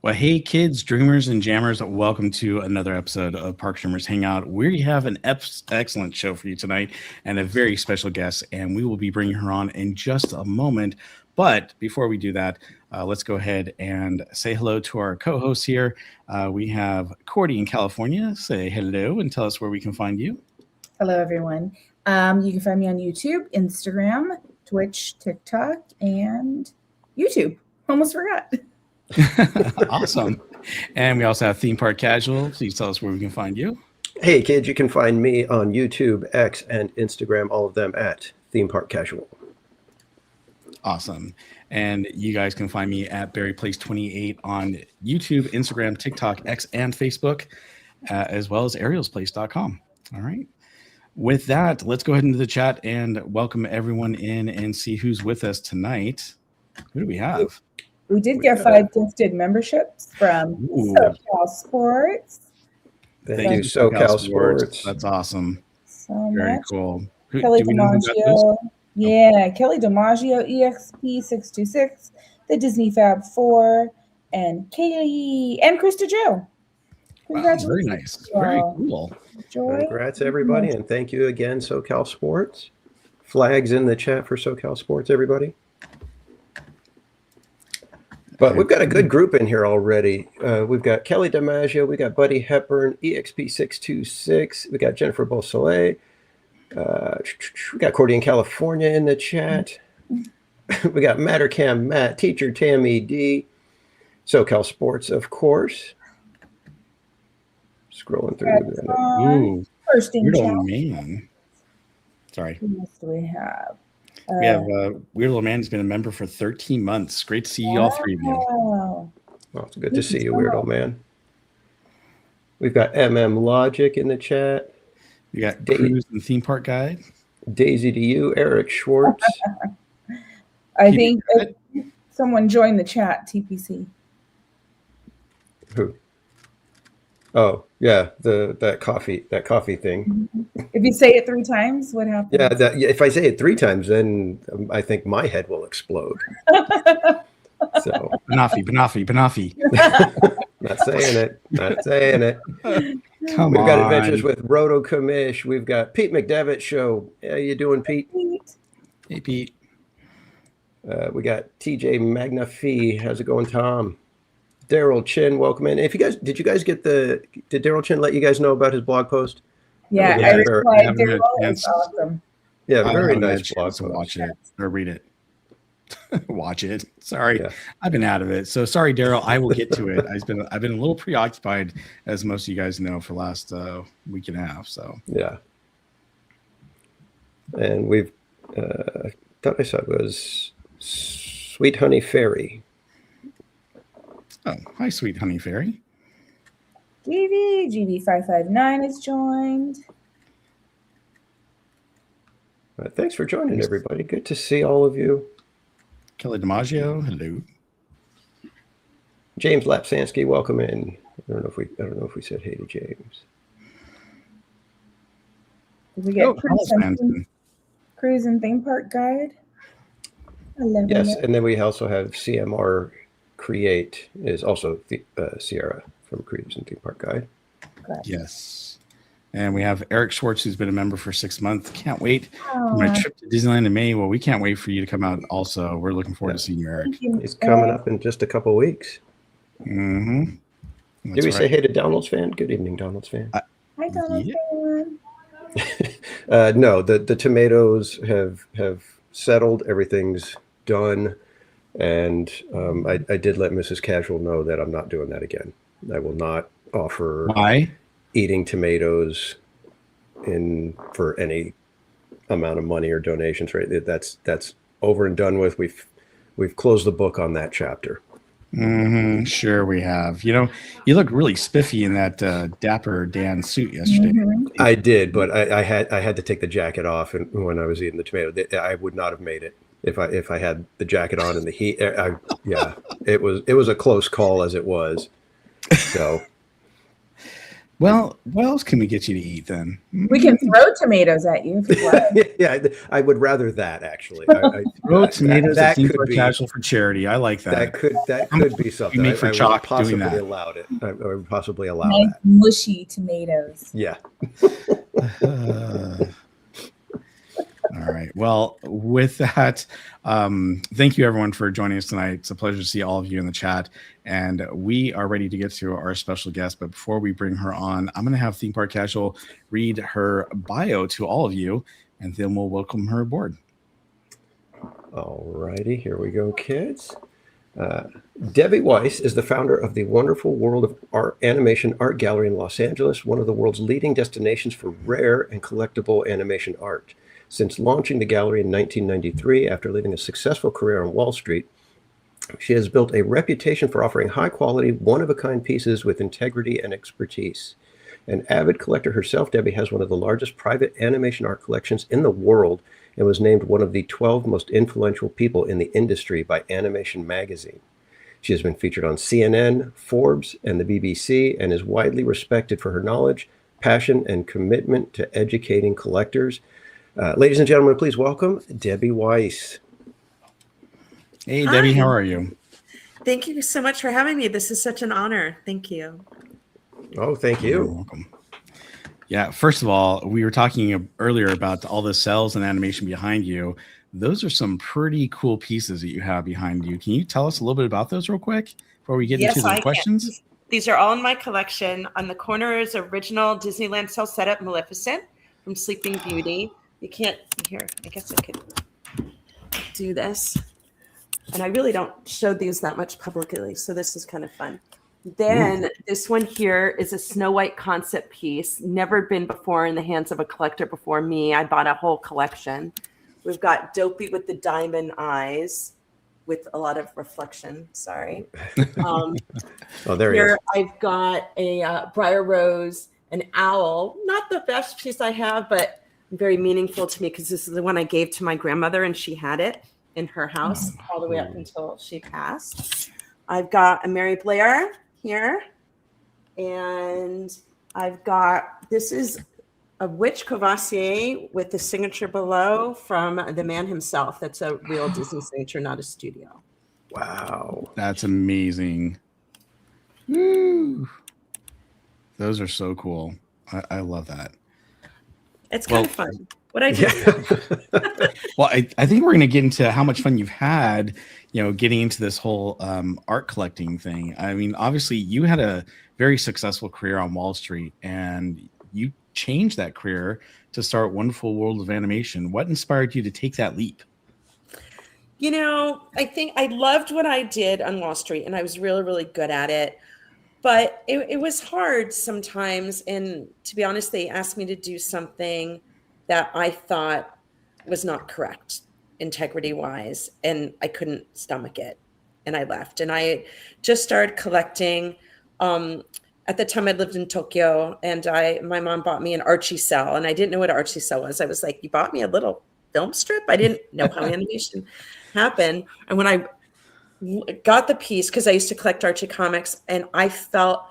Well, hey, kids, dreamers, and jammers, welcome to another episode of Park Streamers Hangout. We have an excellent show for you tonight and a very special guest, and we will be bringing her on in just a moment. But before we do that, let's go ahead and say hello to our co-hosts here. We have Cordy in California. Say hello and tell us where we can find you. Hello, everyone. You can find me on YouTube, Instagram, Twitch, TikTok, and YouTube. Almost forgot. Awesome. And we also have Theme Park Casual. Please tell us where we can find you. Hey kids, you can find me on YouTube, X, and Instagram, all of them at Theme Park Casual. Awesome. And you guys can find me at BarryPlace28 on YouTube, Instagram, TikTok, X, and Facebook, as well as arielsplace.com. All right. With that, let's go ahead into the chat and welcome everyone in and see who's with us tonight. Who do we have? We did get 5 gifted memberships from SoCal Sports. Thank you, SoCal Sports. That's awesome. So Very much. cool. Kelly DiMaggio. Yeah, Kelly DiMaggio, EXP626, the Disney Fab 4, and Kaylee, and Krista Joe. Congratulations. Wow, very nice. Very cool. Joy. Congrats, everybody, and thank you again, SoCal Sports. Flags in the chat for SoCal Sports, everybody. But we've got a good group in here already. We've got Kelly DiMaggio, we got Buddy Hepburn, EXP626, we got Jennifer Beausoleil, we got Cordy in California in the chat. We got Mattercam Matt, Teacher Tammy D, SoCal Sports, of course. Scrolling through. Ooh, First thing, Weird Old Man. Sorry. Who else do we have? We have Weird Little Man. Has been a member for 13 months. Great to see you, all three of you. Wow. Well, it's good to see you, Weird Old Man. We've got Logic in the chat. We got Cruise and Theme Park Guide. Daisy to you, Eric Schwartz. I think someone joined the chat, TPC. Who? Oh, yeah, that coffee thing. If you say it 3 times, what happens? Yeah, if I say it 3 times, then I think my head will explode. So Banafi. Not saying it. We've got adventures with Roto Commish. We've got Pete McDevitt show. How you doing, Pete? Hey, Pete. We got TJ Magnafee. How's it going, Tom? Daryl Chin, welcome in. Did you guys get did Daryl Chin let you guys know about his blog post? Yeah, I replied. Daryl is awesome. Yeah, very nice blog post. Watch it or read it. Watch it. Sorry, yeah. I've been out of it. So sorry, Daryl. I will get to it. I've been a little preoccupied, as most of you guys know, for the last week and a half. So yeah. And we've thought I saw it was Sweet Honey Fairy. Oh, hi, Sweet Honey Fairy. GB559 is joined. Thanks for joining, everybody. Good to see all of you. Kelly DiMaggio, hello. James Lapsansky, welcome in. I don't know if we said hey to James. Did we get Cruise and Theme Park Guide? Yes, and then we also have CMR Create is also Sierra from Cruise and Theme Park Guide. Correct. Yes. And we have Eric Schwartz, who's been a member for 6 months. Can't wait for my trip to Disneyland in May. Well, we can't wait for you to come out also. We're looking forward to seeing you, Eric. He's coming up in just a couple of weeks. Mm-hmm. Did we say hey to Donald's fan? Good evening, Donald's fan. Hi, Donald's fan. No, the tomatoes have settled. Everything's done. And I did let Mrs. Casual know that I'm not doing that again. I will not offer eating tomatoes for any amount of money or donations. Right? That's over and done with. We've closed the book on that chapter. Mm-hmm. Sure, we have. You look really spiffy in that Dapper Dan suit yesterday. Mm-hmm. I did, but I had to take the jacket off, and when I was eating the tomato, I would not have made it. If I had the jacket on in the heat, it was a close call as it was. So, Well, what else can we get you to eat then? We can throw tomatoes at you if you like. Yeah, I would rather that actually. Throw tomatoes at Theme could Park be Casual for charity. I like that. that could be something. make for I would chalk possibly doing that. allow it. I would possibly allow Nice that. mushy tomatoes. Yeah. All right. Well, with that, thank you everyone for joining us tonight. It's a pleasure to see all of you in the chat. And we are ready to get to our special guest. But before we bring her on, I'm going to have Theme Park Casual read her bio to all of you, and then we'll welcome her aboard. All righty. Here we go, kids. Debbie Weiss is the founder of the Wonderful World of Art Animation Art Gallery in Los Angeles, one of the world's leading destinations for rare and collectible animation art. Since launching the gallery in 1993, after leading a successful career on Wall Street, she has built a reputation for offering high-quality, one-of-a-kind pieces with integrity and expertise. An avid collector herself, Debbie has one of the largest private animation art collections in the world and was named one of the 12 most influential people in the industry by Animation Magazine. She has been featured on CNN, Forbes, and the BBC, and is widely respected for her knowledge, passion, and commitment to educating collectors. Ladies and gentlemen, please welcome Debbie Weiss. Hey, Debbie, how are you? Thank you so much for having me. This is such an honor. Thank you. Oh, thank You're you. welcome. Yeah, first of all, we were talking earlier about all the cells and animation behind you. Those are some pretty cool pieces that you have behind you. Can you tell us a little bit about those real quick before we get into the questions? Can. These are all in my collection. On the corner is original Disneyland cell setup Maleficent from Sleeping Beauty. You can't, here, I guess I could do this. And I really don't show these that much publicly, so this is kind of fun. Then this one here is a Snow White concept piece, never been before in the hands of a collector before me. I bought a whole collection. We've got Dopey with the diamond eyes with a lot of reflection, sorry. Oh, there he Here is. I've got a Briar Rose, an owl, not the best piece I have, but very meaningful to me because this is the one I gave to my grandmother and she had it in her house all the way up until she passed. I've got a Mary Blair here, and I've got, this is a witch Courvoisier with the signature below from the man himself. That's a real Disney signature, not a studio. Wow. That's amazing. Woo. Those are so cool. I love that. It's kind of fun. What I do. Yeah. Well, I think we're going to get into how much fun you've had, getting into this whole art collecting thing. I mean, obviously, you had a very successful career on Wall Street, and you changed that career to start Wonderful World of Animation. What inspired you to take that leap? I think I loved what I did on Wall Street, and I was really, really good at it. But it was hard sometimes. And to be honest, they asked me to do something that I thought was not correct, integrity-wise, and I couldn't stomach it. And I left. And I just started collecting. At the time, I lived in Tokyo, and my mom bought me an Archie cell, and I didn't know what Archie cell was. I was like, "You bought me a little film strip?" I didn't know how animation happened. And when I got the piece, because I used to collect Archie comics, and I felt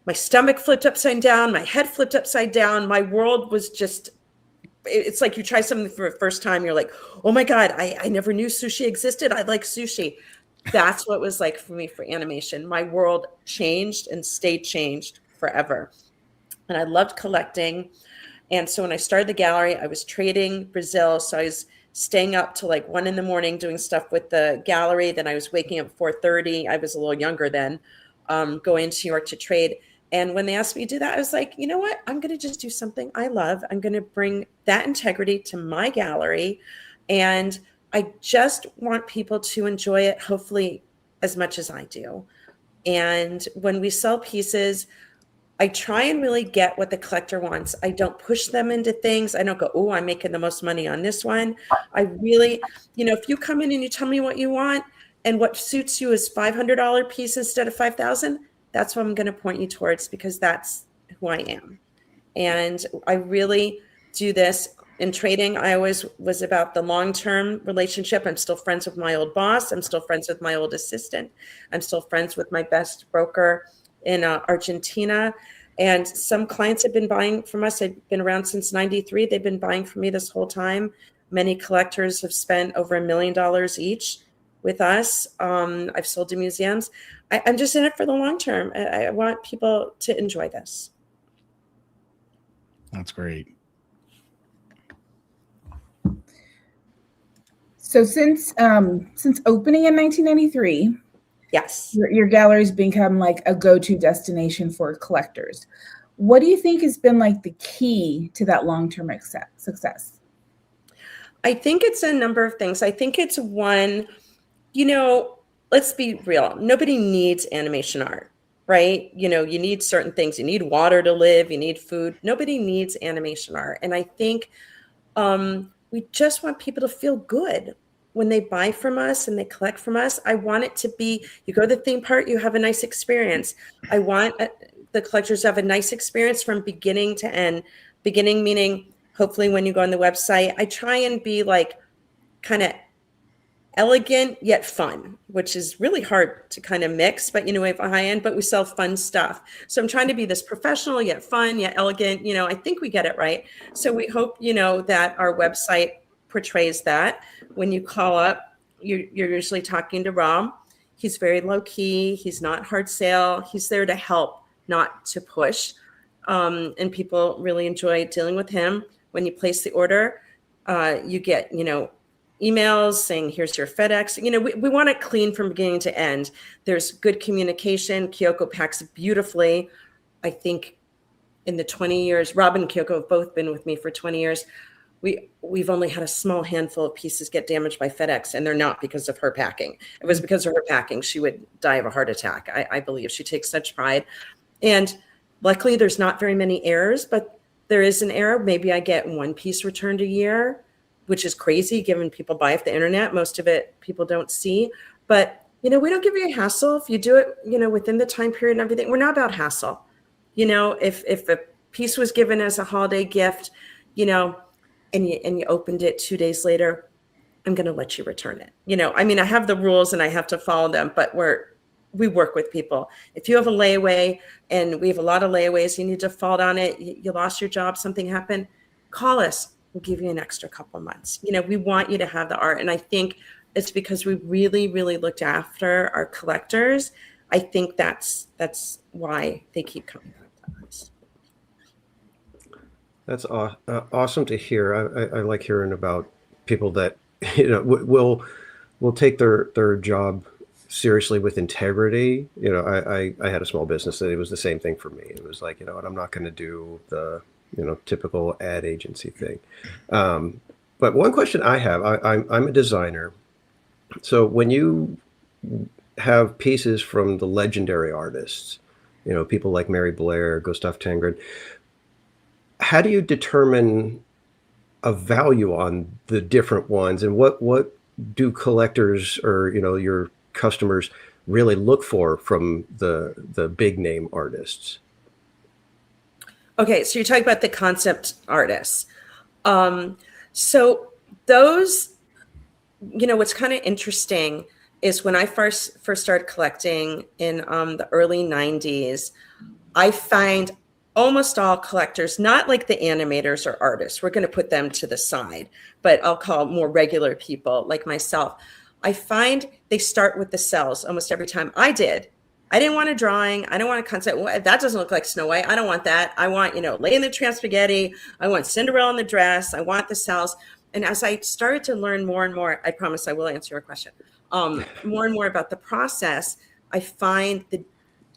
my stomach flipped upside down, my head flipped upside down. My world was just, it's like you try something for the first time, you're like, oh my God, I never knew sushi existed. I like sushi. That's what it was like for me for animation. My world changed and stayed changed forever. And I loved collecting. And so when I started the gallery, I was trading Brazil. So I was staying up till like 1 a.m. doing stuff with the gallery. Then I was waking up 4:30. I was a little younger then, going to New York to trade. And when they asked me to do that, I was like, you know what? I'm going to just do something I love. I'm going to bring that integrity to my gallery. And I just want people to enjoy it, hopefully as much as I do. And when we sell pieces, I try and really get what the collector wants. I don't push them into things. I don't go, oh, I'm making the most money on this one. I really, if you come in and you tell me what you want and what suits you is $500 piece instead of $5,000, that's what I'm going to point you towards, because that's who I am. And I really do this in trading. I always was about the long-term relationship. I'm still friends with my old boss. I'm still friends with my old assistant. I'm still friends with my best broker in Argentina. And some clients have been buying from us. They've been around since 93. They've been buying from me this whole time. Many collectors have spent over $1 million each with us. I've sold to museums. I'm just in it for the long term. I want people to enjoy this. That's great. So since opening in 1993, Yes. your gallery's become like a go-to destination for collectors. What do you think has been like the key to that long-term success? I think it's a number of things. I think it's one, let's be real. Nobody needs animation art, right? You need certain things. You need water to live. You need food. Nobody needs animation art. And I think we just want people to feel good when they buy from us and they collect from us. I want it to be, you go to the theme park, you have a nice experience. I want the collectors to have a nice experience from beginning to end. Beginning meaning, hopefully when you go on the website, I try and be like kind of elegant yet fun, which is really hard to kind of mix, but we have a high end, but we sell fun stuff. So I'm trying to be this professional yet fun yet elegant. I think we get it right. So we hope, that our website portrays that. When you call up, you're usually talking to Rob. He's very low key. He's not hard sale. He's there to help, not to push. And people really enjoy dealing with him. When you place the order, you get, emails saying, here's your FedEx. We want it clean from beginning to end. There's good communication. Kyoko packs beautifully. I think in the 20 years, Rob and Kyoko have both been with me for 20 years. We've only had a small handful of pieces get damaged by FedEx, and they're not because of her packing. It was because of her packing. She would die of a heart attack, I believe. She takes such pride. And luckily, there's not very many errors, but there is an error. Maybe I get one piece returned a year, which is crazy given people buy off the internet. Most of it people don't see. But, we don't give you a hassle. If you do it, within the time period and everything, we're not about hassle. If a piece was given as a holiday gift, and you opened it 2 days later, I'm going to let you return it. I have the rules and I have to follow them, but we work with people. If you have a layaway, and we have a lot of layaways, you need to default on it, you lost your job, something happened, call us. We'll give you an extra couple months. We want you to have the art. And I think it's because we really, really looked after our collectors. I think that's why they keep coming back to us. That's awesome to hear. I like hearing about people that will take their job seriously with integrity. I had a small business that it was the same thing for me. It was like, I'm not going to do the typical ad agency thing. But one question I have, I'm a designer. So when you have pieces from the legendary artists, people like Mary Blair, Gustav Tangren, how do you determine a value on the different ones, and what do collectors or your customers really look for from the big name artists? Okay, so you're talking about the concept artists. So those, what's kind of interesting is when I first started collecting in the early 90s, I find almost all collectors, not like the animators or artists, we're going to put them to the side, but I'll call more regular people like myself. I find they start with the cells almost every time. I didn't want a drawing. I don't want a concept. That doesn't look like Snow White. I don't want that. I want, Lady in the Tramp spaghetti. I want Cinderella in the dress. I want the cells. And as I started to learn more and more, I promise I will answer your question, more and more about the process, I find the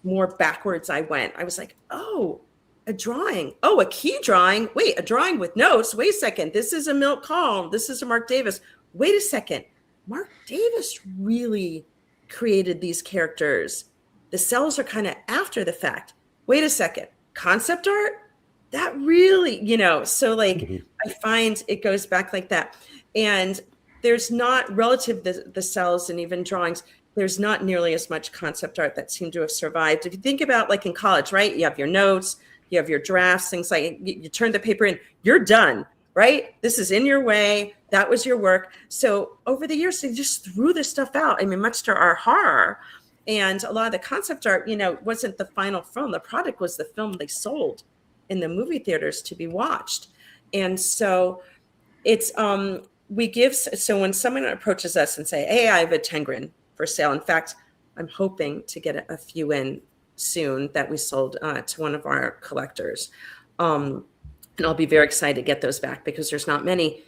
more backwards I went. I was like, oh, a drawing. Oh, a key drawing. Wait, a drawing with notes. Wait a second. This is a Milt Kahl. This is a Mark Davis. Wait a second. Mark Davis really created these characters. The cells are kind of after the fact. Wait a second. Concept art? That really, so like I find it goes back like that. And there's not relative the cells and even drawings, there's not nearly as much concept art that seemed to have survived. If you think about like in college, right? You have your notes, you have your drafts, things like you turn the paper in, you're done, right? This is in your way. That was your work. So over the years, they just threw this stuff out. I mean, much to our horror. And a lot of the concept art, wasn't the final film. The product was the film they sold in the movie theaters to be watched. And so it's, so when someone approaches us and say, hey, I have a Tengrin for sale. In fact, I'm hoping to get a few in soon that we sold to one of our collectors. And I'll be very excited to get those back because there's not many.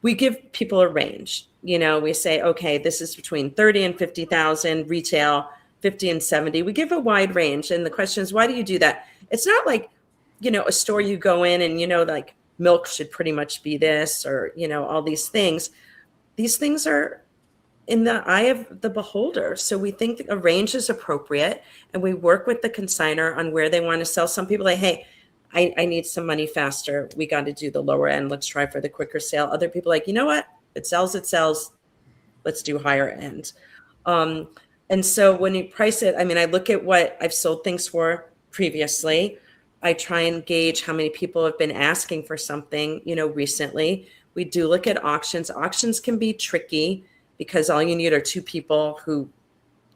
We give people a range. We say, okay, this is between 30 and 50,000 retail, 50 and 70. We give a wide range. And the question is, why do you do that? It's not like, a store you go in and, like milk should pretty much be this or, all these things. These things are in the eye of the beholder. So we think a range is appropriate and we work with the consignor on where they want to sell. Some people like, hey, I need some money faster. We got to do the lower end. Let's try for the quicker sale. Other people like, you know what? It sells. Let's do higher end. And so when you price it, I look at what I've sold things for previously. I try and gauge how many people have been asking for something, recently. We do look at auctions. Auctions can be tricky because all you need are two people who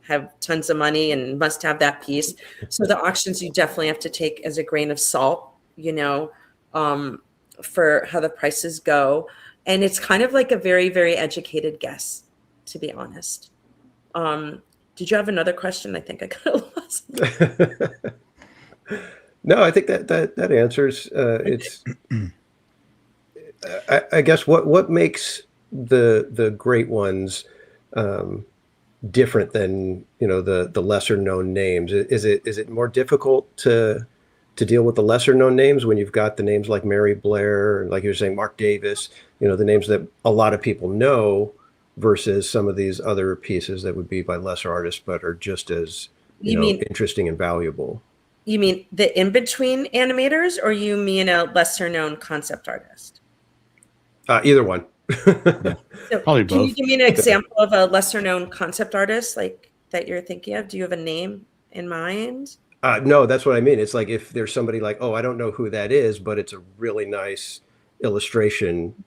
have tons of money and must have that piece. So the auctions you definitely have to take as a grain of salt, for how the prices go. And it's kind of like a very, very educated guess, to be honest. Did you have another question? I think I got lost. No, I think that answers. It's. I guess what makes the great ones different than the lesser known names. Is it more difficult to deal with the lesser known names when you've got the names like Mary Blair, like you were saying, Mark Davis, the names that a lot of people know, versus some of these other pieces that would be by lesser artists but are just as interesting and valuable? You mean the in-between animators, or you mean a lesser known concept artist? Either one. Yeah, so probably both. Can you give me an example of a lesser known concept artist like that you're thinking of? Do you have a name in mind? No, that's what I mean. It's like if there's somebody like, oh, I don't know who that is, but it's a really nice illustration,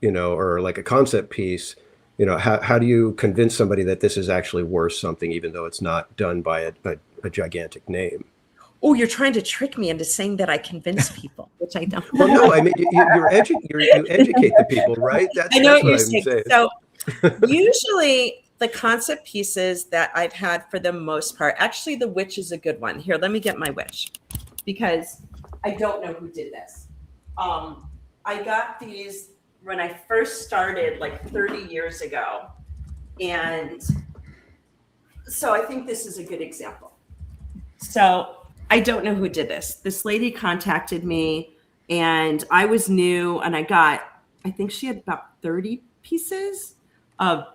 or like a concept piece. How do you convince somebody that this is actually worth something, even though it's not done by a gigantic name? Oh, you're trying to trick me into saying that I convince people, which I don't. Well, no, you educate the people, right? I know that's what you're I'm saying. So usually the concept pieces that I've had for the most part, actually the witch is a good one. Here, let me get my witch because I don't know who did this. I got these when I first started like 30 years ago. And so I think this is a good example. So I don't know who did this. This lady contacted me and I was new and I think she had about 30 pieces of,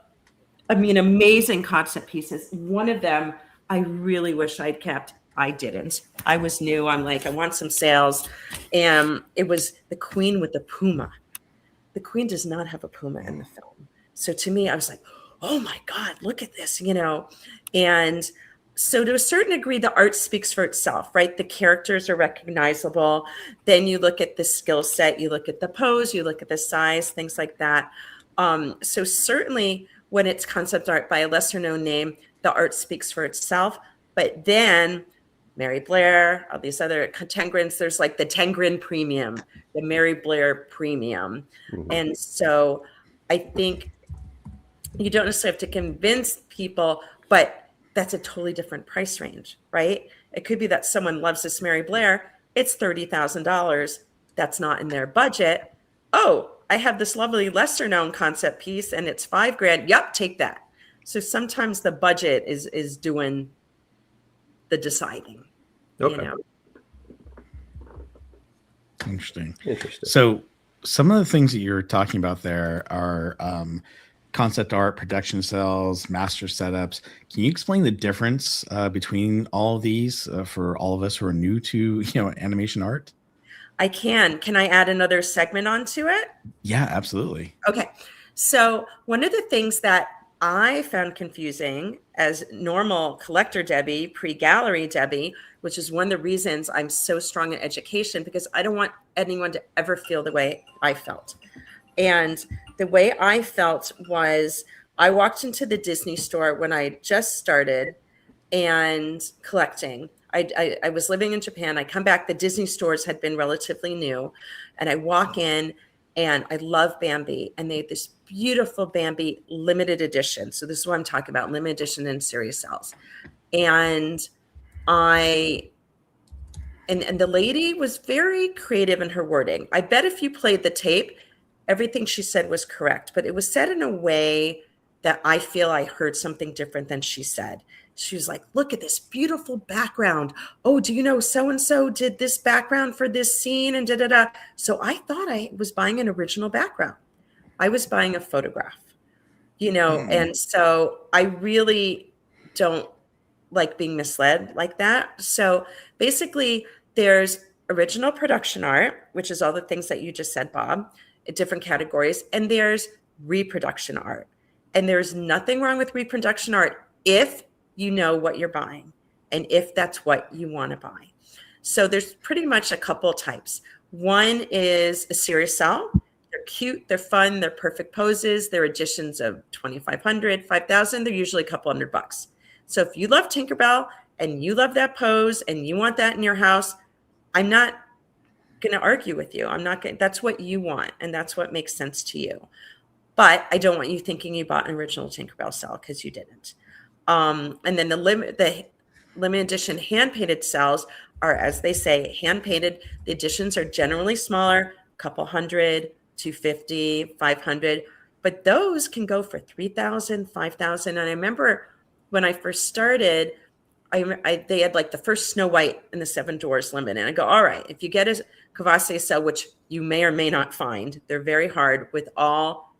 amazing concept pieces. One of them I really wish I'd kept. I didn't. I was new. I'm like, I want some sales. And it was the queen with the puma. The queen does not have a puma in the film. So to me, I was like, oh my God, look at this, And so to a certain degree, the art speaks for itself, right? The characters are recognizable. Then you look at the skill set, you look at the pose, you look at the size, things like that. So certainly when it's concept art by a lesser known name, the art speaks for itself. But then Mary Blair, all these other Tengrins, there's like the Tengrin premium, the Mary Blair premium. Mm-hmm. And so I think you don't necessarily have to convince people, but that's a totally different price range, right? It could be that someone loves this Mary Blair. It's $30,000. That's not in their budget. Oh, I have this lovely lesser known concept piece and it's $5,000. Yep, take that. So sometimes the budget is doing the deciding. Okay. Interesting. Interesting. So some of the things that you're talking about there are concept art, production cells, master setups. Can you explain the difference between all of these for all of us who are new to animation art? I can. Can I add another segment onto it? Yeah, absolutely. Okay. So one of the things that I found confusing as normal collector Debbie, pre-gallery Debbie, which is one of the reasons I'm so strong in education, because I don't want anyone to ever feel the way I felt. And the way I felt was I walked into the Disney store when I just started and collecting. I was living in Japan. I come back. The Disney stores had been relatively new. And I walk in and I love Bambi. And they had this beautiful Bambi limited edition. So this is what I'm talking about, limited edition in series cells. And and the lady was very creative in her wording. I bet if you played the tape, everything she said was correct, but it was said in a way that I feel I heard something different than she said. She was like, look at this beautiful background. Oh, do you know so-and-so did this background for this scene and da-da-da. So I thought I was buying an original background. I was buying a photograph, and so I really don't like being misled like that. So basically there's original production art, which is all the things that you just said, Bob, in different categories. And there's reproduction art. And there's nothing wrong with reproduction art if you know what you're buying and if that's what you want to buy. So there's pretty much a couple types. One is a series cell. They're cute, they're fun, they're perfect poses. They're editions of 2,500, 5,000. They're usually a couple $100. So if you love Tinkerbell and you love that pose and you want that in your house, I'm not going to argue with you. That's what you want. And that's what makes sense to you. But I don't want you thinking you bought an original Tinkerbell cell because you didn't. And then the limited edition hand-painted cells are, as they say, hand-painted. The editions are generally smaller, a couple $100, $250, $500. But those can go for $3,000, $5,000. And I remember when I first started, they had like the first Snow White and the Seven Dwarfs limit. And I go, all right, if you get a Kavase cell, which you may or may not find, they're very hard with all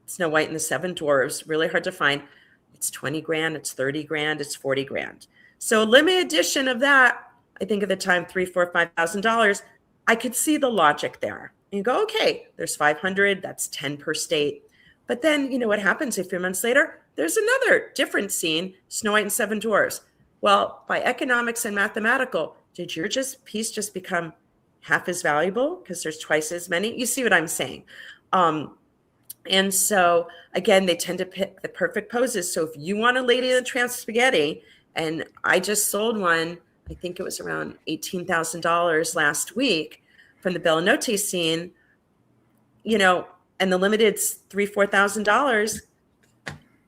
Snow White and the Seven Dwarfs, really hard to find. It's 20 grand, it's 30 grand, it's 40 grand. So a limited edition of that, I think at the time, $3,000, $4,000, $5,000, I could see the logic there. And you go, okay, there's 500, that's 10 per state. But then, you know what happens a few months later? There's another different scene, Snow White and Seven Dwarfs. Well, by economics and mathematical, did your piece just become half as valuable because there's twice as many? You see what I'm saying? And so, again, they tend to pick the perfect poses. So if you want a Lady in the Tramp spaghetti, and I just sold one, I think it was around $18,000 last week from the Bellinote scene, and the limited's $3,000, $4,000,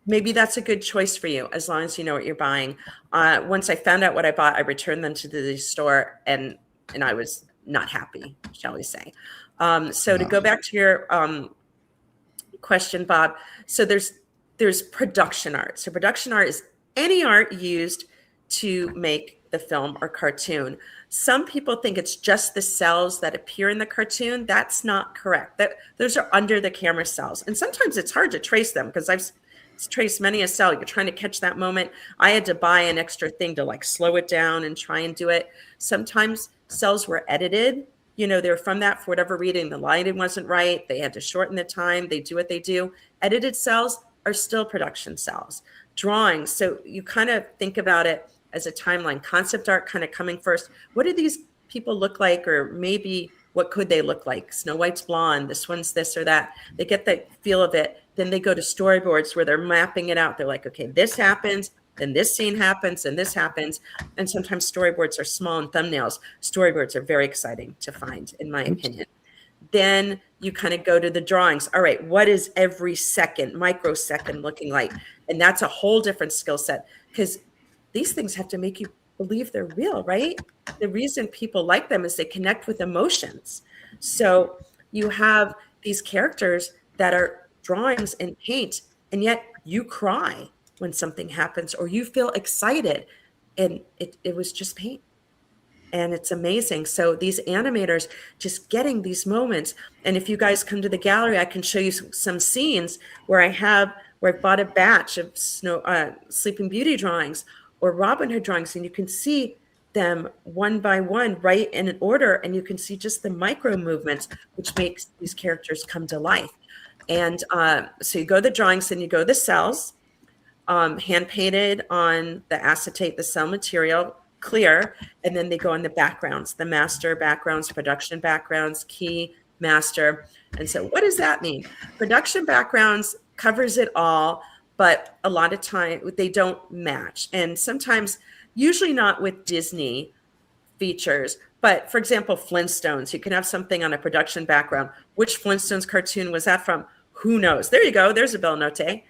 maybe that's a good choice for you as long as you know what you're buying. Once I found out what I bought, I returned them to the store, and I was not happy, shall we say. So to go back to your question, Bob, so there's production art. So production art is any art used to make the film or cartoon. Some people think it's just the cells that appear in the cartoon. That's not correct. Those are under the camera cells. And sometimes it's hard to trace them because I've traced many a cell. You're trying to catch that moment. I had to buy an extra thing to like slow it down and try and do it. Sometimes cells were edited. They're from that for whatever reason. The lighting wasn't right. They had to shorten the time. They do what they do. Edited cells are still production cells. Drawings. So you kind of think about it as a timeline. Concept art kind of coming first. What do these people look like? Or maybe what could they look like? Snow White's blonde. This one's this or that. They get the feel of it. Then they go to storyboards where they're mapping it out. They're like, okay, this happens. Then this scene happens and this happens. And sometimes storyboards are small and thumbnails. Storyboards are very exciting to find, in my opinion. Then you kind of go to the drawings. All right, what is every second, microsecond looking like? And that's a whole different skill set because these things have to make you believe they're real, right? The reason people like them is they connect with emotions. So you have these characters that are drawings and paint, and yet you cry when something happens or you feel excited, and it was just paint. And it's amazing. So these animators just getting these moments. And if you guys come to the gallery, I can show you some scenes where I bought a batch of Sleeping Beauty drawings or Robin Hood drawings, and you can see them one by one, right in an order, and you can see just the micro movements, which makes these characters come to life. And so you go to the drawings and you go to the cells, hand painted on the acetate, the cell material, clear, and then they go on the backgrounds, the master backgrounds, production backgrounds, key, master. And so what does that mean? Production backgrounds covers it all. but a lot of time they don't match. And sometimes, usually not with Disney features, but for example, Flintstones, you can have something on a production background. Which Flintstones cartoon was that from? Who knows? There you go. There's a Belle Notte.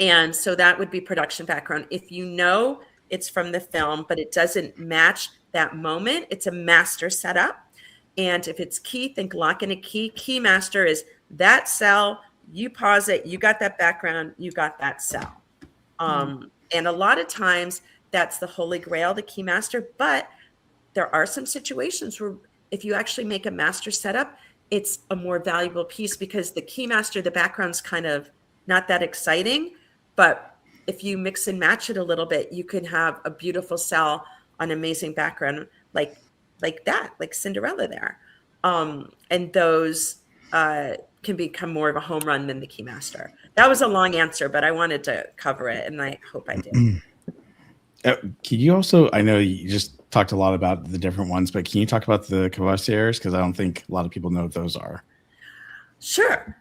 And so that would be production background. If you know it's from the film, but it doesn't match that moment, it's a master setup. And if it's key, think lock in a key. Key master is that cell, you pause it, you got that background, you got that cell. And a lot of times that's the holy grail, the key master. But there are some situations where if you actually make a master setup, it's a more valuable piece because the key master, the background's kind of not that exciting. But if you mix and match it a little bit, you can have a beautiful cell on amazing background like that, like Cinderella there. And those can become more of a home run than the key master. That was a long answer, but I wanted to cover it, and I hope I did. Can you also, I know you just talked a lot about the different ones, but can you talk about the Cavassiers? Because I don't think a lot of people know what those are. Sure.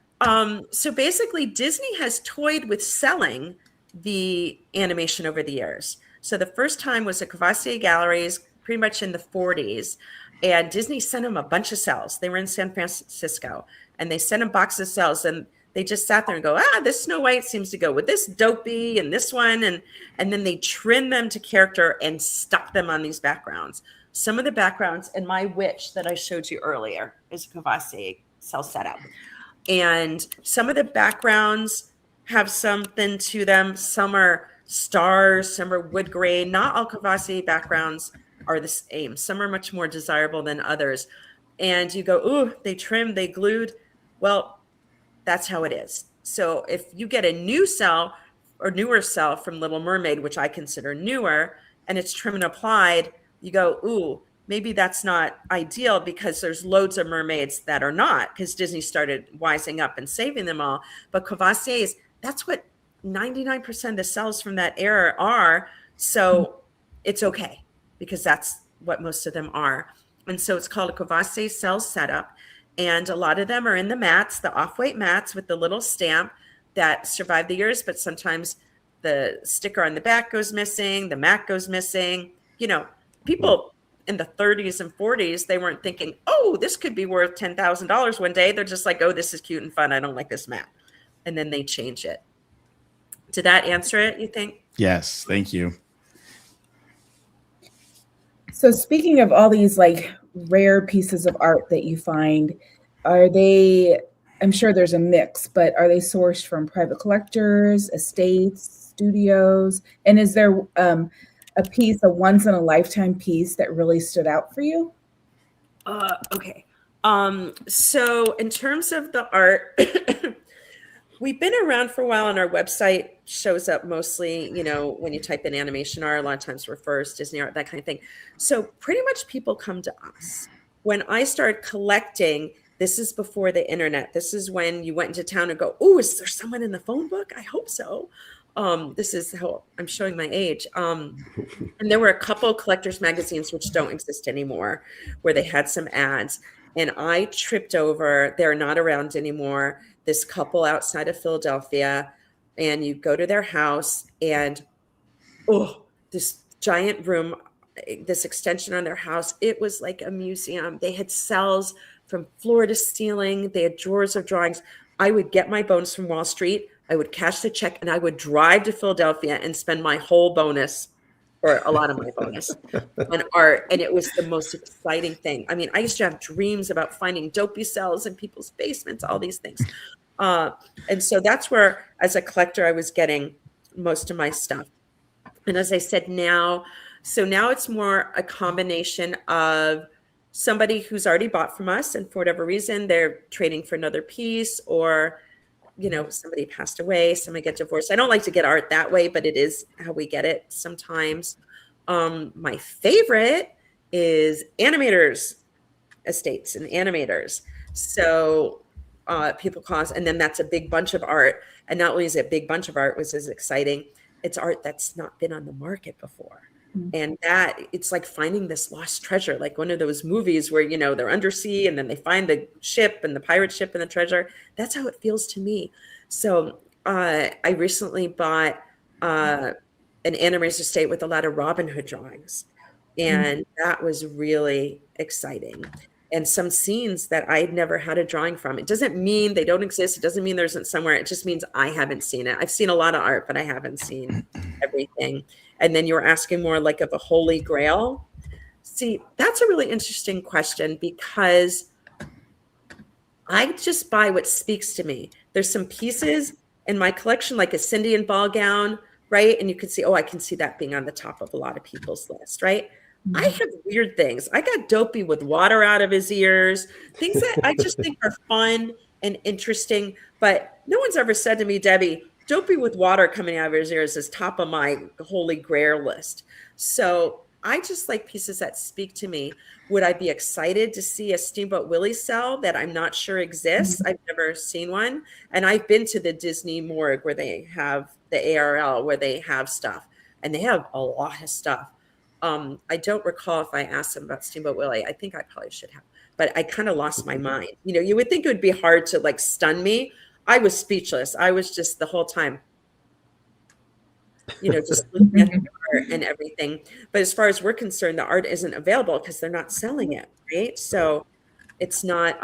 So basically, Disney has toyed with selling the animation over the years. So the first time was at Cavassier Galleries, pretty much in the 40s. And Disney sent them a bunch of cells. They were in San Francisco, and they sent them boxes of cells. And they just sat there and go, this Snow White seems to go with this Dopey and this one. And then they trimmed them to character and stuck them on these backgrounds. Some of the backgrounds in my witch that I showed you earlier is a Cavassier cell setup. And some of the backgrounds have something to them. Some are stars, some are wood grain. Not all Cavassier backgrounds are the same. Some are much more desirable than others. And you go, ooh, they trimmed, they glued. Well, that's how it is. So if you get a new cell or newer cell from Little Mermaid, which I consider newer, and it's trim and applied, you go, ooh, maybe that's not ideal because there's loads of mermaids that are not, because Disney started wising up and saving them all. But Cavassiers, that's what 99% of the cells from that era are. So it's okay because that's what most of them are. And so it's called a Cavassier cell setup. And a lot of them are in the mats, the off-white mats with the little stamp that survive the years, but sometimes the sticker on the back goes missing, the mat goes missing. You know, people in the 30s and 40s, they weren't thinking, oh, this could be worth $10,000 one day. They're just like, oh, this is cute and fun. I don't like this mat. And then they change it. Did that answer it, you think? Yes, thank you. So speaking of all these like rare pieces of art that you find, are they, I'm sure there's a mix, but are they sourced from private collectors, estates, studios? And is there a piece, a once in a lifetime piece that really stood out for you? Okay. So in terms of the art, we've been around for a while, and our website shows up mostly, you know, when you type in animation art, a lot of times refers Disney art, that kind of thing. So pretty much people come to us. When I started collecting, this is before the internet. This is when you went into town and go, oh, is there someone in the phone book? I hope so. This is how I'm showing my age. And there were a couple collectors magazines, which don't exist anymore, where they had some ads. And I tripped over, they're not around anymore, this couple outside of Philadelphia. And you go to their house and, oh, this giant room, this extension on their house, it was like a museum. They had cells from floor to ceiling. They had drawers of drawings. I would get my bonus from Wall Street. I would cash the check and I would drive to Philadelphia and spend my whole bonus, or a lot of my bonus, on art. And it was the most exciting thing. I mean, I used to have dreams about finding dopey cells in people's basements, all these things. And so that's where, as a collector, I was getting most of my stuff. And as I said, now it's more a combination of somebody who's already bought from us, and for whatever reason, they're trading for another piece, or, you know, somebody passed away, somebody got divorced. I don't like to get art that way, but it is how we get it sometimes. My favorite is animators, estates and animators. So people call us, and then that's a big bunch of art. And not only is it a big bunch of art, which is exciting, it's art that's not been on the market before. And that it's like finding this lost treasure, like one of those movies where, you know, they're undersea and then they find the ship and the pirate ship and the treasure. That's how it feels to me. So I recently bought an animator estate with a lot of Robin Hood drawings, and that was really exciting. And some scenes that I'd never had a drawing from. It doesn't mean they don't exist. It doesn't mean there isn't somewhere. It just means I haven't seen it. I've seen a lot of art, but I haven't seen everything. And then you were asking more like of a holy grail. See, that's a really interesting question because I just buy what speaks to me. There's some pieces in my collection, like a Cindian ball gown, right? And you can see, oh, I can see that being on the top of a lot of people's list, right? I have weird things. I got Dopey with water out of his ears, things that I just think are fun and interesting. But no one's ever said to me, Debbie, Dopey with water coming out of his ears is top of my holy grail list. So I just like pieces that speak to me. Would I be excited to see a Steamboat Willie cell that I'm not sure exists? I've never seen one. And I've been to the Disney morgue where they have the ARL, where they have stuff. And they have a lot of stuff. I don't recall if I asked them about Steamboat Willie. I think I probably should have. But I kind of lost my mind. You know, you would think it would be hard to like stun me. I was speechless. I was just the whole time, you know, just looking at the art and everything. But as far as we're concerned, the art isn't available because they're not selling it, right? So it's not,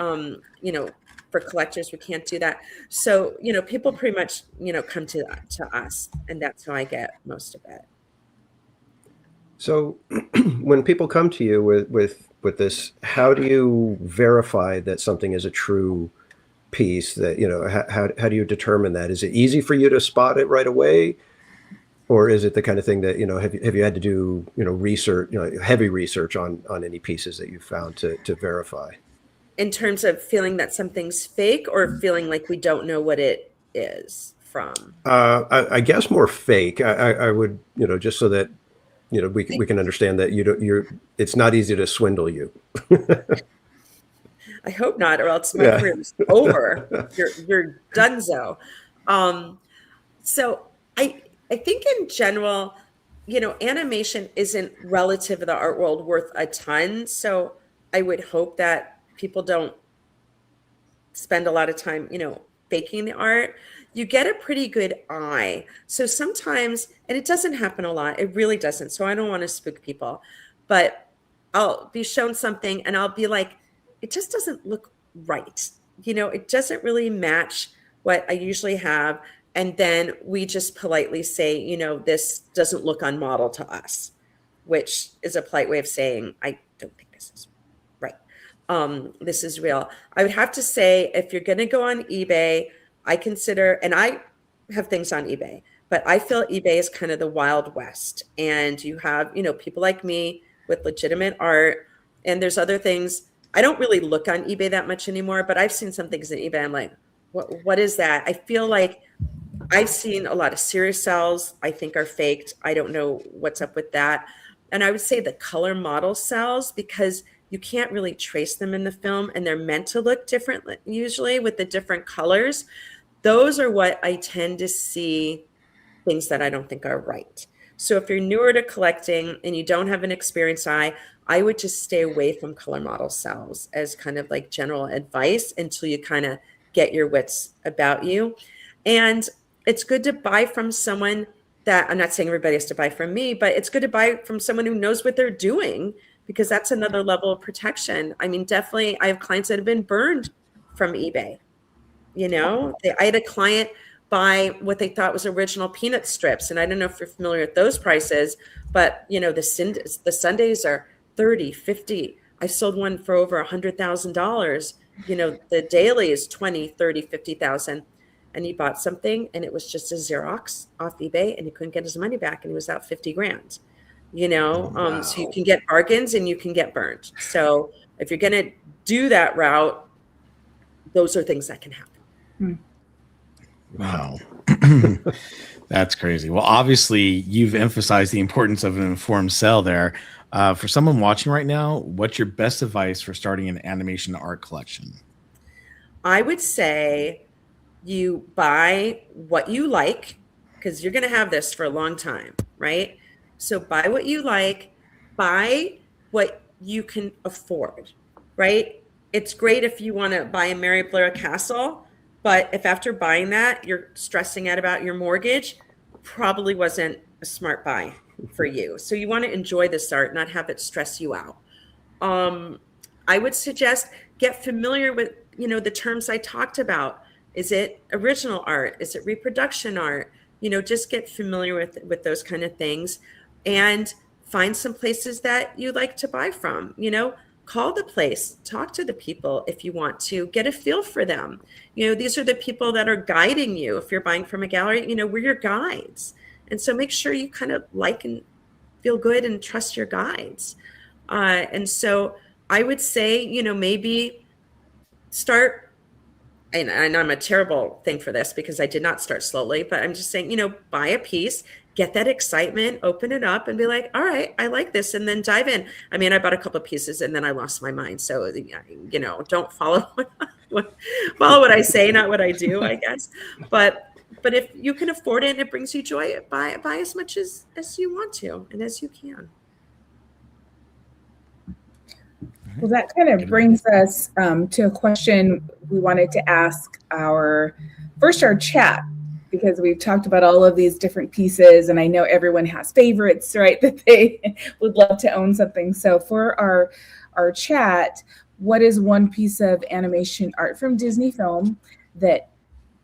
you know, for collectors, we can't do that. So, you know, people pretty much, you know, come to us, and that's how I get most of it. So when people come to you with this, how do you verify that something is a true piece? That, you know, how do you determine that? Is it easy for you to spot it right away? Or is it the kind of thing that, you know, have you had to do, you know, research, you know, heavy research on any pieces that you found to verify? In terms of feeling that something's fake, or feeling like we don't know what it is from? I guess more fake. I would, you know, just so that, you know, we can understand that it's not easy to swindle you. I hope not, or else my career is over. You're donezo. So I think in general, you know, animation isn't relative to the art world worth a ton. So I would hope that people don't spend a lot of time, you know, faking the art. You get a pretty good eye. So sometimes, and it doesn't happen a lot, it really doesn't. So I don't want to spook people, but I'll be shown something and I'll be like, it just doesn't look right. You know, it doesn't really match what I usually have. And then we just politely say, you know, this doesn't look on model to us, which is a polite way of saying, I don't think this is right. This is real. I would have to say, if you're going to go on eBay, I consider, and I have things on eBay, but I feel eBay is kind of the Wild West. And you have, you know, people like me with legitimate art, and there's other things. I don't really look on eBay that much anymore, but I've seen some things on eBay. I'm like, what is that? I feel like I've seen a lot of serious cells I think are faked. I don't know what's up with that. And I would say the color model cells, because you can't really trace them in the film, and they're meant to look different usually with the different colors. Those are what I tend to see things that I don't think are right. So if you're newer to collecting and you don't have an experienced eye, I would just stay away from color model cells as kind of like general advice until you kind of get your wits about you. And it's good to buy from someone that, I'm not saying everybody has to buy from me, but it's good to buy from someone who knows what they're doing, because that's another level of protection. I mean, definitely I have clients that have been burned from eBay. You know, I had a client buy what they thought was original peanut strips. And I don't know if you're familiar with those prices, but you know, the Sundays are 30, 50. I sold one for over $100,000. You know, the daily is 20, 30, 50,000. And he bought something and it was just a Xerox off eBay, and he couldn't get his money back, and he was out 50 grand, you know? Wow. So you can get bargains and you can get burned. So if you're going to do that route, those are things that can happen. Wow. That's crazy. Well, obviously you've emphasized the importance of an informed sell there. For someone watching right now, what's your best advice for starting an animation art collection? I would say you buy what you like, because you're going to have this for a long time, right? So buy what you like, buy what you can afford, right? It's great if you want to buy a Mary Blair castle, But if after buying that, you're stressing out about your mortgage, probably wasn't a smart buy for you. So you want to enjoy this art, not have it stress you out. I would suggest get familiar with, the terms I talked about. Is it original art? Is it reproduction art? Just get familiar with those kind of things, and find some places that you like to buy from. Call the place, talk to the people if you want to, get a feel for them. These are the people that are guiding you. If you're buying from a gallery, we're your guides. And so make sure you kind of like and feel good and trust your guides. And so I would say, maybe start, and I'm a terrible thing for this because I did not start slowly, but I'm just saying, buy a piece, get that excitement, open it up and be like, all right, I like this. And then dive in. I mean, I bought a couple of pieces and then I lost my mind. So, don't follow follow what I say, not what I do, I guess. But if you can afford it and it brings you joy, buy as much as you want to and as you can. Well, that kind of brings us to a question we wanted to ask our chat, because we've talked about all of these different pieces, and I know everyone has favorites, right, that they would love to own something. So for our chat, what is one piece of animation art from Disney film that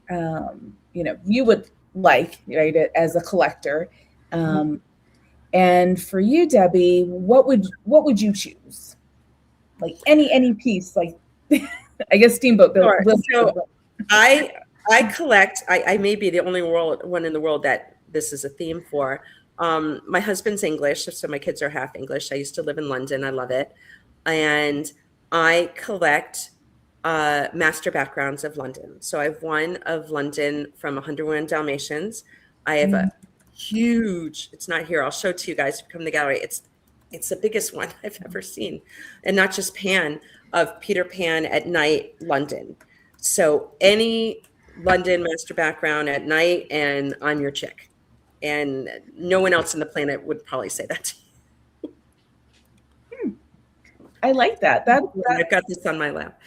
you would like, right, as a collector? And for you, Debbie, what would you choose? Like any piece, like I guess Steamboat Bill. Sure. So I collect. I may be the only one in the world that this is a theme for. My husband's English, so my kids are half English. I used to live in London. I love it, and I collect master backgrounds of London. So I have one of London from 101 Dalmatians. I have a huge. It's not here. I'll show it to you guys. Come to the gallery. It's the biggest one I've ever seen, and not just Pan, of Peter Pan at night, London. So any London master background at night, and I'm your chick. And no one else on the planet would probably say that to you. I like that. I've got this on my lap.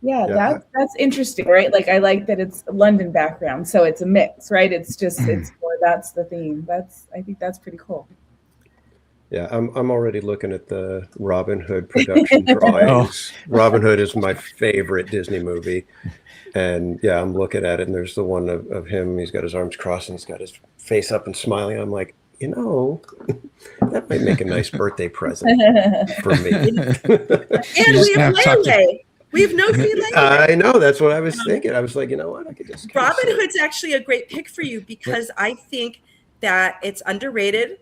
Yeah, that's interesting, right? Like I like that it's London background, so it's a mix, right? It's more, that's the theme. I think that's pretty cool. Yeah, I'm already looking at the Robin Hood production drawings. Robin Hood is my favorite Disney movie, and yeah, I'm looking at it, and there's the one of him. He's got his arms crossed and he's got his face up and smiling. I'm like, that might make a nice birthday present for me. And we have layaway. We have no fee layaway. I know, that's what I was thinking. I was like, you know what? I could just. Robin Hood's actually a great pick for you because I think that it's underrated,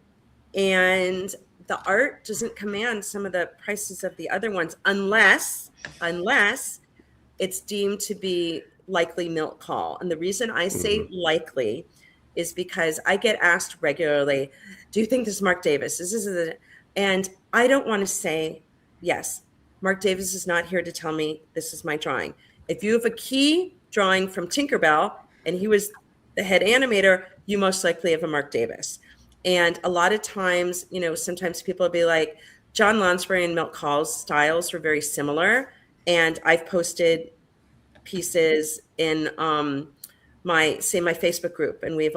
and the art doesn't command some of the prices of the other ones unless it's deemed to be likely milk call. And the reason I say likely is because I get asked regularly, do you think this is Mark Davis? And I don't want to say yes. Mark Davis is not here to tell me this is my drawing. If you have a key drawing from Tinkerbell and he was the head animator, you most likely have a Mark Davis. And a lot of times, sometimes people will be like, John Lonsbury and Milt Kahl's styles are very similar. And I've posted pieces in my Facebook group. And we have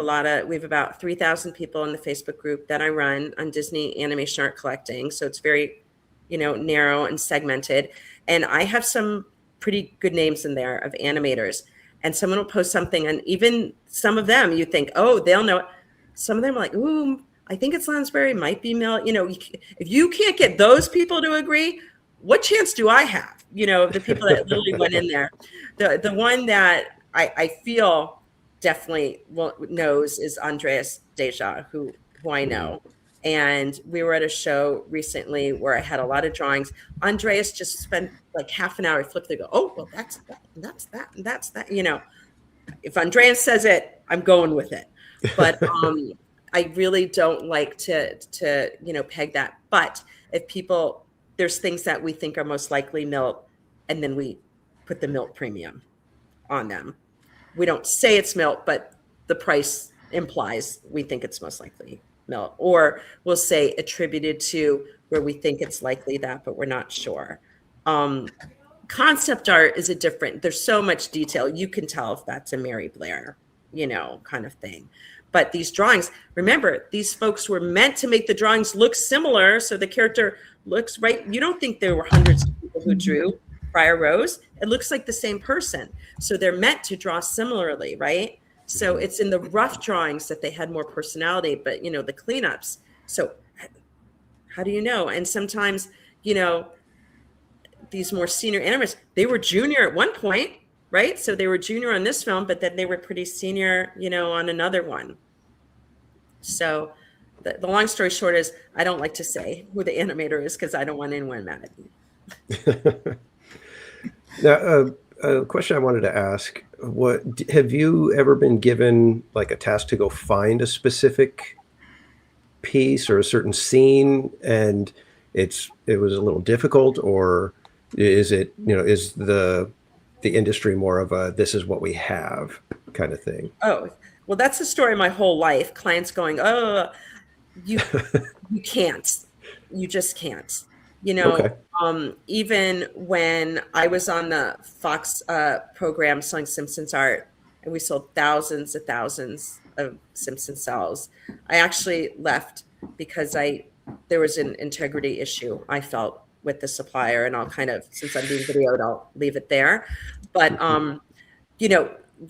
about 3,000 people in the Facebook group that I run on Disney animation art collecting. So it's very narrow and segmented. And I have some pretty good names in there of animators. And someone will post something, and even some of them, you think, oh, they'll know it. Some of them are like, ooh, I think it's Lansbury, might be Mill. If you can't get those people to agree, what chance do I have? The people that literally went in there. The one that I feel definitely knows is Andreas Deja, who I know. And we were at a show recently where I had a lot of drawings. Andreas just spent like half an hour. He flipped. They go, oh, well, that's that, and that's that, and that's that. If Andreas says it, I'm going with it. But I really don't like to peg that. But if there's things that we think are most likely Milt, and then we put the Milt premium on them. We don't say it's Milt, but the price implies we think it's most likely Milt, or we'll say attributed to where we think it's likely that, but we're not sure. Concept art is there's so much detail. You can tell if that's a Mary Blair, kind of thing. But these drawings, remember, these folks were meant to make the drawings look similar. So the character looks right. You don't think there were hundreds of people who drew Friar Rose. It looks like the same person. So they're meant to draw similarly, right? So it's in the rough drawings that they had more personality, but the cleanups. So how do you know? And sometimes, these more senior animators, they were junior at one point, right? So they were junior on this film, but then they were pretty senior, on another one. So the long story short is I don't like to say who the animator is because I don't want anyone mad at me. Now, a question I wanted to ask, have you ever been given like a task to go find a specific piece or a certain scene and it was a little difficult, or is it, is the industry more of a this is what we have kind of thing? Oh, well, that's the story of my whole life. Clients going, oh, you can't. You just can't. Okay. Even when I was on the Fox program selling Simpsons art, and we sold thousands of Simpsons cells, I actually left because there was an integrity issue I felt with the supplier, and I'll kind of, since I'm being videoed, I'll leave it there. But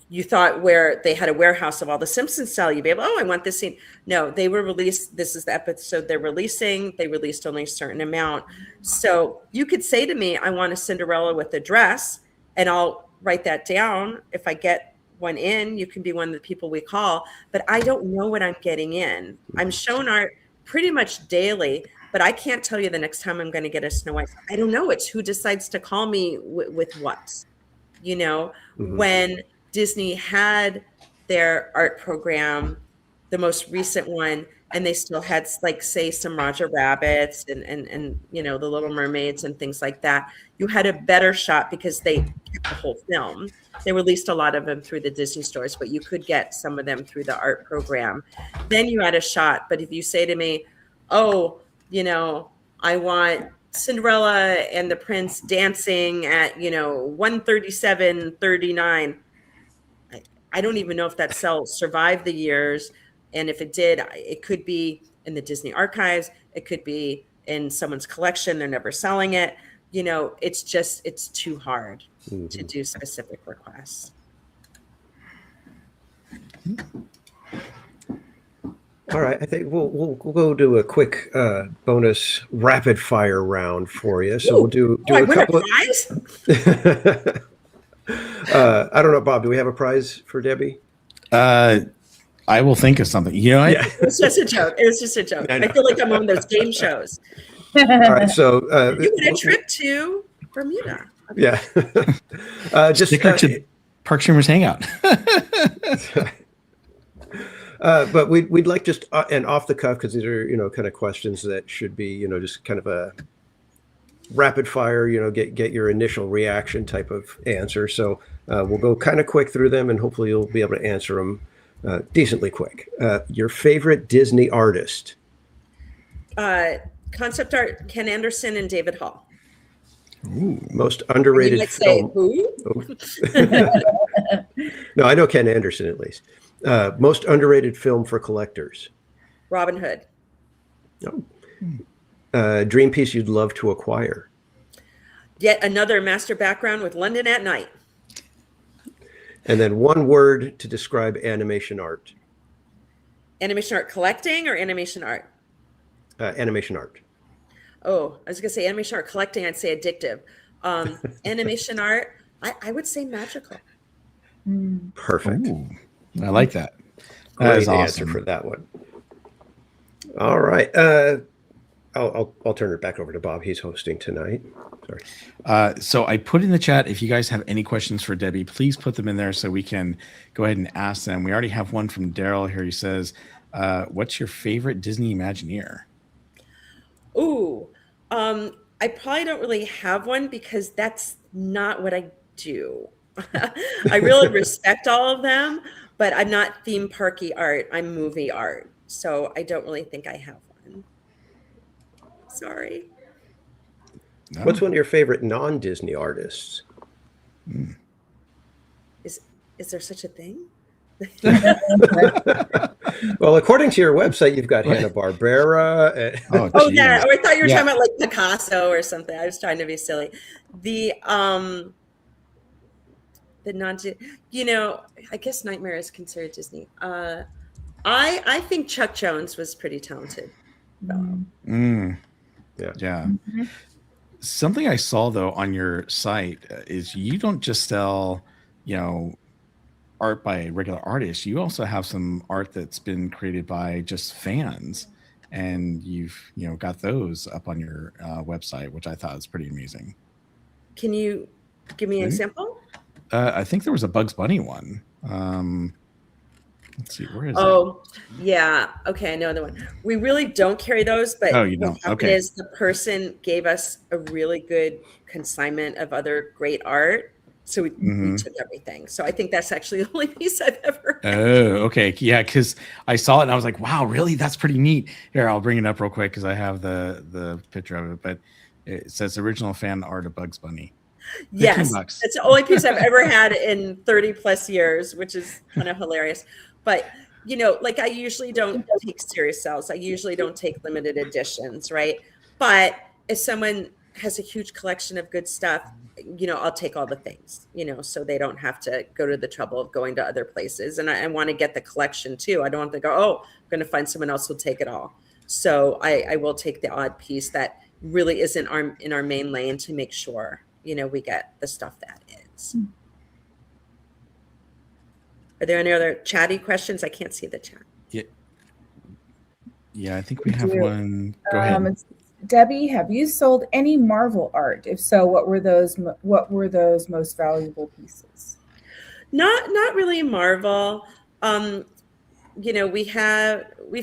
you thought where they had a warehouse of all the Simpsons cell, you'd be able, I want this scene. No, they were released. This is the episode they're releasing. They released only a certain amount. So you could say to me, I want a Cinderella with a dress, and I'll write that down. If I get one in, you can be one of the people we call, but I don't know what I'm getting in. I'm shown art pretty much daily, but I can't tell you the next time I'm going to get a Snow White. I don't know. It's who decides to call me with what, when Disney had their art program, the most recent one, and they still had say some Roger Rabbits and the Little Mermaids and things like that. You had a better shot because they kept the whole film. They released a lot of them through the Disney stores, but you could get some of them through the art program. Then you had a shot. But if you say to me, I want Cinderella and the Prince dancing at 137.39. I don't even know if that cell survived the years. And if it did, it could be in the Disney archives. It could be in someone's collection. They're never selling it. It's too hard to do specific requests. All right, I think we'll go do a quick bonus rapid fire round for you. So we'll do a couple of prize? I don't know, Bob, do we have a prize for Debbie? I will think of something. Yeah. It's just a joke. It's just a joke. I feel like I'm on those game shows. All right, so you get a trip to Bermuda. Yeah. Just stick her to Park Streamers Hangout. But we'd like just and off the cuff, because these are kind of questions that should be just kind of a rapid fire, get your initial reaction type of answer. So we'll go kind of quick through them, and hopefully you'll be able to answer them decently quick. Your favorite Disney artist? Concept art, Ken Anderson and David Hall. Ooh. Most underrated film. Who? No, I know Ken Anderson at least. Most underrated film for collectors? Robin Hood. Oh. Dream piece you'd love to acquire? Yet another master background with London at Night. And then one word to describe animation art. Animation art collecting or animation art? Animation art. Oh, I was going to say animation art collecting. I'd say addictive. Animation art, I would say magical. Perfect. Ooh, I like that. Great That is answer awesome. for that one. All right. I'll turn it back over to Bob. He's hosting tonight. Sorry. So I put in the chat, if you guys have any questions for Debbie, please put them in there so we can go ahead and ask them. We already have one from Daryl here. He says, what's your favorite Disney Imagineer? Ooh, I probably don't really have one because that's not what I do. I really respect all of them, but I'm not theme parky art. I'm movie art. So I don't really think I have one. Sorry. No? What's one of your favorite non-Disney artists? Is there such a thing? Well, according to your website, you've got What? Hanna-Barbera. Oh, Oh, geez. that. Oh, I thought you were Yeah. talking about like Picasso or something. I was trying to be silly. The non, I guess Nightmare is considered Disney. I think Chuck Jones was pretty talented. Mm. Yeah. Yeah. Mhm. Something I saw though on your site is you don't just sell, art by regular artists. You also have some art that's been created by just fans, and you've got those up on your website, which I thought was pretty amazing. Can you give me an Mhm. example? I think there was a Bugs Bunny one. Let's see, where is it? Oh, yeah. Okay, I know the one. We really don't carry those, but Oh, you what don't? happened Okay. is the person gave us a really good consignment of other great art. So we Mhm. took everything. So I think that's actually the only piece I've ever had. Oh, okay. Yeah, because I saw it and I was like, wow, really? That's pretty neat. Here, I'll bring it up real quick because I have the picture of it. But it says original fan art of Bugs Bunny. Yes, $15. it's the only piece I've ever had in 30 plus years, which is kind of hilarious. But, like I usually don't take serious sales. I usually don't take limited editions, right? But if someone has a huge collection of good stuff, I'll take all the things, so they don't have to go to the trouble of going to other places. And I want to get the collection too. I don't want to go, oh, I'm going to find someone else who'll take it all. So I will take the odd piece that really isn't in our main lane to make sure, we get the stuff that is. Are there any other chatty questions? I can't see the chat. Yeah, I think we have do. one. Go ahead. It's Debbie, have you sold any Marvel art? If so, what were those most valuable pieces? Not really Marvel. We've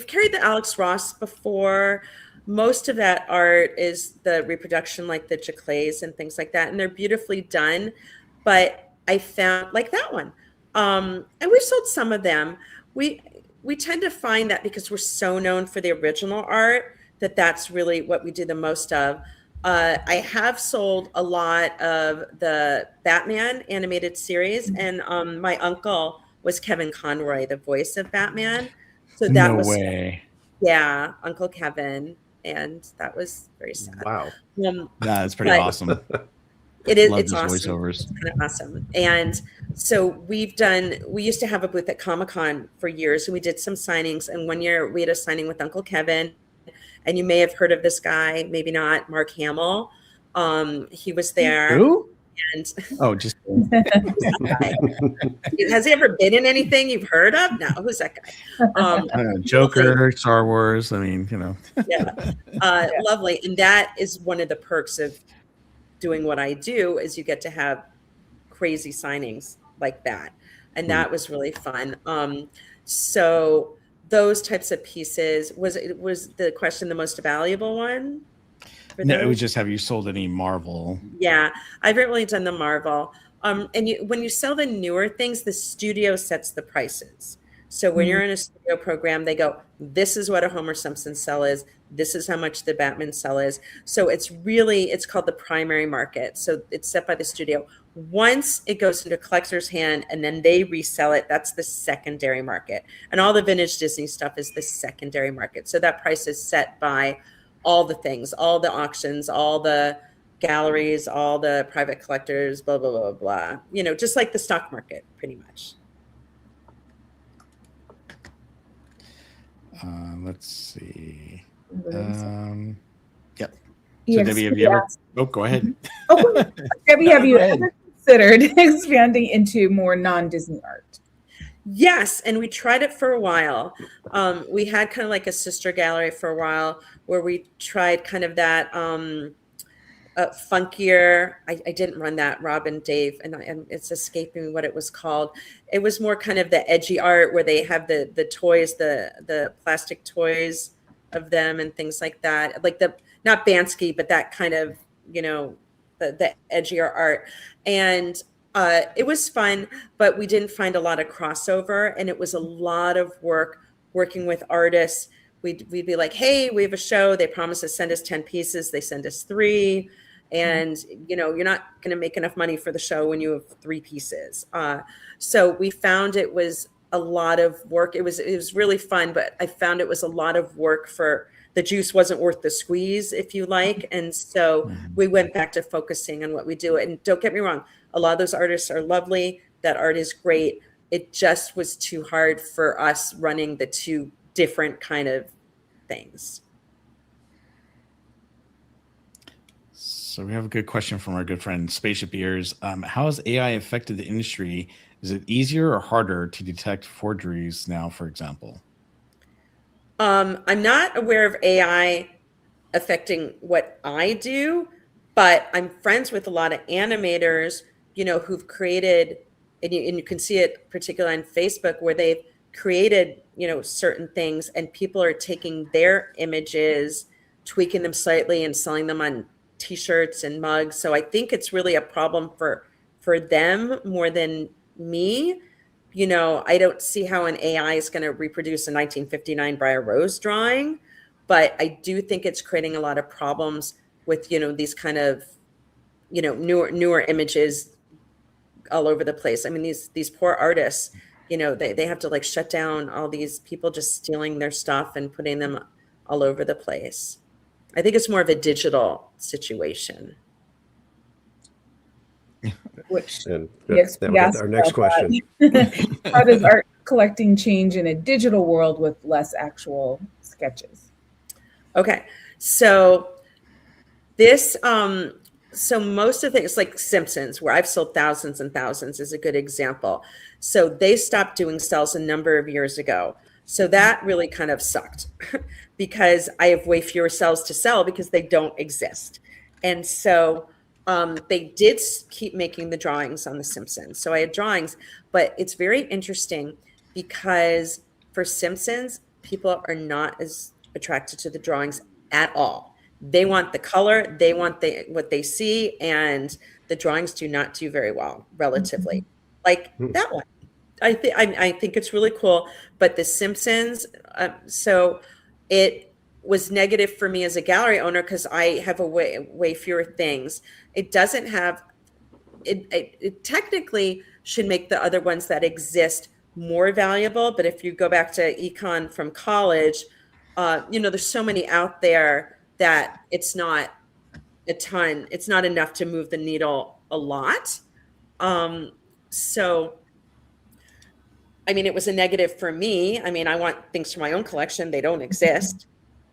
carried the Alex Ross before. Most of that art is the reproduction, like the Chiclets and things like that, and they're beautifully done. But I found like that one, and we've sold some of them. We tend to find that because we're so known for the original art that's really what we do the most of. I have sold a lot of the Batman animated series, and my uncle was Kevin Conroy, the voice of Batman. So that No was way. yeah, Uncle Kevin, and that was very sad. Wow. That's pretty but awesome. It is. Love It's those awesome. voiceovers. It's kind of awesome. And so we used to have a booth at Comic-Con for years, and we did some signings. And one year we had a signing with Uncle Kevin, and you may have heard of this guy, maybe not, Mark Hamill. He was there. Who? And Oh, just has he ever been in anything you've heard of? No, who's that guy? Joker, Star Wars. I mean, Yeah. Lovely. And that is one of the perks of doing what I do is you get to have crazy signings like that. And that was really fun. So those types of pieces, was the question the most valuable one? No, it was just, have you sold any Marvel? Yeah, I've really done the Marvel. And when you sell the newer things, the studio sets the prices. So when you're in a studio program, they go, this is what a Homer Simpson sell is. This is how much the Batman sell is. So it's called the primary market. So it's set by the studio. Once it goes into a collector's hand and then they resell it, that's the secondary market. And all the vintage Disney stuff is the secondary market. So that price is set by all the things, all the auctions, all the galleries, all the private collectors, blah, blah, blah, blah. Just like the stock market, pretty much. Let's see. Yep. Yes, So Debbie, have you ever? Oh, go ahead. Oh, Debbie, have you Go ahead. ever considered expanding into more non-Disney art? Yes, and we tried it for a while. We had kind of like a sister gallery for a while where we tried kind of that funkier. I didn't run that, Rob and Dave, and it's escaping me what it was called. It was more kind of the edgy art where they have the toys, the plastic toys of them and things like that, like the not Bansky, but that kind of the edgier art. And it was fun, but we didn't find a lot of crossover, and it was a lot of work working with artists. We'd be like, hey, we have a show. They promise to send us 10 pieces. They send us 3. and you're not going to make enough money for the show when you have 3 pieces. So we found it was a lot of work. It was really fun, but I found it was a lot of work for the juice wasn't worth the squeeze, if you like. And so we went back to focusing on what we do. And don't get me wrong, a lot of those artists are lovely. That art is great. It just was too hard for us running the 2 different kind of things. So we have a good question from our good friend Spaceship Ears. How has AI affected the industry? Is it easier or harder to detect forgeries now, for example? I'm not aware of AI affecting what I do, but I'm friends with a lot of animators, who've created, and you can see it particularly on Facebook, where they've created, certain things, and people are taking their images, tweaking them slightly and selling them on T-shirts and mugs. So I think it's really a problem for them more than me. I don't see how an AI is going to reproduce a 1959 Briar Rose drawing, but I do think it's creating a lot of problems with, these kind of, newer images all over the place. I mean, these poor artists, they have to like shut down all these people just stealing their stuff and putting them all over the place. I think it's more of a digital situation. Which And yes, that we was asked our next about question. that. How does art collecting change in a digital world with less actual sketches? Okay, so this, so most of things like Simpsons, where I've sold thousands and thousands, is a good example. So they stopped doing sales a number of years ago. So that really kind of sucked because I have way fewer sales to sell because they don't exist. And so they did keep making the drawings on The Simpsons. So I had drawings, but it's very interesting because for Simpsons, people are not as attracted to the drawings at all. They want the color, they want what they see, and the drawings do not do very well relatively. Like that one. I think it's really cool, but The Simpsons, so it was negative for me as a gallery owner because I have a way fewer things. It doesn't have, it technically should make the other ones that exist more valuable. But if you go back to econ from college, there's so many out there that it's not a ton. It's not enough to move the needle a lot. So, I mean, it was a negative for me. I mean, I want things for my own collection. They don't exist.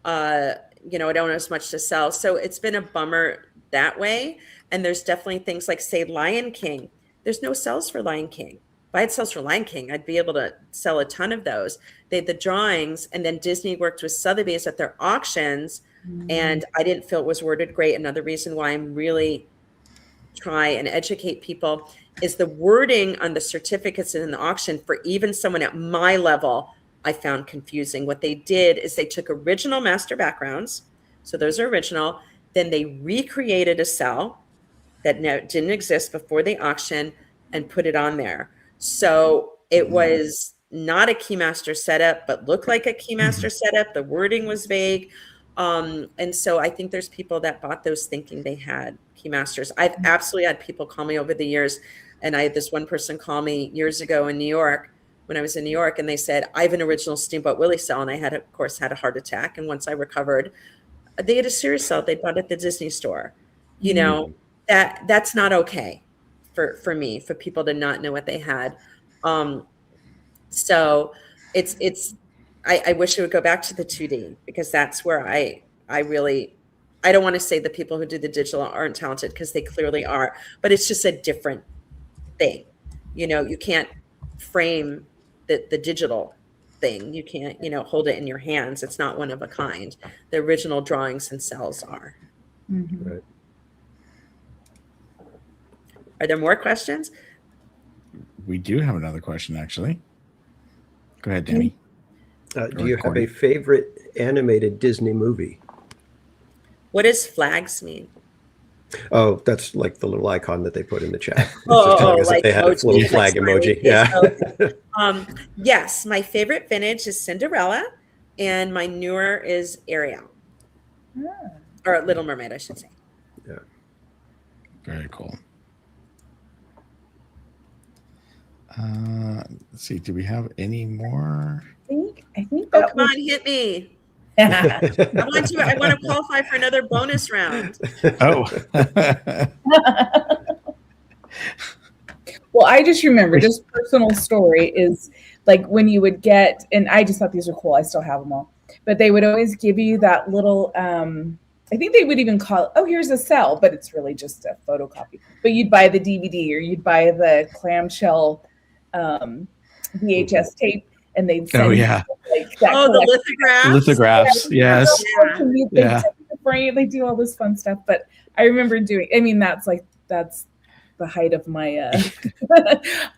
I don't have as much to sell. So it's been a bummer that way. And there's definitely things like, say, Lion King. There's no sales for Lion King. If I had sales for Lion King, I'd be able to sell a ton of those. They had the drawings, and then Disney worked with Sotheby's at their auctions, and I didn't feel it was worded great. Another reason why I'm really try and educate people is the wording on the certificates in the auction for even someone at my level, I found confusing. What they did is they took original master backgrounds. So those are original. Then they recreated a cell that didn't exist before the auction and put it on there. So it was not a Keymaster setup, but looked like a Keymaster setup. The wording was vague. And so I think there's people that bought those thinking they had Keymasters. I've absolutely had people call me over the years. And I had this one person call me years ago in New York, when I was in New York, and they said, I have an original Steamboat Willie cell. And I had, of course, had a heart attack. And once I recovered, they had a serious cell they bought at the Disney store. You know, that's not okay for me, for people to not know what they had. So I wish it would go back to the 2D, because that's where I don't want to say the people who do the digital aren't talented, because they clearly are, but it's just a different thing. You know, you can't frame the digital thing. You can't, hold it in your hands. It's not one of a kind. The original drawings and cells are. Mm-hmm. Right. Are there more questions? We do have another question, actually. Go ahead, Danny. Do you have a favorite animated Disney movie? What does flags mean? Oh, that's like the little icon that they put in the chat. It's Oh, just telling us like that they had a emoji, little like flag smiley emoji. face. Yeah. Yes, my favorite vintage is Cinderella, and my newer is Ariel, or Little Mermaid, I should say. Yeah. Very cool. Let's see. Do we have any more? I think Oh, that come on, hit me. I want to qualify for another bonus round. Oh. Well, I just remember, just personal story is like when you would get, and I just thought these were cool. I still have them all, but they would always give you that little, I think they would even call it, oh, here's a cell, but it's really just a photocopy. But you'd buy the DVD or you'd buy the clamshell VHS tape, and they'd send you, like that the lithographs. Yes. They do all this fun stuff. But I remember doing, I mean, that's the height of my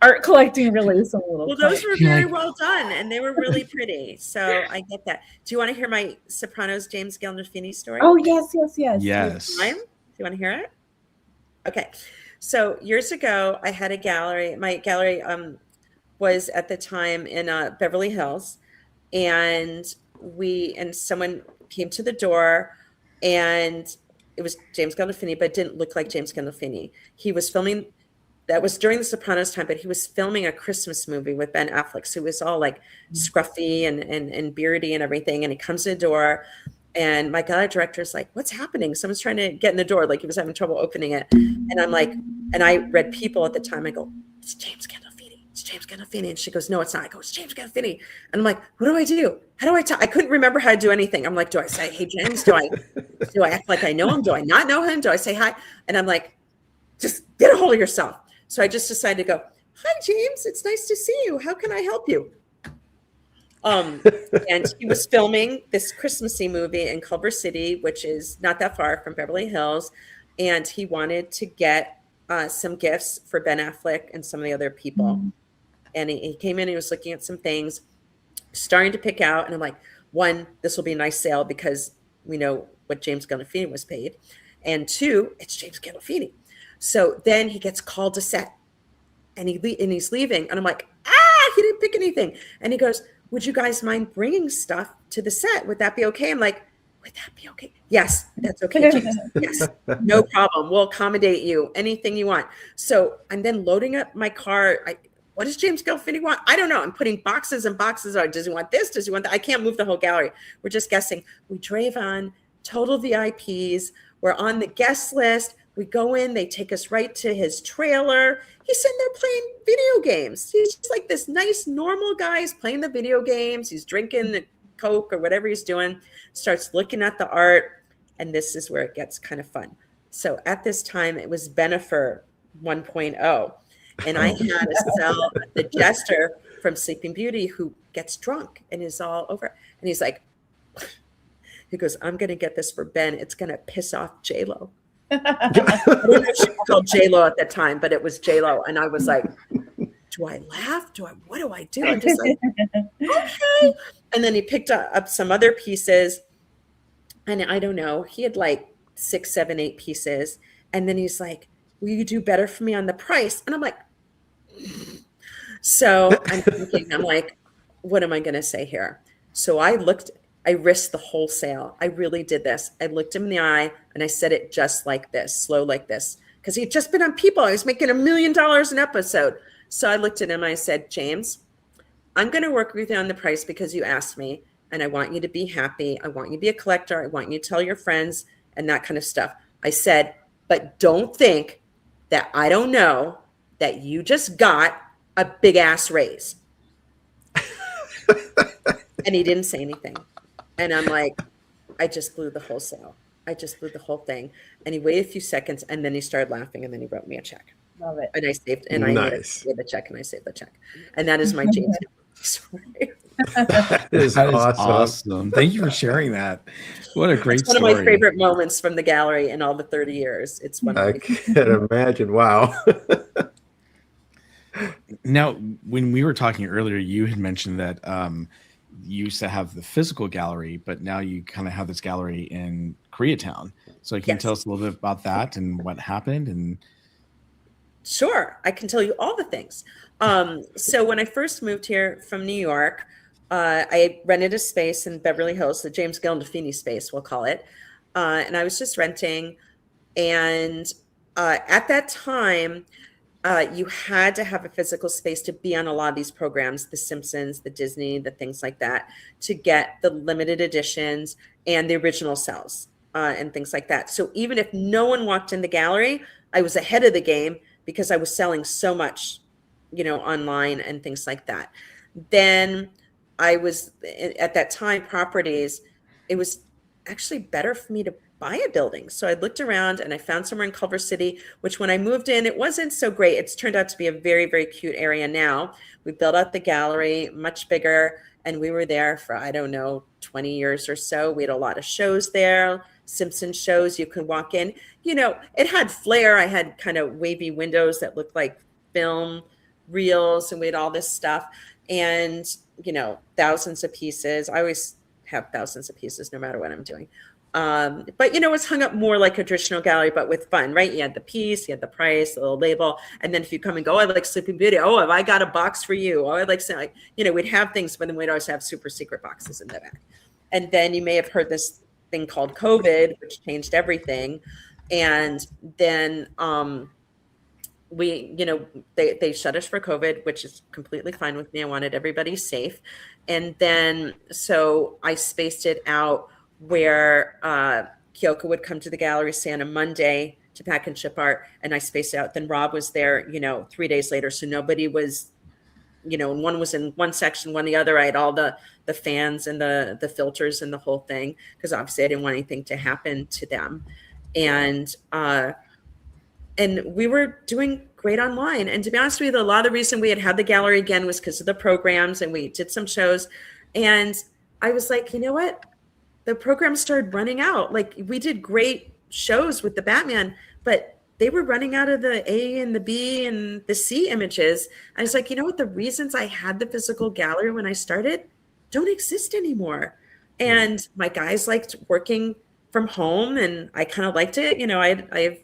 art collecting, really. So those were very well done, and they were really pretty. So I get that. Do you want to hear my Sopranos James Gandolfini story? Oh, yes. Yes. Do you want to hear it? Okay. So years ago, I had a gallery. My gallery was at the time in Beverly Hills, and someone came to the door, and it was James Gandolfini, but it didn't look like James Gandolfini. He was filming, that was during the Sopranos time, but he was filming a Christmas movie with Ben Affleck. So it was all like scruffy and beardy and everything. And he comes to the door, and my gallery director is like, what's happening? Someone's trying to get in the door. Like he was having trouble opening it. And I'm like, and I read People at the time. I go, it's James Gandolfini. It's James Gandolfini. And she goes, no, it's not. I go, it's James Gandolfini. And I'm like, what do I do? How do I talk? I couldn't remember how to do anything. I'm like, do I say, hey, James? Do I act like I know him? Do I not know him? Do I say hi? And I'm like, just get a hold of yourself. So I just decided to go, hi, James. It's nice to see you. How can I help you? And he was filming this Christmassy movie in Culver City, which is not that far from Beverly Hills. And he wanted to get some gifts for Ben Affleck and some of the other people. Mm-hmm. And he came in, he was looking at some things, starting to pick out. And I'm like, one, this will be a nice sale because we know what James Gandolfini was paid. And two, it's James Gandolfini. So then he gets called to set, and he's leaving. And I'm like, he didn't pick anything. And he goes, would you guys mind bringing stuff to the set? Would that be okay? I'm like, would that be okay? Yes, that's okay, James. Yes, no problem. We'll accommodate you. Anything you want. So I'm then loading up my car. What does James Gandolfini want? I don't know. I'm putting boxes and boxes on. Does he want this? Does he want that? I can't move the whole gallery. We're just guessing. We drove on, total VIPs. We're on the guest list. We go in. They take us right to his trailer. He's sitting there playing video games. He's just like this nice, normal guy. He's playing the video games. He's drinking the Coke or whatever he's doing. Starts looking at the art. And this is where it gets kind of fun. So at this time, it was Bennifer 1.0. And I had a cell, the jester from Sleeping Beauty, who gets drunk and is all over. And he's like, he goes, I'm going to get this for Ben. It's going to piss off J-Lo. I don't know if she was called J-Lo at that time, but it was J-Lo. And I was like, do I laugh? What do I do? I'm just like, okay. And then he picked up some other pieces. And I don't know, he had like 6, 7, 8 pieces. And then he's like, will you do better for me on the price? And I'm like, so I'm thinking, I'm like, what am I going to say here? So I risked the wholesale. I really did this. I looked him in the eye and I said it just like this, slow like this, because he'd just been on People. I was making $1 million an episode. So I looked at him. I said, James, I'm going to work with you on the price because you asked me, and I want you to be happy. I want you to be a collector. I want you to tell your friends and that kind of stuff. I said, but don't think that I don't know that you just got a big ass raise. And he didn't say anything. And I'm like, I just blew the wholesale. I just blew the whole thing. And he waited a few seconds, and then he started laughing, and then he wrote me a check. Love it. And I saved, and I gave the check, and I saved the check. And that is my James story. That is awesome. Thank you for sharing that. What a great story. One of my favorite moments from the gallery in all the 30 years. It's one of I can imagine. Wow. Now, when we were talking earlier, you had mentioned that you used to have the physical gallery, but now you kind of have this gallery in Koreatown. So can you tell us a little bit about that and what happened? And sure, I can tell you all the things. So when I first moved here from New York, I rented a space in Beverly Hills, the James Gandolfini space, we'll call it. And I was just renting, and at that time, you had to have a physical space to be on a lot of these programs, The Simpsons, the Disney, the things like that, to get the limited editions and the original sales and things like that. So even if no one walked in the gallery, I was ahead of the game because I was selling so much, online and things like that. Then I was at that time, properties, it was actually better for me to buy a building. So I looked around and I found somewhere in Culver City, which when I moved in, it wasn't so great. It's turned out to be a very, very cute area now. We built out the gallery, much bigger, and we were there for, I don't know, 20 years or so. We had a lot of shows there, Simpson shows. You could walk in, it had flair. I had kind of wavy windows that looked like film reels, and we had all this stuff. And, thousands of pieces. I always have thousands of pieces no matter what I'm doing. But it's hung up more like a traditional gallery, but with fun, right? You had the piece, you had the price, the little label, and then if you come and go, I like Sleeping Beauty. Oh, have I got a box for you? Oh, I like saying, we'd have things, but then we'd always have super secret boxes in the back. And then you may have heard this thing called COVID, which changed everything. And then they shut us for COVID, which is completely fine with me. I wanted everybody safe. And then so I spaced it out where Kyoko would come to the gallery, say on a Monday to pack and ship art, and I spaced out. Then Rob was there, 3 days later. So nobody was, one was in one section, one the other. I had all the fans and the filters and the whole thing, because obviously I didn't want anything to happen to them. And we were doing great online. And to be honest with you, a lot of the reason we had the gallery again was because of the programs, and we did some shows. And I was like, you know what? The program started running out. Like, we did great shows with the Batman, but they were running out of the A and the B and the C images. I was like, you know what? The reasons I had the physical gallery when I started don't exist anymore. And my guys liked working from home, and I kind of liked it. I have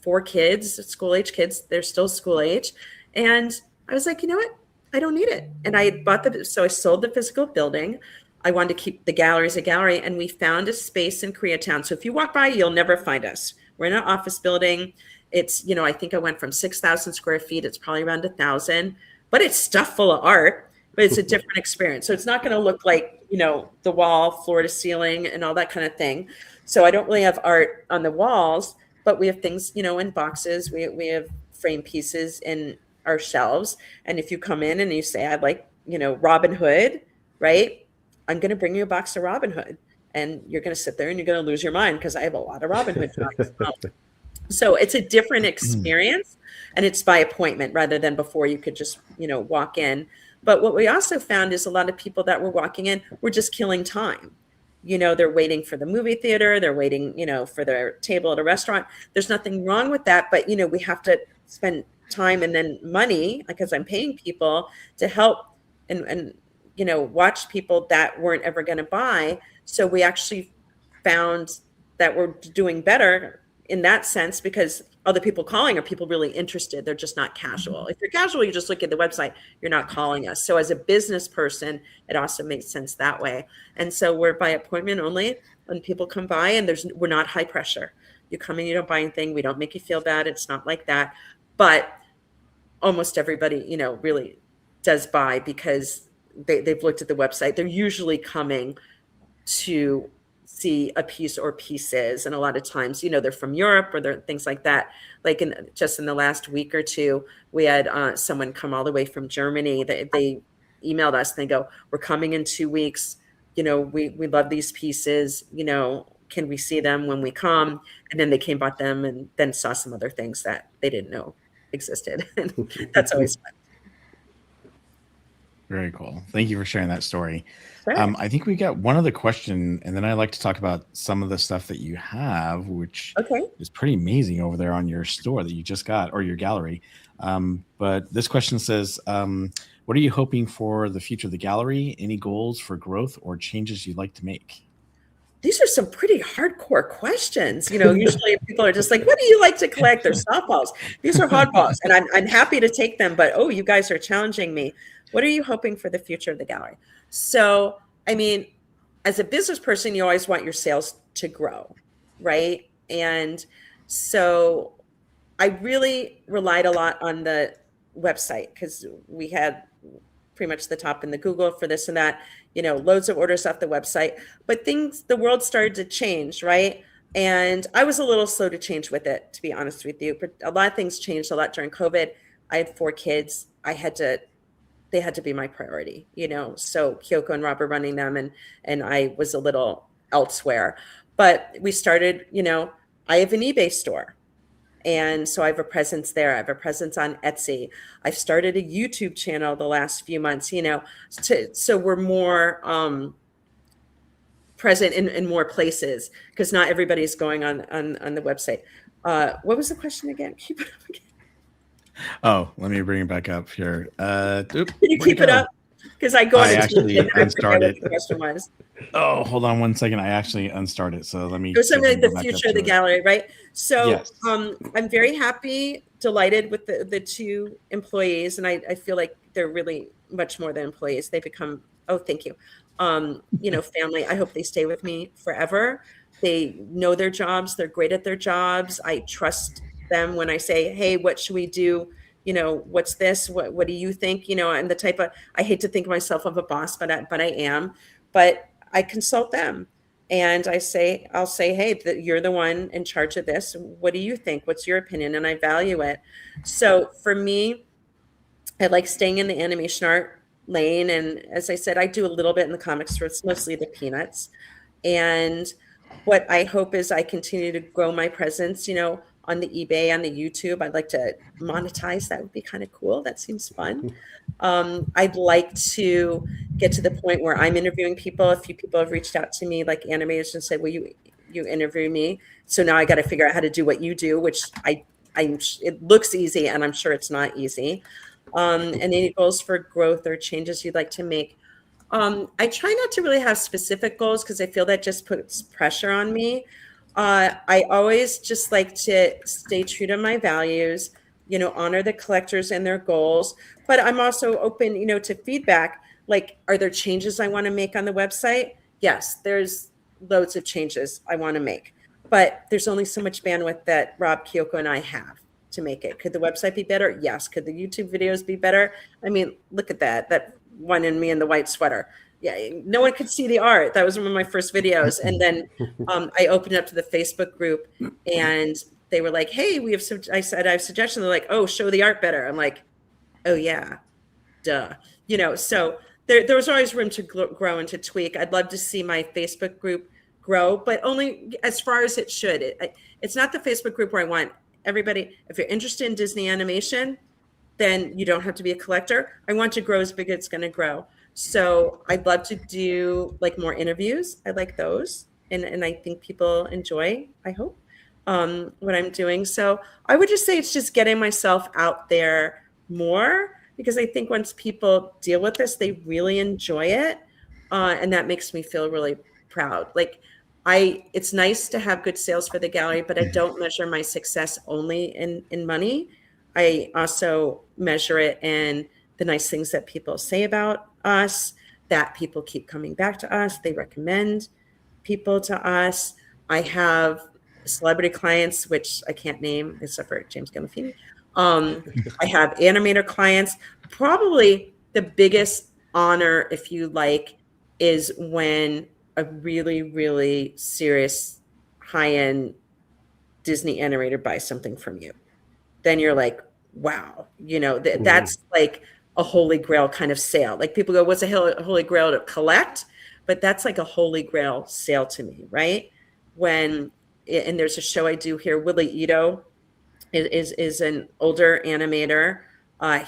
4 kids, school age kids. They're still school age. And I was like, you know what? I don't need it. And I so I sold the physical building. I wanted to keep the gallery as a gallery, and we found a space in Koreatown. So if you walk by, you'll never find us. We're in an office building. It's, I think I went from 6,000 square feet. It's probably around 1,000, but it's stuffed full of art, but it's a different experience. So it's not going to look like, the wall, floor to ceiling and all that kind of thing. So I don't really have art on the walls, but we have things, in boxes. We have frame pieces in our shelves. And if you come in and you say, I'd like, Robin Hood, right? I'm going to bring you a box of Robin Hood, and you're going to sit there and you're going to lose your mind because I have a lot of Robin Hood drawings. So it's a different experience, and it's by appointment rather than before you could just, walk in. But what we also found is a lot of people that were walking in were just killing time. They're waiting for the movie theater. They're waiting, for their table at a restaurant. There's nothing wrong with that. But, we have to spend time and then money, because I'm paying people to help and watch people that weren't ever going to buy. So we actually found that we're doing better in that sense, because other people calling are people really interested. They're just not casual. If you're casual, you just look at the website, you're not calling us. So as a business person, it also makes sense that way. And so we're by appointment only when people come by, and we're not high pressure. You come in, you don't buy anything. We don't make you feel bad. It's not like that. But almost everybody, really does buy because they've looked at the website. They're usually coming to see a piece or pieces. And a lot of times, they're from Europe or they're things like that. Like just in the last week or two, we had someone come all the way from Germany. They emailed us and they go, we're coming in 2 weeks. We love these pieces. Can we see them when we come? And then they came, bought them, and then saw some other things that they didn't know existed. And that's always fun. Very cool. Thank you for sharing that story. Sure. I think we got one other question, and then I'd like to talk about some of the stuff that you have, which is pretty amazing over there on your store that you just got, or your gallery. But this question says, what are you hoping for the future of the gallery? Any goals for growth or changes you'd like to make? These are some pretty hardcore questions. Usually people are just like, what do you like to collect? They're softballs. These are hardballs, and I'm happy to take them, but you guys are challenging me. What are you hoping for the future of the gallery? So, as a business person, you always want your sales to grow, right? And so I really relied a lot on the website because we had pretty much the top in the Google for this and that, loads of orders off the website. But the world started to change, right? And I was a little slow to change with it, to be honest with you. But a lot of things changed a lot during COVID. I had 4 kids. They had to be my priority, So Kyoko and Rob are running them, and I was a little elsewhere. But we started, I have an eBay store. And so I have a presence there. I have a presence on Etsy. I've started a YouTube channel the last few months, so we're more present in more places because not everybody's going on the website. What was the question again? Keep it up again. Oh, let me bring it back up here. Can you keep it up? Because I go on I actually unstarted. What the question was. Oh, hold on one second. I actually unstarted. So let me. It was something like the future of the gallery, right? So yes. I'm very happy, delighted with the 2 employees, and I feel like they're really much more than employees. They become, oh, thank you, family. I hope they stay with me forever. They know their jobs. They're great at their jobs. I trust them when I say, hey, what should we do? What's this? What do you think? I'm the type of, I hate to think of myself of a boss, but I am, but I consult them and I'll say, hey, you're the one in charge of this. What do you think? What's your opinion? And I value it. So for me, I like staying in the animation art lane. And as I said, I do a little bit in the comics, so it's mostly the peanuts. And what I hope is I continue to grow my presence, on the eBay, on the YouTube. I'd like to monetize. That would be kind of cool. That seems fun. I'd like to get to the point where I'm interviewing people. A few people have reached out to me, like animators, and said, will you interview me? So now I got to figure out how to do what you do, which it looks easy, and I'm sure it's not easy. And any goals for growth or changes you'd like to make? I try not to really have specific goals because I feel that just puts pressure on me. I always just like to stay true to my values, honor the collectors and their goals, but I'm also open, to feedback. Like, are there changes I want to make on the website? Yes, there's loads of changes I want to make, but there's only so much bandwidth that Rob, Kyoko, and I have to make it. Could the website be better? Yes. Could the YouTube videos be better? I mean, look at that one in me in the white sweater. Yeah, no one could see the art. That was one of my first videos. And then I opened up to the Facebook group and they were like, hey, I said, I have suggestions. They're like, oh, show the art better. I'm like, oh yeah, duh. So there was always room to grow and to tweak. I'd love to see my Facebook group grow, but only as far as it should. It's not the Facebook group where I want everybody, if you're interested in Disney animation, then you don't have to be a collector. I want to grow as big as it's going to grow. So I'd love to do like more interviews. I like those. And I think people enjoy, I hope, what I'm doing. So I would just say it's just getting myself out there more, because I think once people deal with this, they really enjoy it. And that makes me feel really proud. Like it's nice to have good sales for the gallery, but I don't measure my success only in money. I also measure it in the nice things that people say about us, that people keep coming back to us. They recommend people to us. I have celebrity clients, which I can't name except for James Gandolfini. I have animator clients. Probably the biggest honor, if you like, is when a really, really serious high-end Disney animator buys something from you. Then you're like, wow, that's like a holy grail kind of sale. Like people go, what's a holy grail to collect? But that's like a holy grail sale to me, right? And there's a show I do here, Willie Ito is an older animator.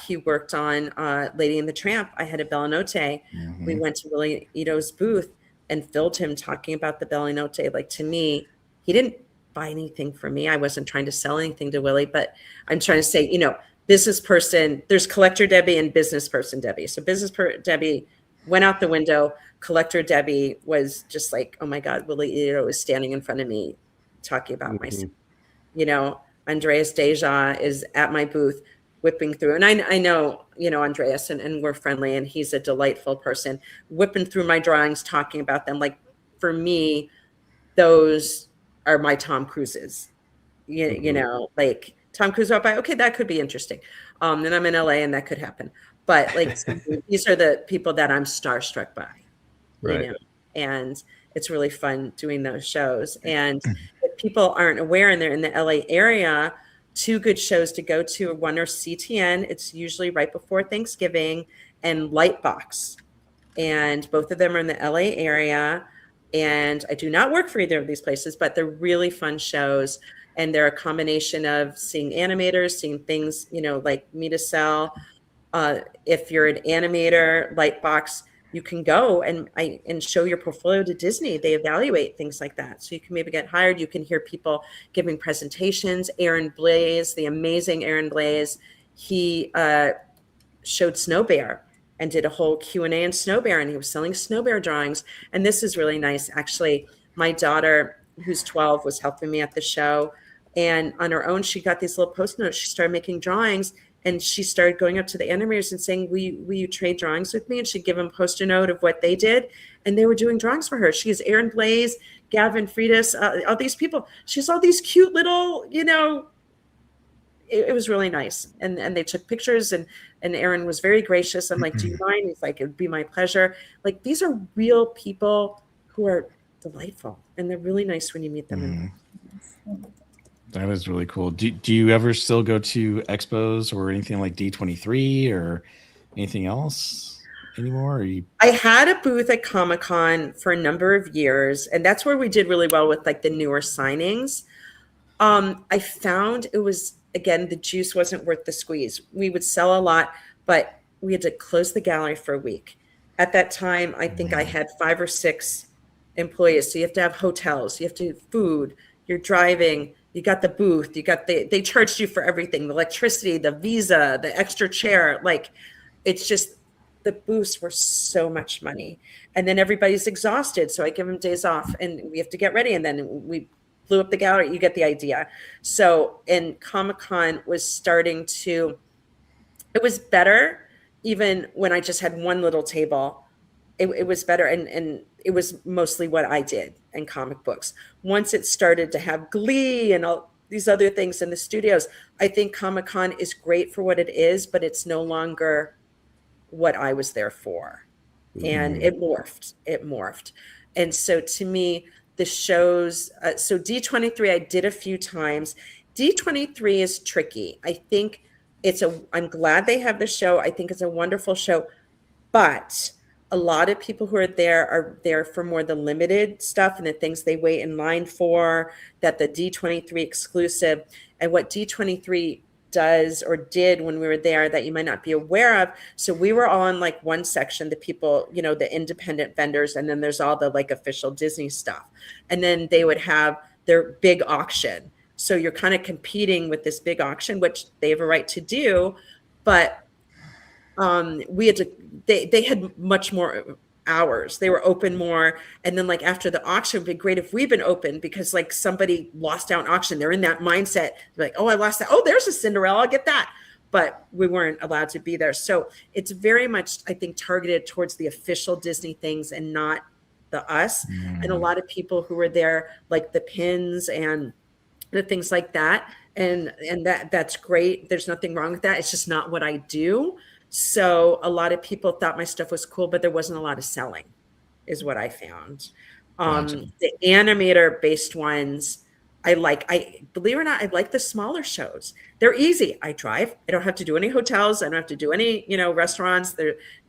He worked on Lady and the Tramp. I had a Bella Notte. Mm-hmm. We went to Willie Ito's booth and filmed him talking about the Bella Notte. Like, to me, he didn't buy anything from me. I wasn't trying to sell anything to Willie, but I'm trying to say, business person, there's collector Debbie and business person Debbie. So Debbie went out the window. Collector Debbie was just like, oh my God, Willie Ito is standing in front of me talking about myself. Andreas Deja is at my booth whipping through. And I know, Andreas and we're friendly and he's a delightful person, whipping through my drawings, talking about them. Like, for me, those are my Tom Cruises, like Tom Cruise walked by, okay, that could be interesting. And I'm in LA and that could happen. But like, these are the people that I'm starstruck by, Right. you know, and it's really fun doing those shows. And if people aren't aware and they're in the LA area, 2 good shows to go to. One are CTN. It's usually right before Thanksgiving, and Lightbox. And both of them are in the LA area. And I do not work for either of these places, but they're really fun shows. And they're a combination of seeing animators, seeing things, you know, like Me to Sell. If you're an animator, Lightbox, you can go and show your portfolio to Disney. They evaluate things like that. So you can maybe get hired. You can hear people giving presentations. Aaron Blaze, the amazing Aaron Blaze, he showed Snow Bear and did a whole Q&A on Snow Bear, and he was selling Snow Bear drawings. And this is really nice. Actually, my daughter, who's 12, was helping me at the show. And on her own, she got these little post notes. She started making drawings. And she started going up to the animators and saying, will you trade drawings with me? And she'd give them a post-it note of what they did. And they were doing drawings for her. She has Aaron Blaze, Gavin Freitas, all these people. She has all these cute little, you know, it was really nice. And they took pictures, and Aaron was very gracious. I'm like, do you mind? He's like, it would be my pleasure. Like, these are real people who are delightful. And they're really nice when you meet them. That is really cool. Do you ever still go to expos or anything like D23 or anything else anymore? I had a booth at Comic-Con for a number of years, and that's where we did really well with like the newer signings. I found it was, again, the juice wasn't worth the squeeze. We would sell a lot, but we had to close the gallery for a week. At that time, I think I had 5 or 6 employees. So you have to have hotels, you have to have food, you're driving, you got the booth, you got they charged you for everything, the electricity, the visa, the extra chair. Like, it's just, the booths were so much money. And then everybody's exhausted. So I give them days off and we have to get ready. And then we blew up the gallery. You get the idea. So, and Comic-Con was starting to, it was better even when I just had one little table. It was better. And it was mostly what I did in comic books. Once it started to have Glee and all these other things in the studios, I think Comic-Con is great for what it is, but it's no longer what I was there for. And it morphed. And so to me, the shows, so D23, I did a few times. D23 is tricky. I think I'm glad they have the show. I think it's a wonderful show, but a lot of people who are there for more the limited stuff and the things they wait in line for, that the D23 exclusive. And what D23 does or did when we were there that you might not be aware of. So we were all in like one section, the people, you know, the independent vendors, and then there's all the like official Disney stuff. And then they would have their big auction. So you're kind of competing with this big auction, which they have a right to do, but we had to, they had much more hours. They were open more. And then like after the auction, it'd be great if we'd been open, because like somebody lost out an auction. They're in that mindset, like, oh, I lost that. Oh, there's a Cinderella, I'll get that. But we weren't allowed to be there. So it's very much, I think, targeted towards the official Disney things and not the us. And a lot of people who were there, like the pins and the things like that. And that's great. There's nothing wrong with that. It's just not what I do. So a lot of people thought my stuff was cool, but there wasn't a lot of selling, is what I found. Gotcha. The animator based ones, believe it or not, I like the smaller shows. They're easy. I drive. I don't have to do any hotels. I don't have to do any, restaurants.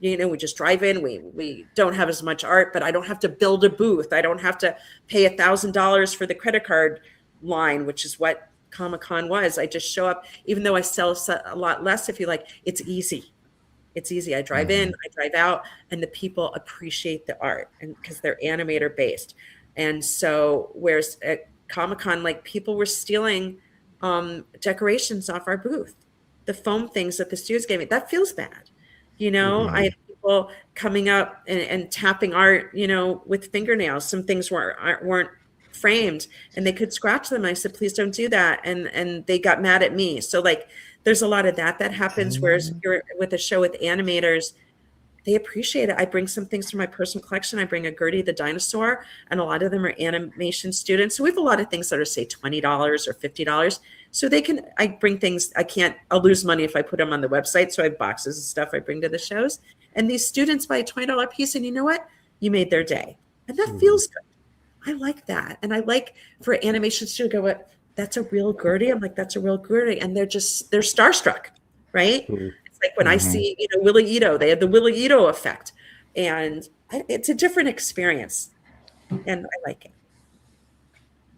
We just drive in. We don't have as much art, but I don't have to build a booth. I don't have to pay $1,000 for the credit card line, which is what Comic-Con was. I just show up, even though I sell a lot less, if you like, it's easy. It's easy. I drive in, I drive out, and the people appreciate the art, and because they're animator based. And so, whereas at Comic-Con, like people were stealing decorations off our booth, the foam things that the studios gave me. That feels bad, I had people coming up and tapping art, with fingernails. Some things weren't framed, and they could scratch them. I said, please don't do that, and they got mad at me. So like, there's a lot of that happens. Whereas if you're with a show with animators, they appreciate it. I bring some things from my personal collection. I bring a Gertie the dinosaur, and a lot of them are animation students. So we have a lot of things that are, say, $20 or $50. So I bring things, I'll lose money if I put them on the website. So I have boxes of stuff I bring to the shows. And these students buy a $20 piece, and you know what? You made their day. And that feels good. I like that. And I like for animation studio to go, that's a real Gertie. I'm like, that's a real Gertie. And they're starstruck, right? It's like when I see, Willie Ito, they have the Willie Ito effect. And it's a different experience. And I like it.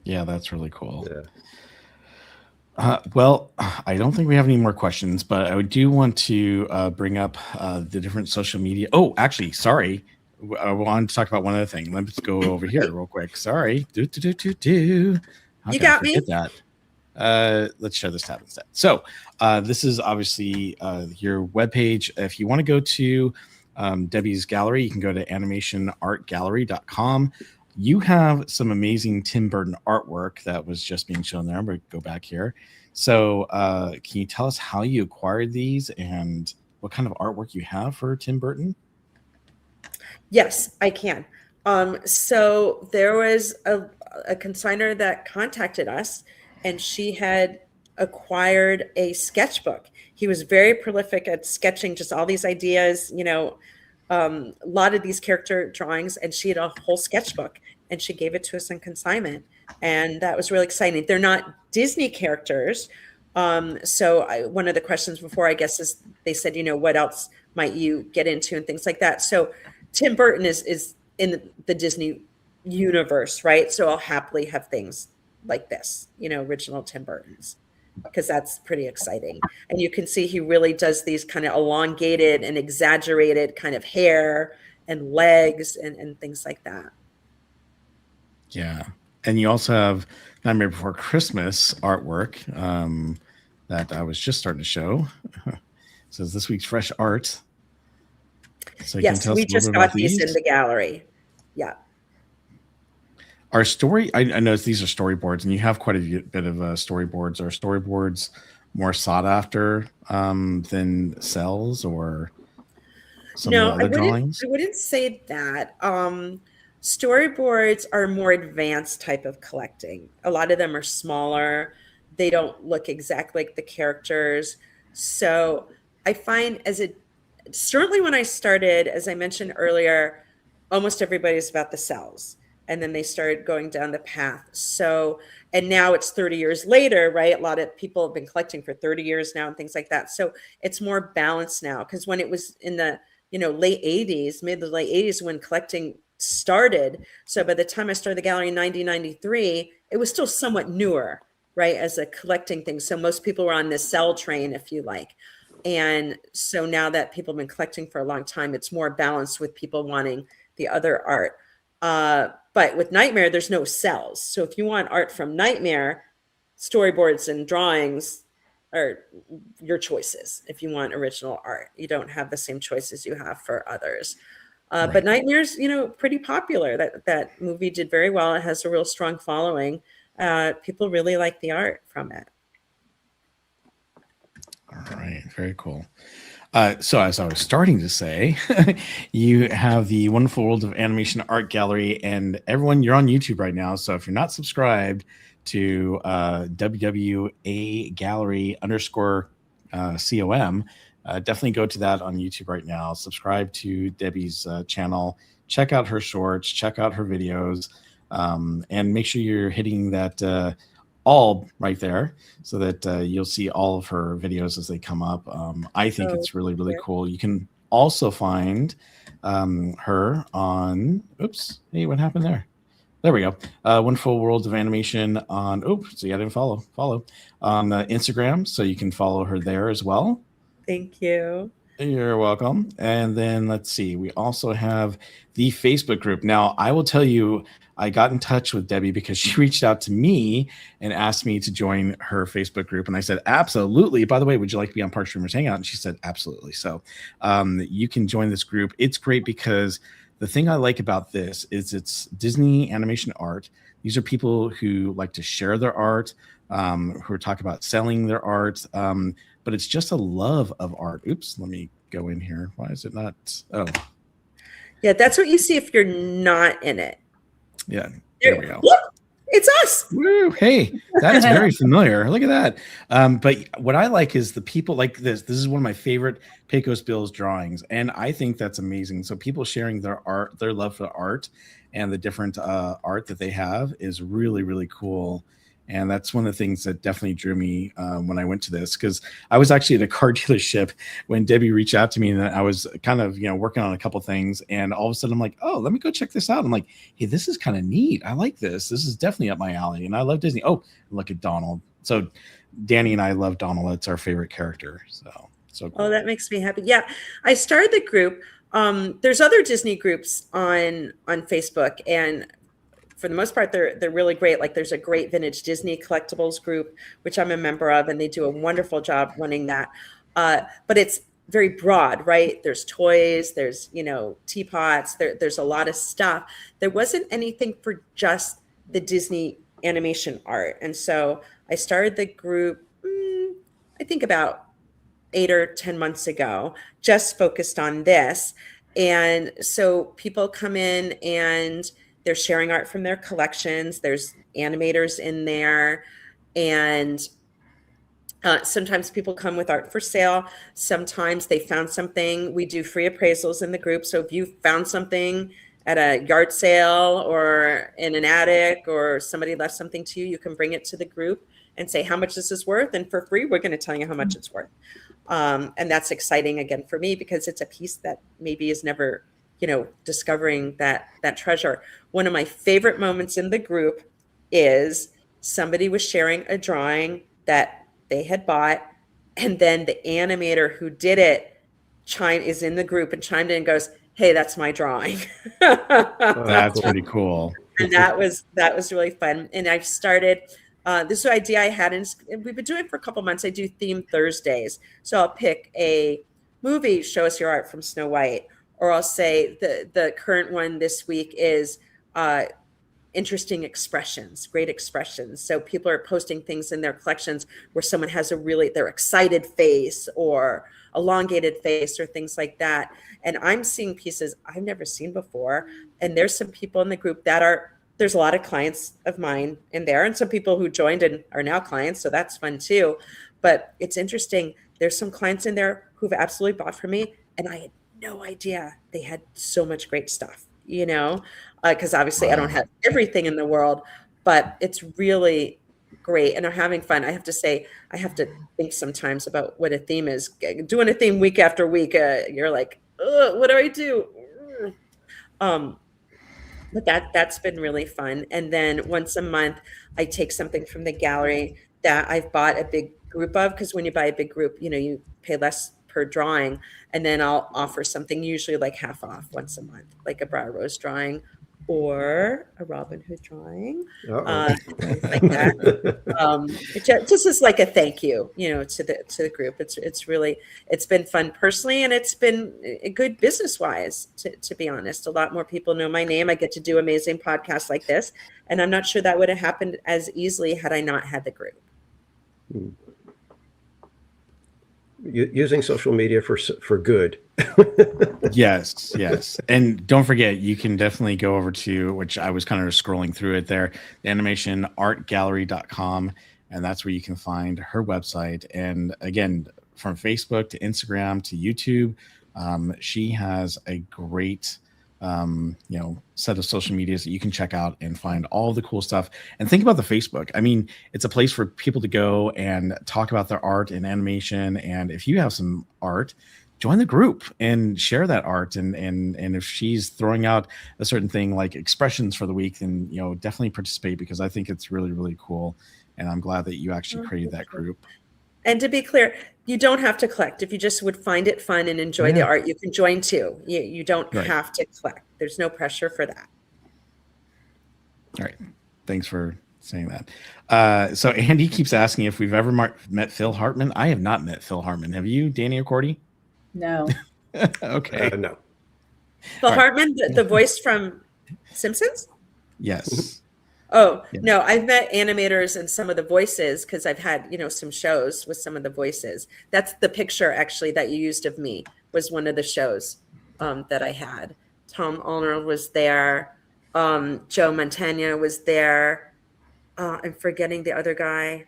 Yeah, that's really cool. Yeah. Well, I don't think we have any more questions, but I do want to bring up the different social media. Oh, actually, sorry. I wanted to talk about one other thing. Let's go over here real quick. Sorry. How You got me. That? Let's share this tab instead. So this is obviously your webpage. If you want to go to Debbie's gallery, you can go to animationartgallery.com. You have some amazing Tim Burton artwork that was just being shown there. I'm going to go back here. So can you tell us how you acquired these and what kind of artwork you have for Tim Burton? Yes, I can. So there was a consignor that contacted us, and she had acquired a sketchbook. He was very prolific at sketching just all these ideas, a lot of these character drawings, and she had a whole sketchbook, and she gave it to us on consignment. And that was really exciting. They're not Disney characters. So one of the questions before, I guess, is they said, what else might you get into and things like that. So Tim Burton is in the Disney universe, right? So I'll happily have things like this, original Tim Burtons, because that's pretty exciting. And you can see he really does these kind of elongated and exaggerated kind of hair and legs and things like that. Yeah. And you also have Nightmare Before Christmas artwork that I was just starting to show. It says this week's fresh art. So yes, we just got these in the gallery. Yeah. Our story, I noticed these are storyboards, and you have quite a bit of storyboards. Are storyboards more sought after than cells or some of the other drawings? I wouldn't say that. Storyboards are more advanced type of collecting. A lot of them are smaller. They don't look exactly like the characters. So I find certainly when I started, as I mentioned earlier, almost everybody's about the cells. And then they started going down the path. So, and now it's 30 years later, right? A lot of people have been collecting for 30 years now and things like that. So it's more balanced now. Because when it was in the, late 80s, mid to late 80s, when collecting started. So by the time I started the gallery in 1993, it was still somewhat newer, right? As a collecting thing. So most people were on this cell train, if you like. And so now that people have been collecting for a long time, it's more balanced with people wanting the other art. But with Nightmare, there's no cells. So if you want art from Nightmare, storyboards and drawings are your choices. If you want original art, you don't have the same choices you have for others. Right. But Nightmare's, pretty popular. That movie did very well. It has a real strong following. People really like the art from it. All right, very cool. So as I was starting to say, you have the Wonderful World of Animation Art Gallery, and everyone, you're on YouTube right now. So if you're not subscribed to WWA Gallery _COM, definitely go to that on YouTube right now. Subscribe to Debbie's channel. Check out her shorts. Check out her videos, and make sure you're hitting that all right there so that you'll see all of her videos as they come up. I think it's really, really cool. You can also find her on, hey, what happened there? There we go. Wonderful World of Animation on, see, I didn't follow on Instagram. So you can follow her there as well. Thank you. You're welcome. And then let's see, we also have the Facebook group. Now, I will tell you, I got in touch with Debbie because she reached out to me and asked me to join her Facebook group. And I said, absolutely. By the way, would you like to be on Park Streamers Hangout? And she said, absolutely. So you can join this group. It's great because the thing I like about this is it's Disney animation art. These are people who like to share their art, who talk about selling their art. But it's just a love of art. Let me go in here. Why is it not? Oh. Yeah, that's what you see if you're not in it. Yeah, there we go. It's us. Woo, hey, that's very familiar. Look at that. But what I like is the people like this. This is one of my favorite Pecos Bills drawings, and I think that's amazing. So people sharing their art, their love for art, and the different art that they have is really, really cool. And that's one of the things that definitely drew me when I went to this, because I was actually at a car dealership when Debbie reached out to me, and I was kind of working on a couple things, and all of a sudden I'm like, oh, let me go check this out. I'm like, hey, this is kind of neat. I like this. This is definitely up my alley, and I love Disney. Oh, look at Donald. So Danny and I love Donald. It's our favorite character. So cool. Oh, that makes me happy. Yeah, I started the group. There's other Disney groups on Facebook, and for the most part, they're really great. Like there's a great vintage Disney collectibles group, which I'm a member of, and they do a wonderful job running that. But it's very broad, right? There's toys, there's teapots, there's a lot of stuff. There wasn't anything for just the Disney animation art, and so I started the group. I think about 8 or 10 months ago, just focused on this, and so people come in and they're sharing art from their collections. There's animators in there. And sometimes people come with art for sale. Sometimes they found something. We do free appraisals in the group. So if you found something at a yard sale or in an attic, or somebody left something to you, you can bring it to the group and say how much this is worth. And for free, we're going to tell you how much it's worth. And that's exciting, again, for me, because it's a piece that maybe is never discovering that treasure. One of my favorite moments in the group is somebody was sharing a drawing that they had bought, and then the animator who did it is in the group and chimed in and goes, hey, that's my drawing. That's pretty cool. And that was really fun. And I've started this idea I had, and we've been doing it for a couple months. I do theme Thursdays. So I'll pick a movie, show us your art from Snow White. Or I'll say the current one this week is interesting expressions, great expressions. So people are posting things in their collections where someone has their excited face or elongated face or things like that. And I'm seeing pieces I've never seen before. And there's some people in the group there's a lot of clients of mine in there, and some people who joined and are now clients. So that's fun too. But it's interesting. There's some clients in there who've absolutely bought from me, and I had no idea they had so much great stuff, because obviously I don't have everything in the world, but it's really great. And I'm having fun. I have to say, I have to think sometimes about what a theme is. Doing a theme week after week, you're like, what do I do? But that's been really fun. And then once a month, I take something from the gallery that I've bought a big group of, because when you buy a big group, you pay less per drawing, and then I'll offer something usually like half off once a month, like a Briar Rose drawing or a Robin Hood drawing, things like that. It just is like a thank you, to the group. It's been fun personally, and it's been good business wise. To be honest, a lot more people know my name. I get to do amazing podcasts like this, and I'm not sure that would have happened as easily had I not had the group. Using social media for good. Yes. And don't forget, you can definitely go over to, which I was kind of scrolling through it there, the animationartgallery.com, and that's where you can find her website. And again, from Facebook to Instagram to YouTube, she has a great set of social medias that you can check out and find all the cool stuff. And think about the Facebook. I mean, it's a place for people to go and talk about their art and animation. And if you have some art, join the group and share that art. And if she's throwing out a certain thing like expressions for the week, then definitely participate, because I think it's really, really cool. And I'm glad that you actually created that group. And to be clear, you don't have to collect. If you just would find it fun and enjoy the art, you can join too. You don't have to collect. There's no pressure for that. All right. Thanks for saying that. So Andy keeps asking if we've ever met Phil Hartman. I have not met Phil Hartman. Have you, Danny or Cordy? No. Okay. No. Phil Hartman, the voice from Simpsons? Yes. Oh, yeah. No, I've met animators and some of the voices, because I've had, some shows with some of the voices. That's the picture actually that you used of me, was one of the shows that I had. Tom Arnold was there. Joe Montana was there. I'm forgetting the other guy.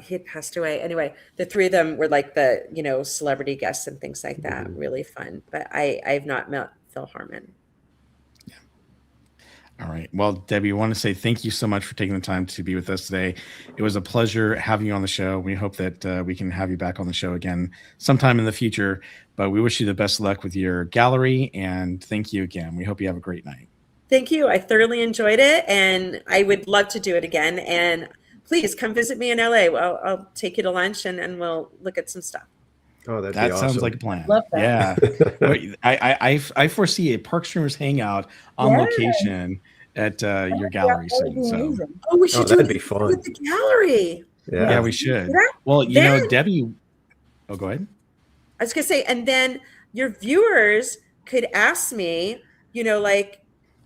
He had passed away. Anyway, the three of them were like the, celebrity guests and things like that. Mhm. Really fun. But I've not met Phil Hartman. All right. Well, Debbie, I want to say thank you so much for taking the time to be with us today. It was a pleasure having you on the show. We hope that we can have you back on the show again sometime in the future. But we wish you the best of luck with your gallery. And thank you again. We hope you have a great night. Thank you. I thoroughly enjoyed it, and I would love to do it again. And please come visit me in LA. Well, I'll take you to lunch, and we'll look at some stuff. Oh, that'd That be awesome. sounds like a plan. Love that. Yeah. I foresee a Park Streamers Hangout on Yeah. location at your gallery That would soon. be So amazing. Oh, we should do that'd it be fun. at the gallery. yeah, we should. Yeah. Well, you know, Then- Debbie. Oh, go ahead. I was gonna say, and then your viewers could ask me, like,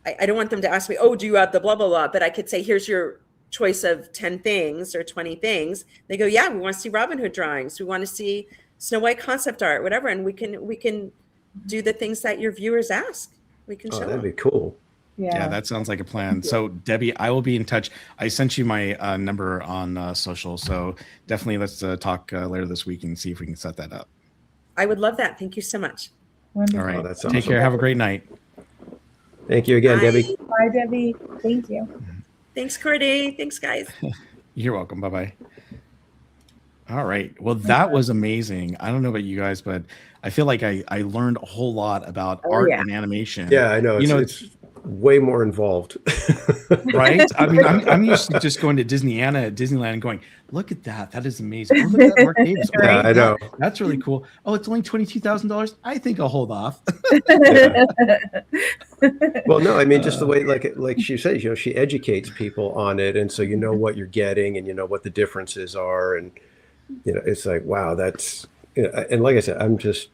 I don't want them to ask me, oh, do you have the blah blah blah? But I could say, here's your choice of 10 things or 20 things. They go, yeah, we want to see Robin Hood drawings. We want to see Snow White concept art, whatever, and we can do the things that your viewers ask. We can Oh, show that'd them. be cool. Yeah, that sounds like a plan. So, Debbie, I will be in touch. I sent you my number on social, so definitely let's talk later this week and see if we can set that up. I would love that. Thank you so much. Wonderful. All right. that's Take awesome. care. Have a great night. Thank you again, Bye. Debbie. Bye, Debbie. Thank you. Thanks, Cordy. Thanks, guys. You're welcome. Bye-bye. All right. Well, that was amazing. I don't know about you guys, but I feel like I learned a whole lot about art yeah. and animation. Yeah, I know. It's way more involved. Right? I mean, I'm used to just going to Disneyland and going, look at that. That is amazing. Oh, look at that Mark Davis. Oh, Yeah, I know. That's really cool. Oh, it's only $22,000. I think I'll hold off. Yeah. Well, no, I mean, just the way, like she says, she educates people on it, and so you know what you're getting, and you know what the differences are, and it's like, wow, that's, and like I said, I'm just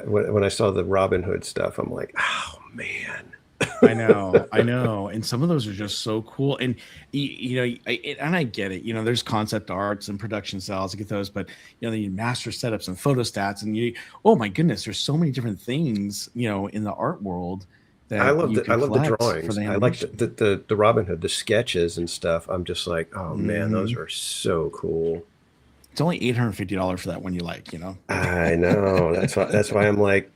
when I saw the Robin Hood stuff, I'm like, oh man. I know. And some of those are just so cool. And, and I get it, there's concept arts and production styles to get those, but, the master setups and photo stats and oh my goodness, there's so many different things, in the art world that I love you the can collect drawings. for the I like animation. the Robin Hood, the sketches and stuff. I'm just like, oh man, those are so cool. It's only $850 for that one you like, I know. That's why I'm like,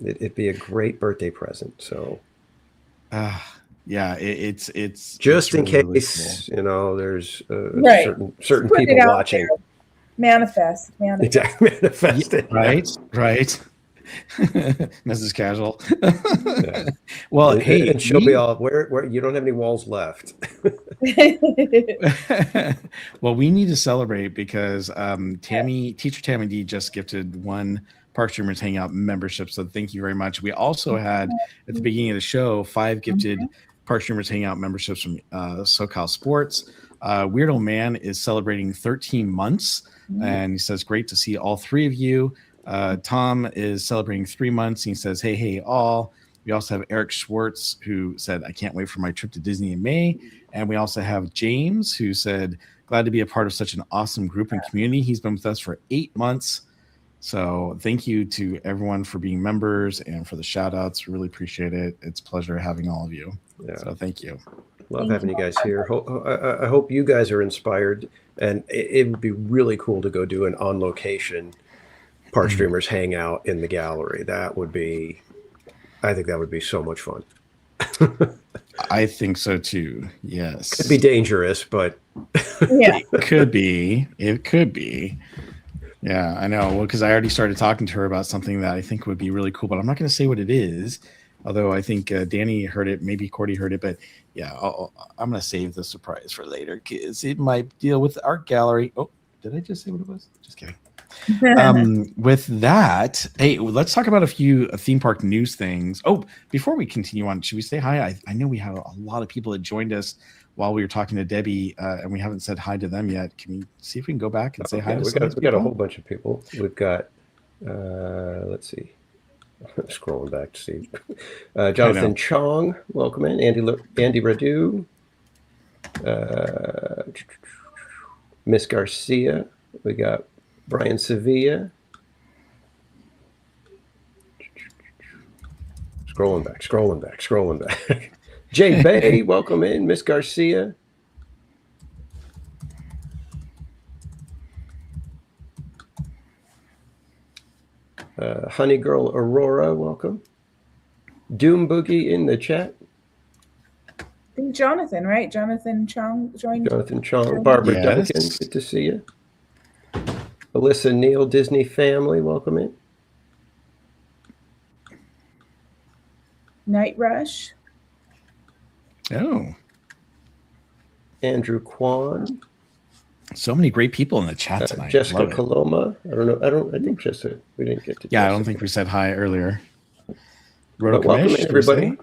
it'd be a great birthday present. So yeah, it's just in really, really case, cool. there's Right. certain Put it people out watching. there. Manifest. Exactly, manifest it. Right. Mrs. Casual. Yeah. Well, And, hey, and she'll be all, where you don't have any walls left. well, we need to celebrate because Teacher Tammy D just gifted one Park Streamers Hangout membership. So thank you very much. We also had at the beginning of the show 5 gifted Park Streamers Hangout memberships from SoCal Sports. Weirdo Man is celebrating 13 months, and he says, great to see all 3 of you. Tom is celebrating 3 months. And he says, hey, all. We also have Eric Schwartz, who said, I can't wait for my trip to Disney in May. And we also have James, who said, glad to be a part of such an awesome group and community. He's been with us for 8 months. So thank you to everyone for being members and for the shout outs. Really appreciate it. It's a pleasure having all of you. Yeah. So thank you. Love having you guys here. I hope you guys are inspired, and it would be really cool to go do an on location Park Streamers Hangout in the gallery. I think that would be so much fun. I think so too. Yes. It'd be dangerous, but Yeah. It could be. Yeah, I know. Well, because I already started talking to her about something that I think would be really cool, but I'm not going to say what it is. Although I think Danny heard it, maybe Cordy heard it, but yeah, I'm going to save the surprise for later because it might deal with the art gallery. Oh, did I just say what it was? Just kidding. With that, hey, let's talk about a few theme park news things. Oh, before we continue on, should we say hi? I know we have a lot of people that joined us while we were talking to Debbie, and we haven't said hi to them yet. Can we see if we can go back and say hi to some of these we got a people? whole bunch of people. We've got, let's see, I'm scrolling back to see. Jonathan Chong, welcome in. Andy Radu, Miss Garcia. We got Brian Sevilla. Scrolling back. Jay Bay, welcome in. Miss Garcia. Honey Girl Aurora, welcome. Doom Boogie in the chat. I think Jonathan, right? Jonathan Chong joined. Jonathan Chong, Barbara Yes. Duncan, good to see you. Alyssa Neal, Disney family, welcome in. Night Rush. Oh, Andrew Kwan, so many great people in the chat tonight. Jessica Love it. Paloma. I don't know. I think Jessica. We didn't get to. Yeah, I Jessica. don't think we said hi earlier. But welcome in, everybody.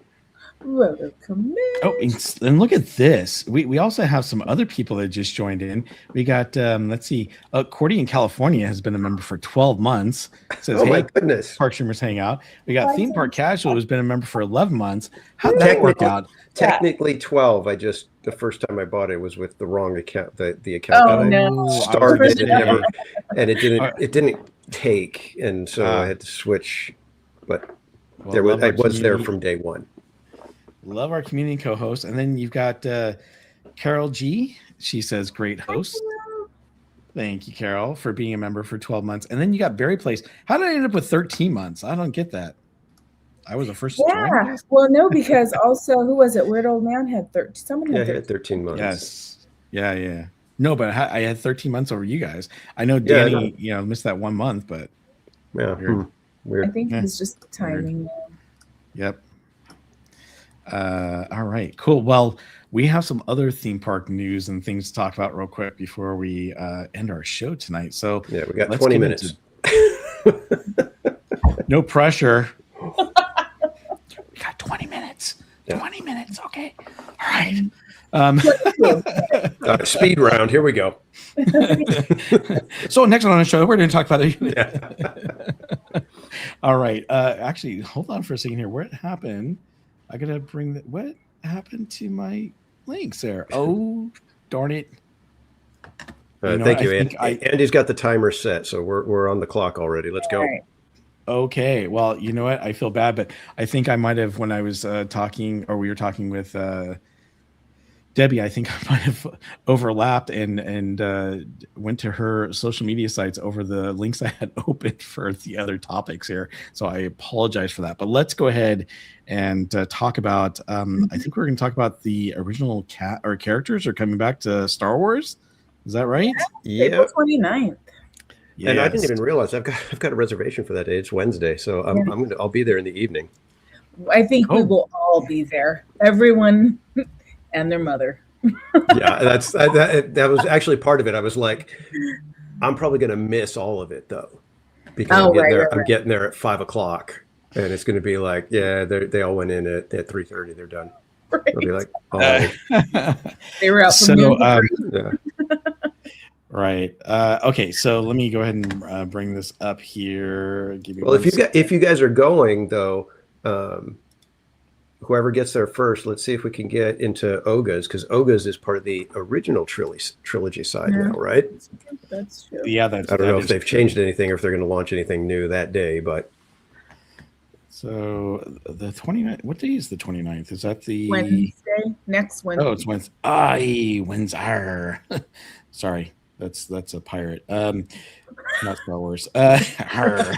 Roto Commit. Oh, and look at this. We also have some other people that just joined in. We got, let's see, Cordy in California has been a member for 12 months. Says, Oh hey, my goodness. Park Streamers Hangout. We got Theme Park Casual, who's been a member for 11 months. How'd that Technically- work out? Technically 12. The first time I bought it was with the wrong account. The account Oh, that I no. started I and it didn't take, and so I had to switch. But Well, I was there from day one. Love our community co-host. And then you've got Carol G. She says, great host. Thank you, Carol, for being a member for 12 months. And then you got Barry Place. How did I end up with 13 months? I don't get that. I was the first to join, I Yeah. guess. Well, no, because also, who was it? Weird Old Man had 13. Someone Yeah, had I had 13 months. Yes. Yeah. No, but I had 13 months over you guys. I know Yeah, I Danny, know. missed that 1 month, but Yeah. Weird. I Weird. think Yeah. it was just timing. yep. All right, cool. Well, we have some other theme park news and things to talk about real quick before we end our show tonight. So Yeah, we got let's 20 get minutes. no pressure. We got 20 minutes. Yeah. 20 minutes. Okay. All right. Speed round. Here we go. So next on the show, we're going to talk about it. Yeah. All right. Actually, hold on for a second here. What happened? I gotta bring that. What happened to my links there? Oh, darn it! Thank you, I Andy. think Andy's got the timer set, so we're on the clock already. Let's go. All right. Okay. Well, you know what? I feel bad, but I think I might have, when I was talking, or we were talking with Debbie, I think I might have overlapped and went to her social media sites over the links I had opened for the other topics here. So I apologize for that. But let's go ahead and talk about. I think we're going to talk about the original characters are coming back to Star Wars. Is that right? Yeah. April 29th. And I Yes. didn't even realize I've got a reservation for that day. It's Wednesday, so I'll be there in the evening. I think we Oh. will all be there. Everyone and their mother. Yeah, that was actually part of it. I was like, I'm probably going to miss all of it though, because Oh, I'm right. getting there at 5:00, and it's going to be like, yeah, they all went in at 3:30. They're done. Right. They'll be like, oh, They were out from So, noon. yeah. right. Okay. So let me go ahead and bring this up here. Give you Well, one if you guys are going though, whoever gets there first, let's see if we can get into Oga's, because Oga's is part of the original trilogy side now, right? That's true. Yeah, that's. I don't that know is if they've changed anything or if they're going to launch anything new that day, but So the 29th, what day is the 29th? Is that the Wednesday. Next Wednesday. Oh, it's Wednesday. Windsor. Sorry, that's a pirate. Not Star Wars. Arr.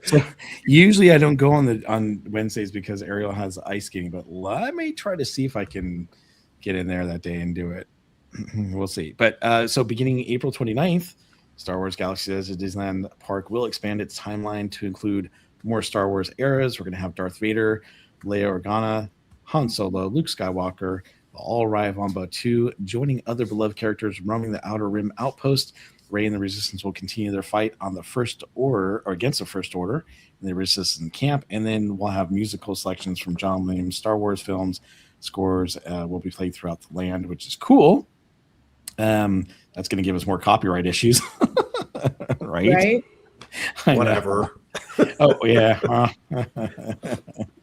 So usually I don't go on Wednesdays because Ariel has ice skating, but I may try to see if I can get in there that day and do it. We'll see. But so beginning April 29th, Star Wars Galaxy's Edge Disneyland Park will expand its timeline to include more Star Wars eras. We're going to have Darth Vader, Leia Organa, Han Solo, Luke Skywalker all arrive on Batuu, joining other beloved characters roaming the Outer Rim outpost. Rey and the Resistance will continue their fight on the First Order, or against the First Order in the Resistance camp, and then we'll have musical selections from John Williams' Star Wars films. Scores will be played throughout the land, which is cool. That's going to give us more copyright issues, right? I know. whatever. Oh yeah. As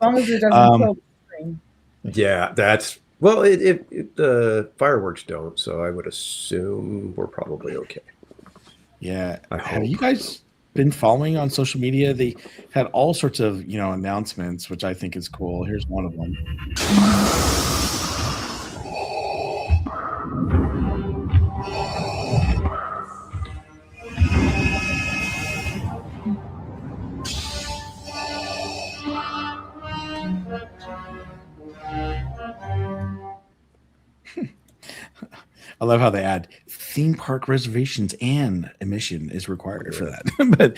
long as it doesn't kill the screen. Yeah, that's well. The fireworks don't, so I would assume we're probably okay. Yeah. I Have hope. you guys been following on social media, they had all sorts of announcements, which I think is cool. Here's one of them. I love how they add theme park reservations and admission is required for that. But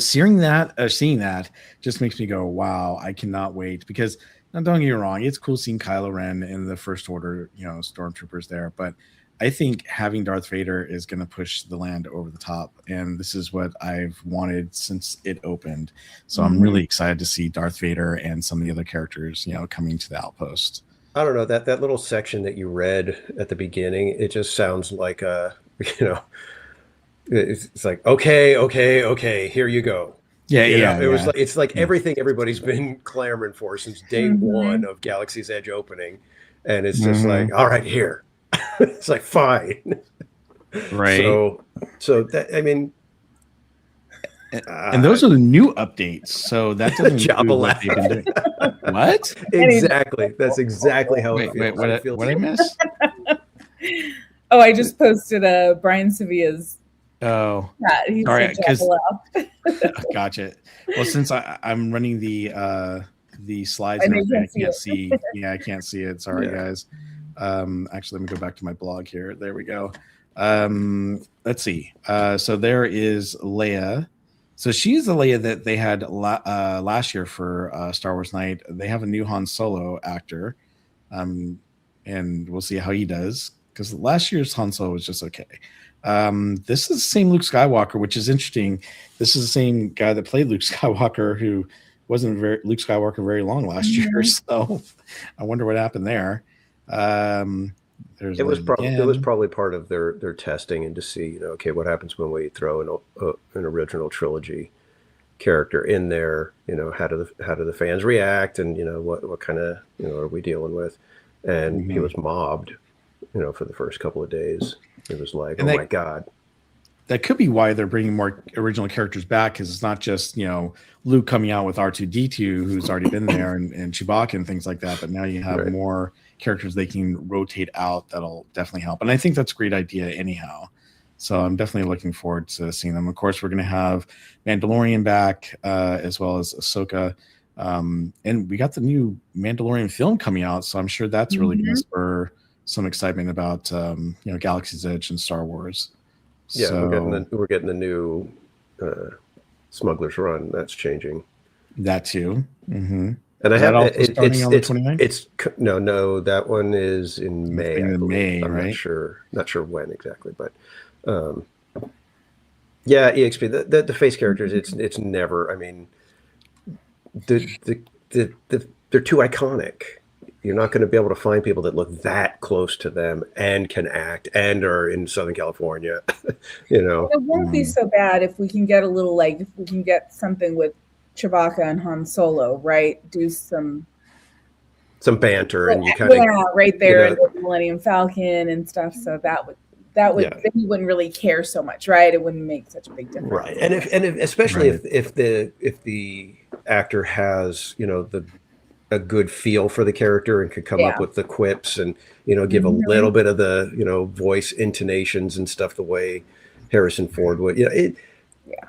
seeing that just makes me go, wow, I cannot wait. Because now, don't get me wrong, it's cool seeing Kylo Ren and the First Order, stormtroopers there. But I think having Darth Vader is going to push the land over the top, and this is what I've wanted since it opened. So I'm really excited to see Darth Vader and some of the other characters, coming to the outpost. I don't know, that little section that you read at the beginning, it just sounds like it's like, okay, here you go. It was like, it's like everything everybody's been clamoring for since day one of Galaxy's Edge opening, and it's just like, all right, here. It's like, fine, right? So that, I mean, and those are the new updates, so that doesn't include what they've been doing. What? Exactly. That's exactly how it feels. What I miss? Oh, I just posted Brian Sevilla's. Oh, he's all right. Gotcha. Well, since I'm running the slides, I can't see. Yeah, I can't see it. Sorry, guys. Actually, let me go back to my blog here. There we go. Let's see. So there is Leia. So she's the Leia that they had last year for Star Wars Night. They have a new Han Solo actor, and we'll see how he does, because last year's Han Solo was just okay. This is the same Luke Skywalker, which is interesting. This is the same guy that played Luke Skywalker, who wasn't Luke Skywalker very long last year. So I wonder what happened there. It was probably part of their testing, and to see, okay, what happens when we throw an original trilogy character in there? How do the fans react, and what kind of are we dealing with? And he was mobbed, for the first couple of days. It was like, oh my god. That could be why they're bringing more original characters back, because it's not just Luke coming out with R2-D2, who's already been there, and Chewbacca and things like that. But now you have more characters they can rotate out. That'll definitely help, and I think that's a great idea anyhow. So I'm definitely looking forward to seeing them. Of course, we're going to have Mandalorian back, as well as Ahsoka, and we got the new Mandalorian film coming out, so I'm sure that's really going to spur some excitement about Galaxy's Edge and Star Wars. Yeah, so, we're getting the new Smuggler's Run. That's changing. That too. Mm-hmm. And is I have that also starting on the 29th? It's no, that one is in May. In May, I'm right? not sure when exactly, but yeah, EXP the face characters. It's never. I mean, they're too iconic. You're not going to be able to find people that look that close to them and can act and are in Southern California. It won't be so bad if we can get if we can get something with Chewbacca and Han Solo, right? Do some banter, and you kind of right there, and the Millennium Falcon and stuff. So that would then you wouldn't really care so much, right? It wouldn't make such a big difference, right? And especially if the actor has a good feel for the character and could come up with the quips and give a little bit of the voice intonations and stuff the way Harrison Ford would.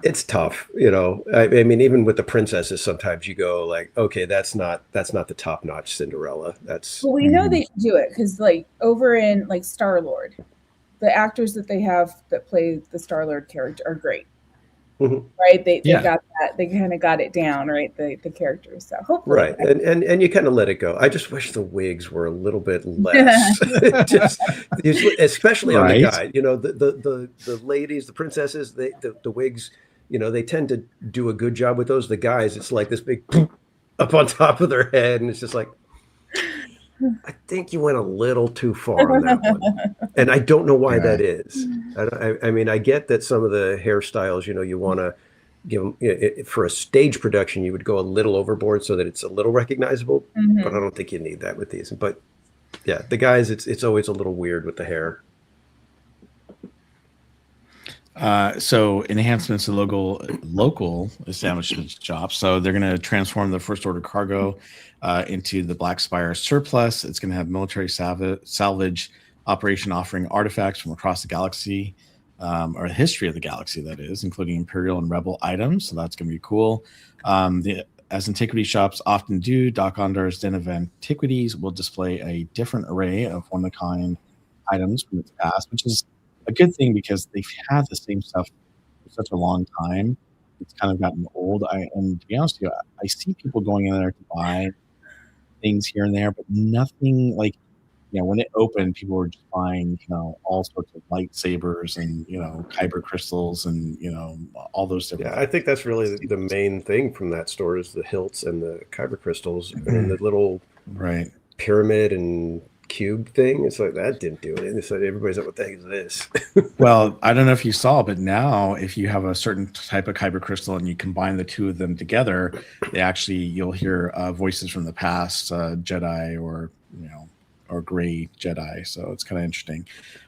It's tough. I mean, even with the princesses, sometimes you go like, okay, that's not the top notch Cinderella. Well, we know they can do it, because over in Star-Lord, the actors that they have that play the Star-Lord character are great. Right, they got that. They kind of got it down, right? The characters. So hopefully, right, and you kind of let it go. I just wish the wigs were a little bit less, especially on the guy. The ladies, the princesses, the wigs. They tend to do a good job with those. The guys, it's like this big up on top of their head, and it's just like, I think you went a little too far on that one. And I don't know why that is. I mean, I get that some of the hairstyles, you want to give them, for a stage production, you would go a little overboard so that it's a little recognizable, but I don't think you need that with these. But yeah, the guys, it's always a little weird with the hair. So enhancements to local establishment shops. So they're going to transform the first order cargo into the Black Spire surplus. It's going to have military salvage operation offering artifacts from across the galaxy, or the history of the galaxy, that is, including Imperial and Rebel items. So that's going to be cool. As antiquity shops often do, Doc Ondar's Den of Antiquities will display a different array of one-of-a-kind items from its past, which is a good thing because they've had the same stuff for such a long time. It's kind of gotten old. And to be honest with you, I see people going in there to buy things here and there, but nothing like, when it opened, people were just buying, all sorts of lightsabers and, kyber crystals and, all those different Yeah, I think that's really the main thing from that store is the hilts and the kyber crystals and the little right pyramid and cube thing. It's like, that didn't do it. It's like, everybody's like, what the heck is this? Well, I don't know if you saw, but now if you have a certain type of kyber crystal and you combine the two of them together, you'll hear voices from the past, Jedi or gray Jedi. So it's kind of interesting.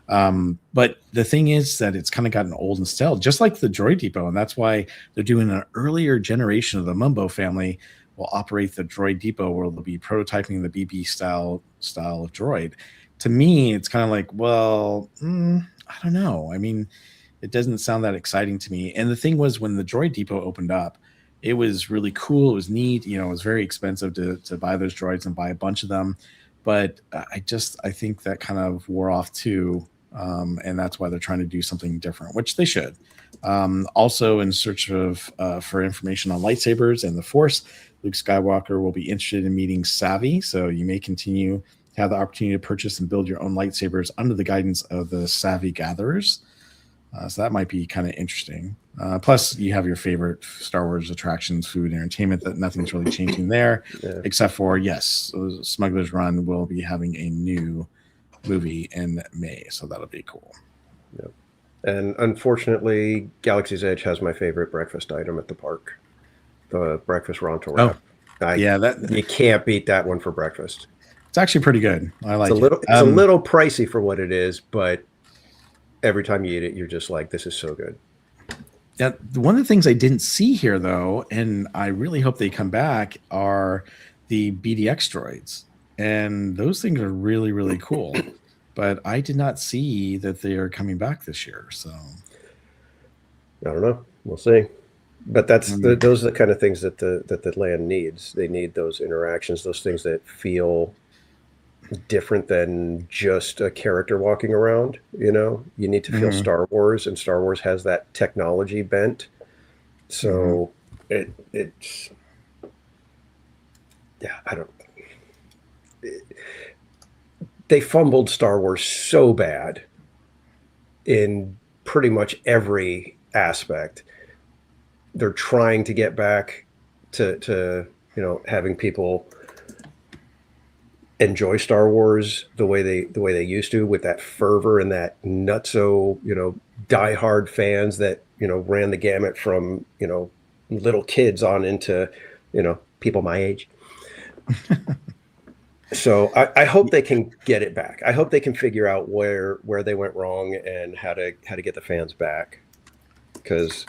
But the thing is that it's kind of gotten old and stale, just like the Droid Depot. And that's why they're doing an earlier generation of the Mumbo family will operate the Droid Depot, where they'll be prototyping the BB style of droid. To me, it's kind of like, well, I don't know. I mean, it doesn't sound that exciting to me. And the thing was, when the Droid Depot opened up, it was really cool. It was neat. It was very expensive to buy those droids and buy a bunch of them. But I think that kind of wore off too. And that's why they're trying to do something different, which they should. Also, in search of for information on lightsabers and the Force, Luke Skywalker will be interested in meeting Savvy. So you may continue to have the opportunity to purchase and build your own lightsabers under the guidance of the Savvy Gatherers. So that might be kind of interesting. Plus, you have your favorite Star Wars attractions, food, entertainment, that nothing's really changing there, except for, yes, Smuggler's Run will be having a new movie in May. So that'll be cool. Yep. And unfortunately, Galaxy's Edge has my favorite breakfast item at the park, the breakfast Ronto wrap. You can't beat that one for breakfast. It's actually pretty good. I like it. It's a little pricey for what it is, but every time you eat it, you're just like, this is so good. Yeah, one of the things I didn't see here, though, and I really hope they come back, are the BDX droids. And those things are really, really cool. But I did not see that they are coming back this year. So I don't know. We'll see. But those are the kind of things that the land needs. They need those interactions, those things that feel different than just a character walking around. You need to feel Star Wars, and Star Wars has that technology bent. So it's I don't. They fumbled Star Wars so bad in pretty much every aspect. They're trying to get back to having people enjoy Star Wars the way they used to, with that fervor and that nutso, diehard fans that, ran the gamut from, little kids on into, people my age. So I hope they can get it back. I hope they can figure out where they went wrong and how to get the fans back. Because,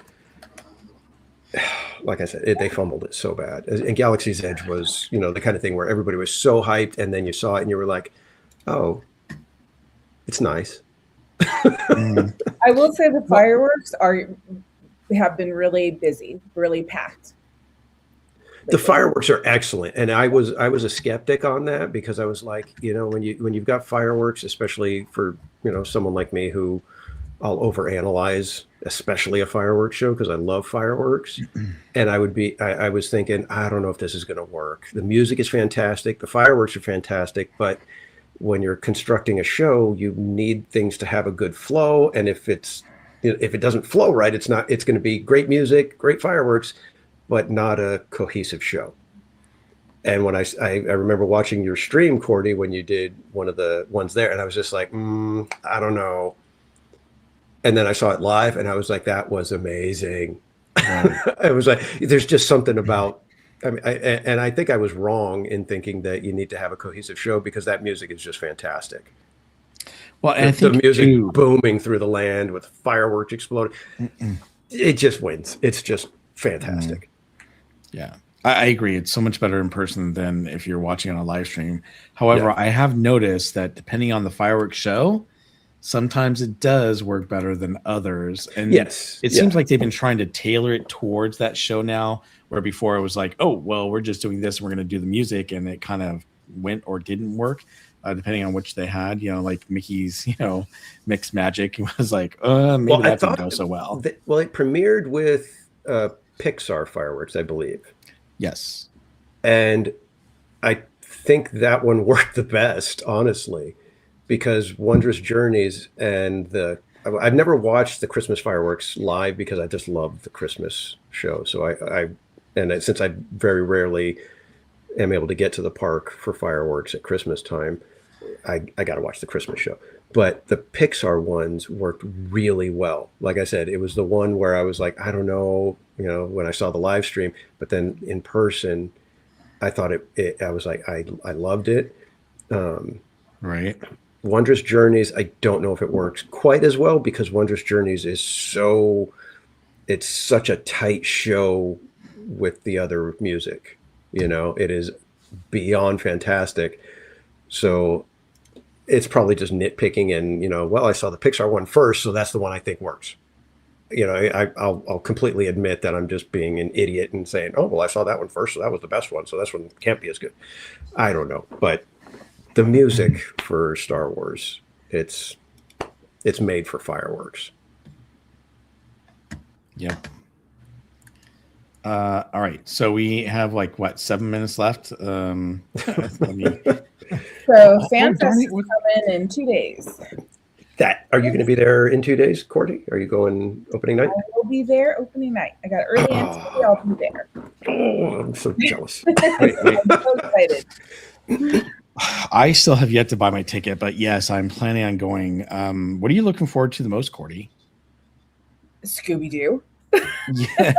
like I said, they fumbled it so bad. And Galaxy's Edge was, the kind of thing where everybody was so hyped, and then you saw it and you were like, oh, it's nice. I will say the fireworks have been really busy, really packed. The fireworks are excellent, and I was a skeptic on that, because I was like, when you've got fireworks, especially for someone like me who I'll overanalyze, especially a fireworks show, because I love fireworks, and I was thinking, I don't know if this is going to work. The music is fantastic, the fireworks are fantastic, but when you're constructing a show, you need things to have a good flow, and if it doesn't flow right, it's going to be great music, great fireworks, but not a cohesive show. And when I remember watching your stream, Cordy, when you did one of the ones there, and I was just like, I don't know. And then I saw it live, and I was like, that was amazing. I was like, there's just something about, I think I was wrong in thinking that you need to have a cohesive show, because that music is just fantastic. Well, and I The think music too, booming through the land with fireworks exploding. mm-mm. It just wins. It's just fantastic. Yeah, I agree. It's so much better in person than if you're watching on a live stream. However, Yeah. I have noticed that depending on the fireworks show, sometimes it does work better than others. And Yes. it seems like they've been trying to tailor it towards that show now, where before it was like, oh, well, we're just doing this and we're going to do the music. And it kind of went or didn't work, depending on which they had, like Mickey's, mixed magic. It was like, maybe that didn't go so well. It premiered with Pixar fireworks, I believe. Yes. And I think that one worked the best, honestly, because Wondrous Journeys and I've never watched the Christmas fireworks live because I just love the Christmas show. So since I very rarely am able to get to the park for fireworks at Christmas time, I got to watch the Christmas show. But the Pixar ones worked really well. Like I said, it was the one where I was like, I don't know, when I saw the live stream, but then in person, I thought I was like, I loved it. Right. Wondrous Journeys, I don't know if it works quite as well because Wondrous Journeys is it's such a tight show with the other music. It is beyond fantastic. So it's probably just nitpicking and, well, I saw the Pixar one first, so that's the one I think works. I'll completely admit that I'm just being an idiot and saying, oh, well, I saw that one first, so that was the best one, so this one can't be as good. I don't know. But the music for Star Wars, it's made for fireworks. Yep. All right. So we have 7 minutes left. Let me... So FanFest is coming in 2 days. Are you going to be there in 2 days, Courtney? Are you going opening night? I will be there opening night. I got early entry. I'll be there. Oh, I'm so jealous. I'm so excited. I still have yet to buy my ticket, but yes, I'm planning on going. What are you looking forward to the most, Cordy? Scooby-Doo. Yeah.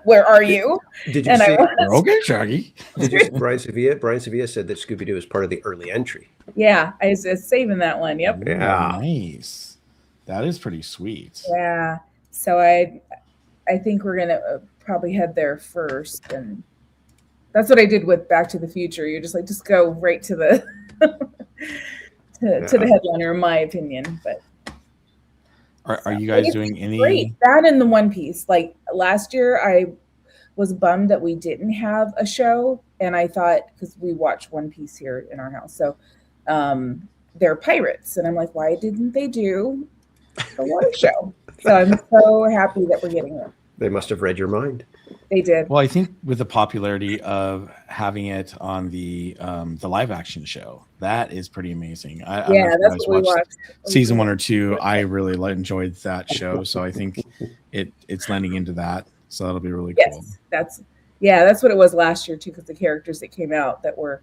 Where are you? Did you see? Okay, Shaggy. Did you see Brian Sevilla? Brian Sevilla said that Scooby-Doo is part of the early entry. Yeah, I was saving that one. Yep. Yeah. Nice. That is pretty sweet. Yeah. So I think we're gonna probably head there first, and that's what I did with Back to the Future. You're just go right to the to the headliner, in my opinion. But are you guys doing any? Great. That and the One Piece. Like last year, I was bummed that we didn't have a show, and I thought because we watch One Piece here in our house, so they're pirates, and I'm like, why didn't they do a water show? So I'm so happy that we're getting it. They must have read your mind. They did. Well, I think with the popularity of having it on the live action show, that is pretty amazing. I don't know if you that's guys what we watched. Season 1 or 2. I really enjoyed that show, so I think it's lending into that. So that'll be really cool. That's what it was last year too, because the characters that came out that were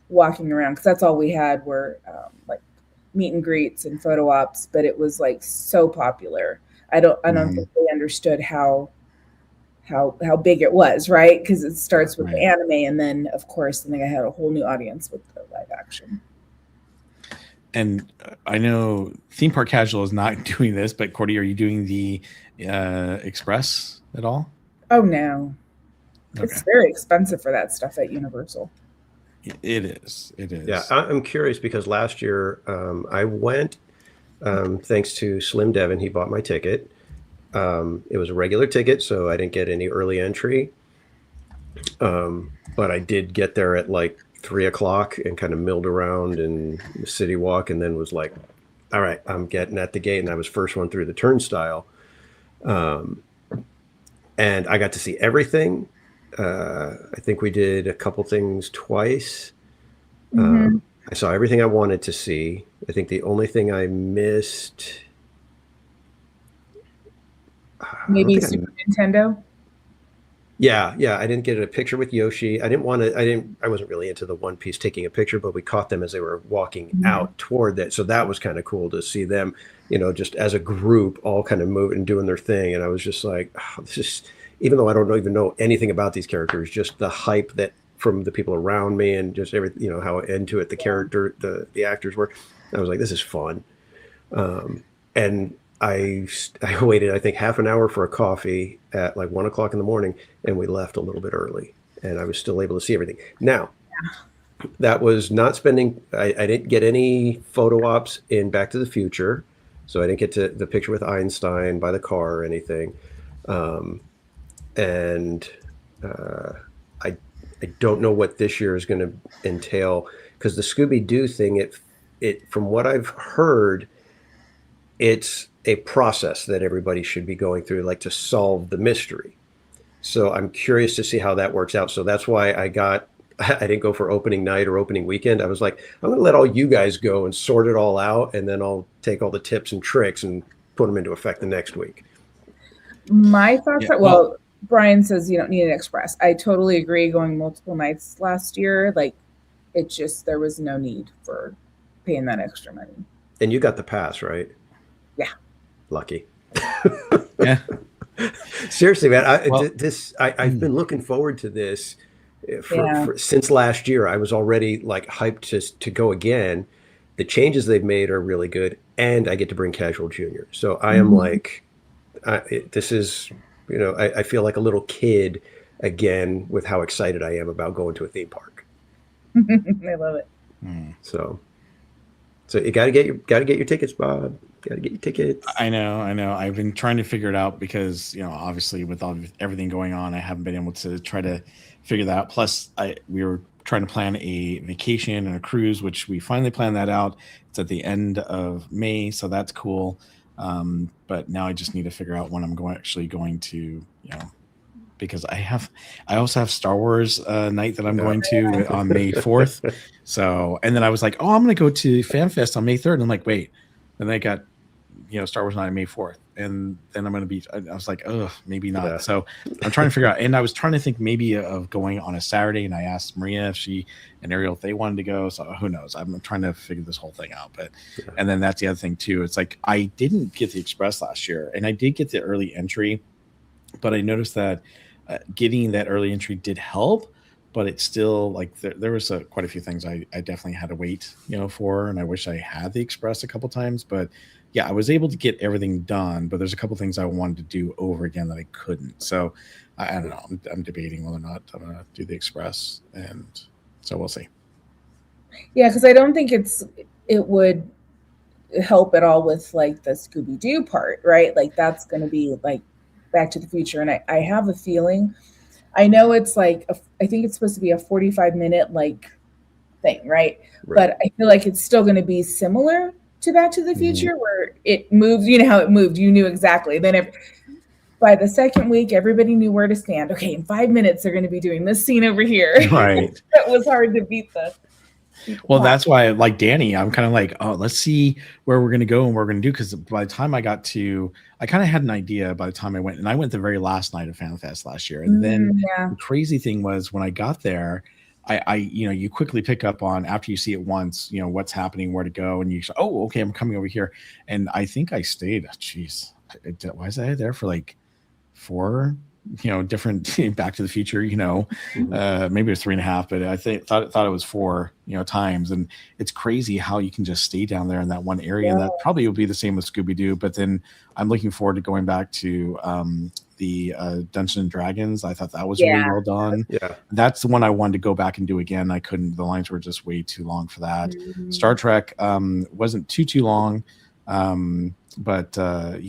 walking around, because that's all we had were like meet and greets and photo ops, but it was like so popular. I don't think they understood how big it was, right? Because it starts with the anime, and then of course, then they had a whole new audience with the live action. And I know Theme Park Casual is not doing this, but Cordy, are you doing the Express at all? Oh no, okay. It's very expensive for that stuff at Universal. It is. Yeah, I'm curious because last year I went thanks to Slim Devin. He bought my ticket. It was a regular ticket, so I didn't get any early entry. But I did get there at like 3:00 and kind of milled around in the City Walk, and then was like, all right, I'm getting at the gate. And I was first one through the turnstile. And I got to see everything. I think we did a couple things twice. I saw everything I wanted to see. I think the only thing I missed, maybe Super Nintendo. Yeah. I didn't get a picture with Yoshi. I wasn't really into the One Piece taking a picture, but we caught them as they were walking out toward that. So that was kind of cool to see them, just as a group, all kind of moving and doing their thing. And I was just like, this is, even though I don't even know anything about these characters, just the hype that from the people around me and just everything, how into it the character, the actors were. I was like, this is fun. And I waited, I think, half an hour for a coffee at like 1 o'clock in the morning, and we left a little bit early, and I was still able to see everything. Now, that was not spending, I didn't get any photo ops in Back to the Future. So I didn't get to the picture with Einstein by the car or anything. And I don't know what this year is going to entail, because the Scooby-Doo thing, it from what I've heard, it's a process that everybody should be going through, like to solve the mystery. So I'm curious to see how that works out. So that's why I didn't go for opening night or opening weekend. I was like, I'm going to let all you guys go and sort it all out, and then I'll take all the tips and tricks and put them into effect the next week. My thoughts are, well, Brian says you don't need an express. I totally agree. Going multiple nights last year, like it just, there was no need for paying that extra money. And you got the pass, right? Yeah. Lucky. Yeah. Seriously, man, I've been looking forward to this since last year. I was already like hyped to go again. The changes they've made are really good, and I get to bring Casual Junior. So I am like, this is, I feel like a little kid again with how excited I am about going to a theme park. I love it. So you got to get your tickets, Bob. Got to get your tickets. I know. I've been trying to figure it out because, obviously with everything going on, I haven't been able to try to figure that out. Plus, we were trying to plan a vacation and a cruise, which we finally planned that out. It's at the end of May, so that's cool. But now I just need to figure out when I'm going to, because I also have Star Wars night that I'm going to on May 4th. So, and then I was like, oh, I'm going to go to Fan Fest on May 3rd. And I'm like, wait. And then I got, Star Wars night on May 4th. And then I'm going to be, I was like, oh, maybe not. Yeah. So I'm trying to figure out. And I was trying to think maybe of going on a Saturday. And I asked Maria if she and Ariel, if they wanted to go. So who knows? I'm trying to figure this whole thing out. But, and then that's the other thing too. It's like, I didn't get the Express last year, and I did get the early entry, but I noticed that getting that early entry did help, but it's still like there was quite a few things I definitely had to wait, for, and I wish I had the Express a couple times. But yeah, I was able to get everything done, but there's a couple things I wanted to do over again that I couldn't. So I don't know. I'm debating whether or not I'm gonna do the Express, and so we'll see. Yeah, because I don't think it would help at all with like the Scooby-Doo part, right? Like that's going to be like Back to the Future, and I have a feeling, I know it's like I think it's supposed to be a 45-minute like thing, right? But I feel like it's still going to be similar to Back to the Future, where it moves. You know how it moved. You knew exactly. Then by the second week, everybody knew where to stand. Okay, in 5 minutes, they're going to be doing this scene over here. Right. It was hard to beat the. Well, that's why, like Danny, I'm kind of like, oh, let's see where we're going to go and what we're going to do. Because by the time I got to, I kind of had an idea by the time I went, and I went the very last night of FanFest last year. And then the crazy thing was when I got there, I you quickly pick up on, after you see it once, what's happening, where to go. And you say, oh, okay, I'm coming over here. And I think I stayed, why is I there for like 4 different Back to the Future, maybe it was 3.5, but I thought it was 4, times. And it's crazy how you can just stay down there in that one area. And that probably will be the same with Scooby-Doo. But then I'm looking forward to going back to the Dungeons and Dragons. I thought that was really well done. Yeah, that's the one I wanted to go back and do again. I couldn't. The lines were just way too long for that. Star Trek wasn't too long. But I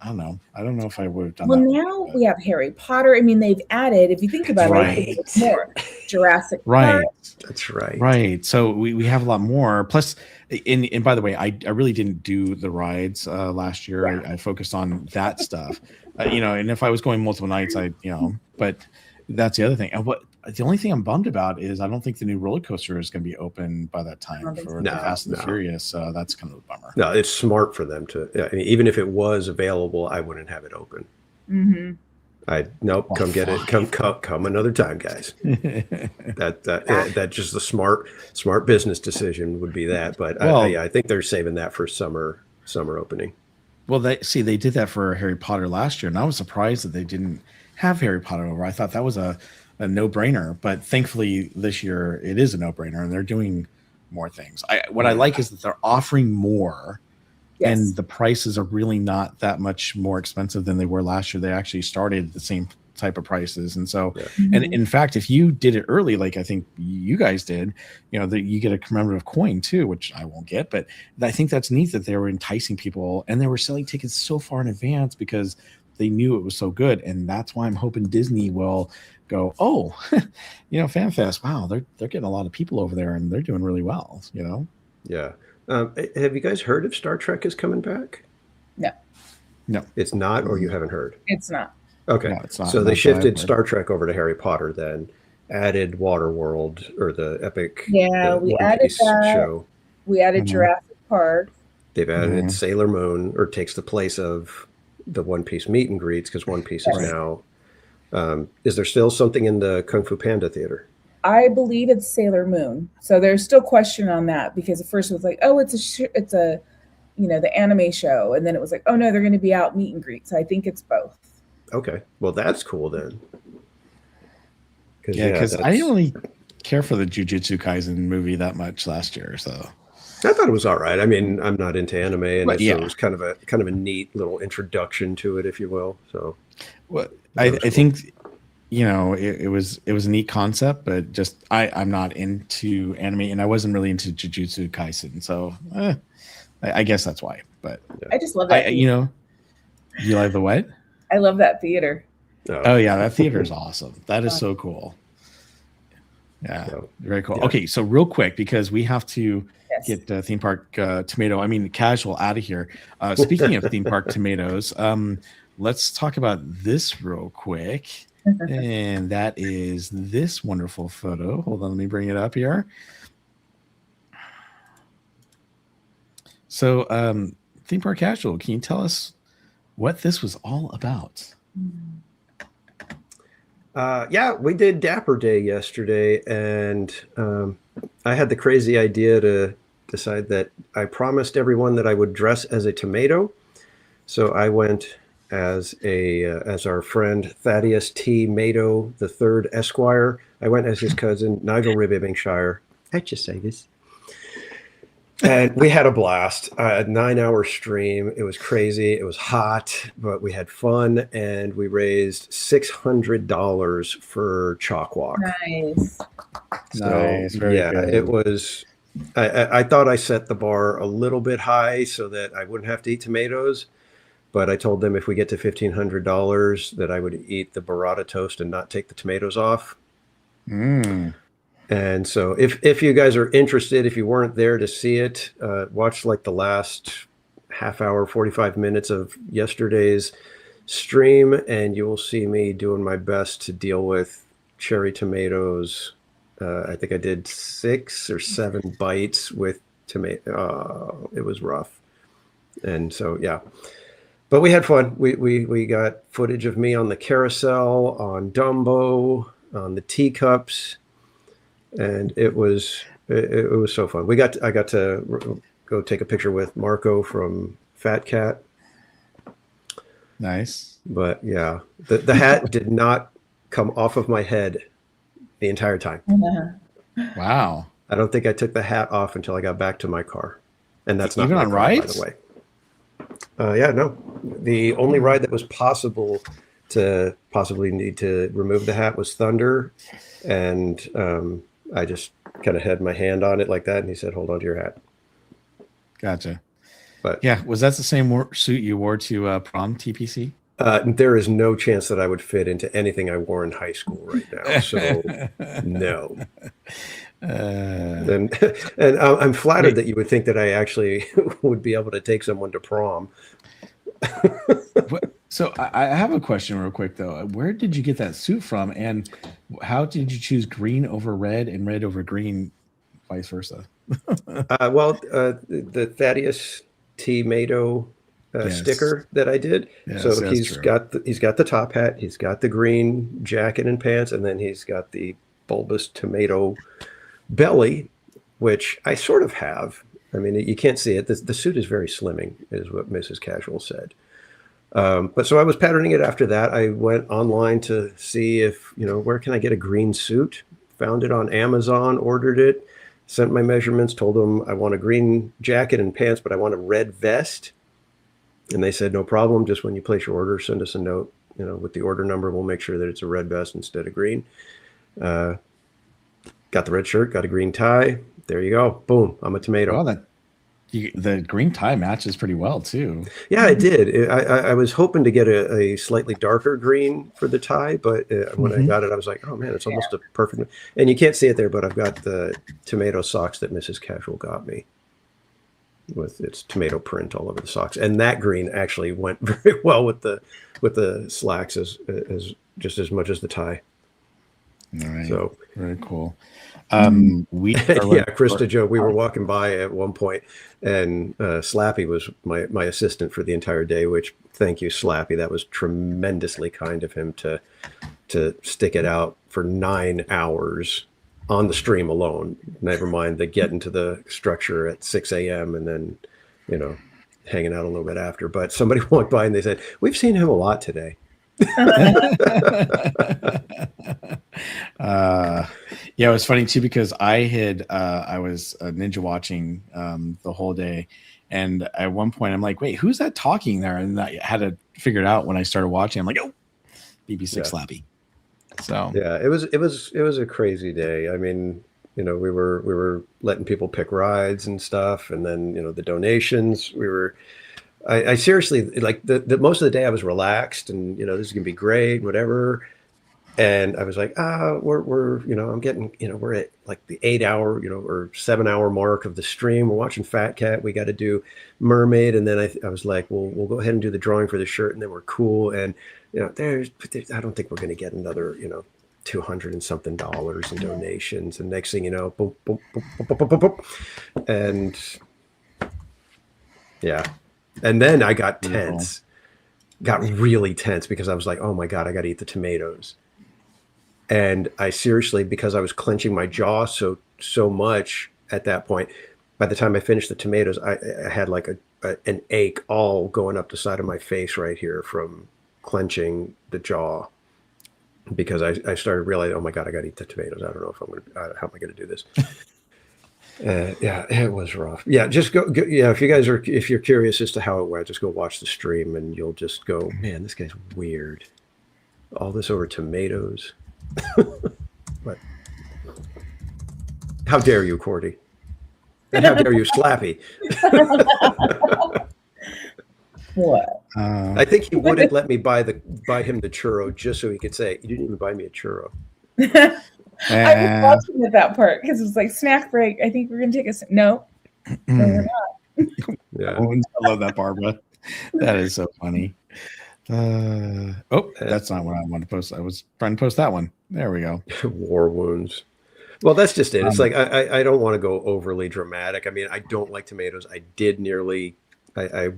don't know. I don't know if I would have done that. Well, now we have Harry Potter. I mean, they've added, if you think about it, it's more Jurassic Park. That's right. Right. So we have a lot more. Plus, and by the way, I really didn't do the rides last year. I focused on that stuff. And if I was going multiple nights, but that's the other thing. And the only thing I'm bummed about is I don't think the new roller coaster is going to be open by that time for the Fast and the Furious. So that's kind of a bummer. No, it's smart for them to. I mean, even if it was available, I wouldn't have it open. Come get it. Come another time, guys. That just the smart business decision would be that. But I think they're saving that for summer opening. Well, they did that for Harry Potter last year, and I was surprised that they didn't have Harry Potter over. I thought that was a no-brainer, but thankfully this year it is a no-brainer, and they're doing more things. What I like is that they're offering more Yes. And the prices are really not that much more expensive than they were last year. They actually started at the same type of prices. And so, and in fact, if you did it early, like I think you guys did, that you get a commemorative coin too, which I won't get, but I think that's neat that they were enticing people and they were selling tickets so far in advance because they knew it was so good. And that's why I'm hoping Disney will go, oh, FanFest, wow, they're getting a lot of people over there and they're doing really well, Yeah. Have you guys heard if Star Trek is coming back? No, It's not, or you haven't heard? it's not. Okay. No, it's not. So they Not shifted that Star Trek over to Harry Potter, then added Waterworld, or the epic Yeah, we One added Piece that. show. We added Jurassic Park. They've added Sailor Moon, or takes the place of the One Piece meet and greets, because One Piece is now. Is there still something in the Kung Fu Panda theater? I believe it's Sailor Moon. So there's still question on that because at first it was like, oh, it's a the anime show, and then it was like, oh no, they're going to be out meet and greet. So I think it's both. Okay, well that's cool then. Because I didn't really care for the Jujutsu Kaisen movie that much last year, so I thought it was all right. I mean, I'm not into anime, and But, so it was kind of a neat little introduction to it, if you will. So, well, I think it was a neat concept, but just I'm not into anime, and I wasn't really into Jujutsu Kaisen, so I guess that's why. But I just love that. you like the what? I love that theater. Oh yeah, that theater is awesome. That is so cool. Yeah, very cool. Yeah. Okay, so real quick, because we have to get theme park casual out of here. Speaking of theme park tomatoes, let's talk about this real quick. And that is this wonderful photo. Hold on, let me bring it up here. So, theme park casual, can you tell us what this was all about? Yeah, we did Dapper Day yesterday, and I had the crazy idea to decide that I promised everyone that I would dress as a tomato. So I went as our friend Thaddeus T. Mato III Esquire. I went as his cousin Nigel Ribbingshire. How'd you say this? And we had a blast. A 9-hour stream. It was crazy. It was hot, but we had fun, and we raised $600 for Chalk Walk. Nice. So, Nice. Very good. it was. I thought I set the bar a little bit high so that I wouldn't have to eat tomatoes, but I told them if we get to $1,500 that I would eat the burrata toast and not take the tomatoes off. And so if you guys are interested, if you weren't there to see it, watch like the last half hour, 45 minutes of yesterday's stream, and you will see me doing my best to deal with cherry tomatoes. I think I did 6 or 7 bites with tomato. It was rough. And so, yeah, but we had fun. We got footage of me on the carousel, on Dumbo, on the teacups. And it was so fun. I got to go take a picture with Marco from Fat Cat. Nice. But yeah, the hat did not come off of my head the entire time. Wow. I don't think I took the hat off until I got back to my car. And that's not even my on car, rides, by the way. Yeah, no. The only ride that was possible to possibly need to remove the hat was Thunder, and I just kind of had my hand on it like that, and he said, "Hold on to your hat." Gotcha. But yeah, was that the same suit you wore to prom TPC? There is no chance that I would fit into anything I wore in high school right now. So no. And I'm flattered that you would think that I actually would be able to take someone to prom. So I have a question real quick though. Where did you get that suit from, and how did you choose green over red and red over green, vice versa? The Thaddeus T. Mato sticker that I did. Yes, so he's got the top hat, he's got the green jacket and pants, and then he's got the bulbous tomato belly, which I sort of have. I mean, you can't see it. The suit is very slimming, is what Mrs. Casual said. But so I was patterning it after that. I went online to see if, where can I get a green suit? Found it on Amazon, ordered it. Sent my measurements, told them I want a green jacket and pants, but I want a red vest. And they said, no problem. Just when you place your order, send us a note, with the order number. We'll make sure that it's a red vest instead of green. Got the red shirt, got a green tie. There you go. Boom. I'm a tomato. Oh, the green tie matches pretty well too. Yeah, it did. I was hoping to get a slightly darker green for the tie, but when I got it, I was like, oh man, it's almost a perfect. And you can't see it there, but I've got the tomato socks that Mrs. Casual got me with its tomato print all over the socks. And that green actually went very well with the slacks as just as much as the tie. All right. So very cool. Yeah, Krista Joe, we were walking by at one point, and Slappy was my assistant for the entire day, which thank you, Slappy. That was tremendously kind of him to stick it out for 9 hours on the stream alone. Never mind the getting to the structure at 6 a.m. and then, hanging out a little bit after. But somebody walked by and they said, we've seen him a lot today. Yeah, it was funny too because I was ninja watching the whole day, and at one point I'm like, wait, who's that talking there? And I had to figure it out when I started watching. I'm like, oh, BB6 Slappy. So yeah, it was a crazy day. I mean, we were letting people pick rides and stuff, and then the donations. I seriously, like the most of the day I was relaxed and, this is going to be great, whatever. And I was like, we're I'm getting, we're at like the 8 hour, or 7 hour mark of the stream. We're watching Fat Cat. We got to do Mermaid. And then I was like, well, we'll go ahead and do the drawing for the shirt. And then we're cool. And, there's I don't think we're going to get another, $200 and something in donations. And next thing you know, boom, boom, boom, boom, boom, boom, boom. And yeah. And then I got tense, got really tense because I was like, oh my God, I got to eat the tomatoes. And I seriously, because I was clenching my jaw so much at that point, by the time I finished the tomatoes, I had like an ache all going up the side of my face right here from clenching the jaw, because I started realizing, oh my God, I got to eat the tomatoes. I don't know how am I going to do this? Yeah, it was rough. Yeah, just go. Yeah, if you're curious as to how it went, just go watch the stream and you'll just go, man, this guy's weird. All this over tomatoes. But how dare you, Cordy? And how dare you, Slappy? What? I think he wouldn't let me buy him the churro just so he could say, you didn't even buy me a churro. I was watching at that part because it was like snack break. I think we're gonna take no, we're not. Yeah, I love that, Barbara. That is so funny. That's not what I wanted to post. I was trying to post that one. There we go. War wounds. Well, that's just it. It's like I don't want to go overly dramatic. I mean, I don't like tomatoes. I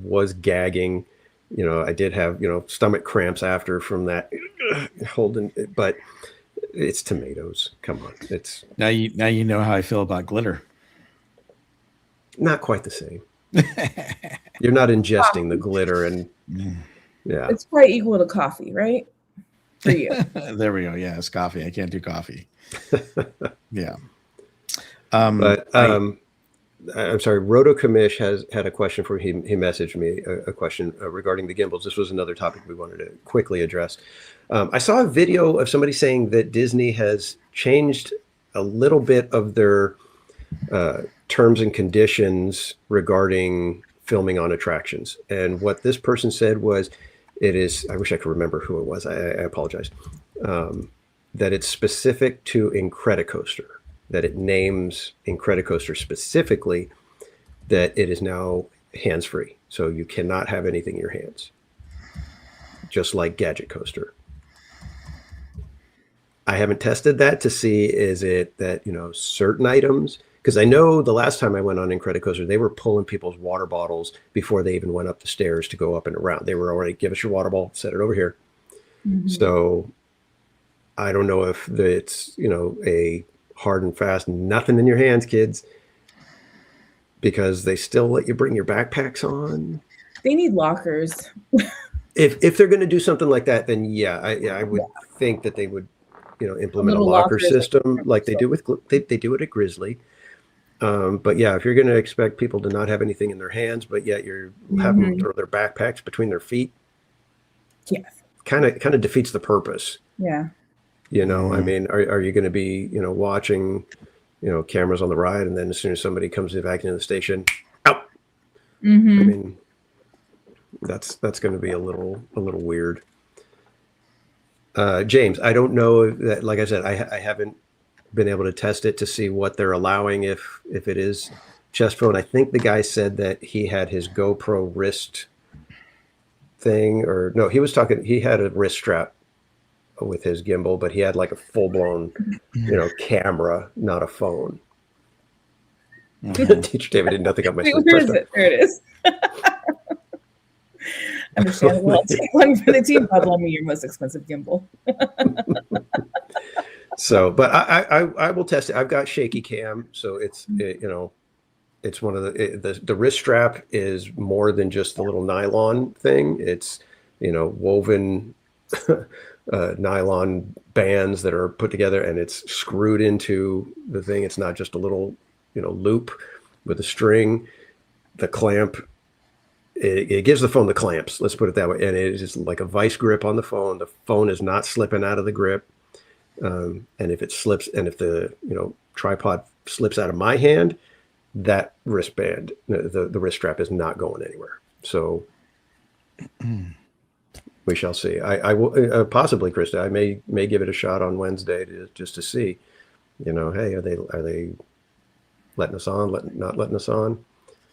was gagging. I did have stomach cramps after from that holding, but. It's tomatoes. Come on. It's now you know how I feel about glitter. Not quite the same. You're not ingesting the glitter, and yeah, it's probably equal to coffee, right? For you. There we go. Yeah, it's coffee. I can't do coffee. Yeah. I'm sorry. Roto Kamish had a question for him. He messaged me a question regarding the gimbals. This was another topic we wanted to quickly address. I saw a video of somebody saying that Disney has changed a little bit of their terms and conditions regarding filming on attractions. And what this person said was, I wish I could remember who it was. I apologize. That it's specific to Incredicoaster, that it names Incredicoaster specifically, that it is now hands-free. So you cannot have anything in your hands, just like Gadget Coaster. I haven't tested that to see, is it that, certain items, because I know the last time I went on Incredicoaster, they were pulling people's water bottles before they even went up the stairs to go up and around. They were already, give us your water bottle, set it over here. Mm-hmm. So I don't know if it's, a hard and fast, nothing in your hands, kids, because they still let you bring your backpacks on. They need lockers. If they're going to do something like that, then I would think that they would, implement a locker system like they do with they do it at Grizzly. But yeah, if you're going to expect people to not have anything in their hands, but yet you're having them throw their backpacks between their feet, Yeah. kind of defeats the purpose. Yeah. You know, I mean, are you going to be, watching, cameras on the ride, and then as soon as somebody comes back into the station, out. I mean, that's going to be a little weird. James, I don't know that, like I said, I haven't been able to test it to see what they're allowing if it is chest phone. I think the guy said that he had his GoPro wrist thing, or no, he had a wrist strap with his gimbal, but he had like a full-blown camera, not a phone. Teacher David did nothing up my sleeve. Where is it? There it is. Understandable. I'll take one for the team. I'll lend me your most expensive gimbal. So, but I will test it. I've got shaky cam, so it's it's one of the wrist strap is more than just the little nylon thing. It's woven nylon bands that are put together, and it's screwed into the thing. It's not just a little loop with a string. The clamp, it gives the phone the clamps, let's put it that way, and it is like a vice grip on the phone. The phone is not slipping out of the grip, and if it slips, and if the tripod slips out of my hand, that wristband, the wrist strap, is not going anywhere. So we shall see. I will possibly, Krista, I may give it a shot on Wednesday just to see, hey, are they letting us on, not letting us on?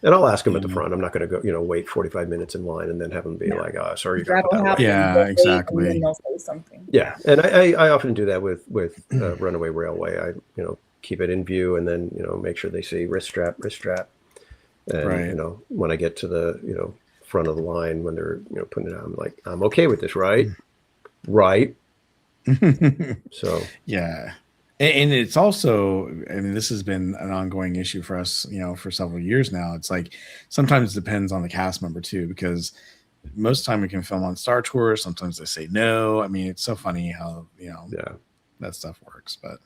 And I'll ask them at the front. I'm not going to go, wait 45 minutes in line and then have them be like, "Oh, sorry, you got that." Yeah, exactly. And then they'll say something. Yeah, and I often do that with Runaway Railway. I keep it in view, and then make sure they see wrist strap, and right. When I get to the front of the line when they're putting it out, I'm like, I'm okay with this, right? So yeah. And it's also, I mean, this has been an ongoing issue for us, for several years now. It's like sometimes it depends on the cast member too, because most of the time we can film on Star Tours. Sometimes they say no. I mean, it's so funny how that stuff works. But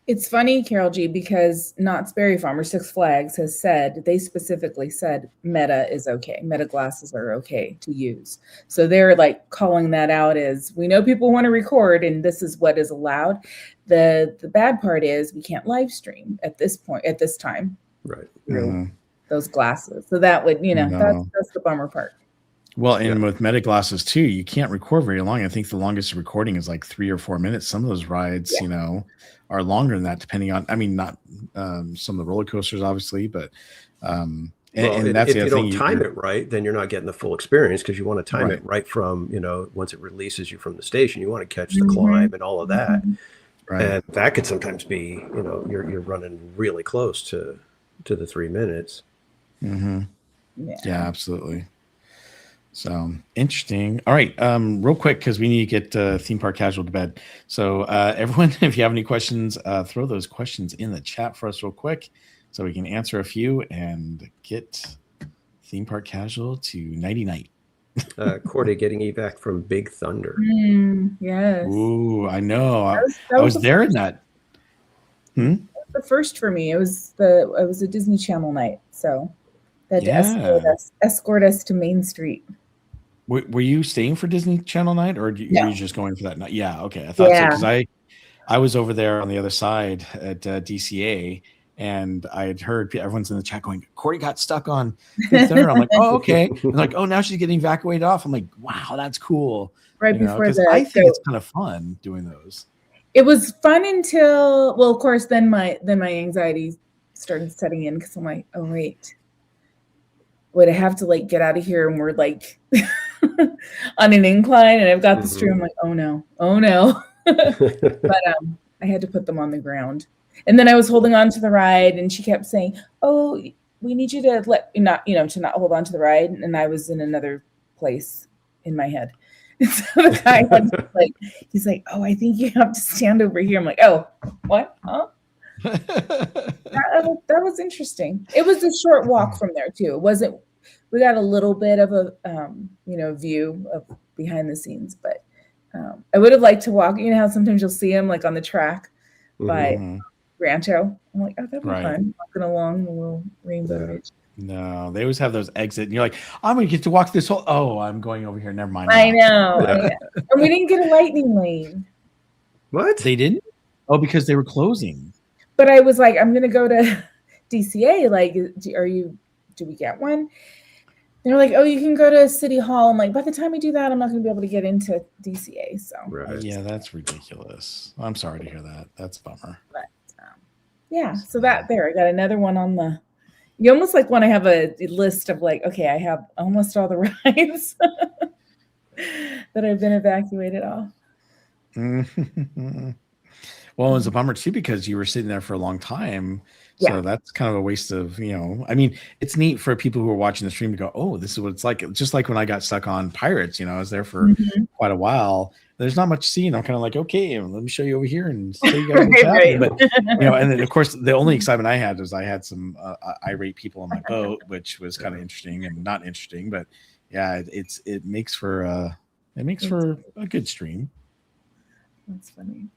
it's funny, Carol G, because Knott's Berry Farm or Six Flags has said, they specifically said Meta is okay. Meta glasses are okay to use. So they're like calling that out as, we know people want to record and this is what is allowed. The bad part is we can't live stream at this time. Right. Those glasses. So that would, that's the bummer part. Well, and with Meta glasses too, you can't record very long. I think the longest recording is like 3 or 4 minutes. Some of those rides, are longer than that, depending on, I mean, not some of the roller coasters, obviously, but and that's if the other you thing. don't time it right, then you're not getting the full experience, because you want to time it right from, once it releases you from the station, you want to catch the climb and all of that. Right. And that could sometimes be, you're running really close to the 3 minutes. Yeah, absolutely. So interesting. All right. Real quick, because we need to get Theme Park Casual to bed. So everyone, if you have any questions, throw those questions in the chat for us real quick so we can answer a few and get Theme Park Casual to nighty night. Cordy getting evac from Big Thunder. Yes. Ooh, I know. I was there in that. The first for me. It was a Disney Channel night, so they had to escort us to Main Street. Were you staying for Disney Channel night, or were you just going for that night? Yeah, okay. I thought so, because I was over there on the other side at DCA, and I had heard everyone's in the chat going, "Corey got stuck on Big Thunder." I'm like, "Oh, okay." And like, "Oh, now she's getting evacuated off." I'm like, "Wow, that's cool." Right before I think it's kind of fun doing those. It was fun until, well, of course, then my anxiety started setting in, because I'm like, "Oh wait, would I have to like get out of here?" And we're like on an incline, and I've got the stream. I'm like, "Oh no." But I had to put them on the ground. And then I was holding on to the ride, and she kept saying, "Oh, we need you to to not hold on to the ride." And I was in another place in my head. And so the guy he's like, "Oh, I think you have to stand over here." I'm like, "Oh, what? Huh?" that was interesting. It was a short walk from there too. It wasn't. We got a little bit of a view of behind the scenes, but I would have liked to walk. You know how sometimes you'll see them like on the track, but Rancho. I'm like, oh, that'd be Right. fun. Walking along the little Rainbow Yeah. Ridge. No, they always have those exit, and you're like, I'm gonna get to walk this whole. Oh, I'm going over here. Never mind. I know. Yeah. And we didn't get a lightning lane. What? They didn't. Oh, because they were closing. But I was like, I'm gonna go to DCA. Like, do we get one? They're like, oh, you can go to City Hall. I'm like, by the time we do that, I'm not gonna be able to get into DCA. So Right. Yeah, that's ridiculous. I'm sorry to hear that. That's a bummer. yeah, so that there, I got another one on the. You almost like want to have a list of like, okay, I have almost all the rides that I've been evacuated off. Well, it was a bummer too because you were sitting there for a long time. So Yeah. that's kind of a waste of, I mean, it's neat for people who are watching the stream to go, oh, this is what it's like. Just like when I got stuck on Pirates, I was there for Mhm. quite a while. There's not much to see. And I'm kind of like, okay, let me show you over here and show you guys what's Right, happening. But, and then of course, the only excitement I had was I had some irate people on my boat, which was kind of interesting and not interesting. But yeah, it makes for a good stream. That's funny.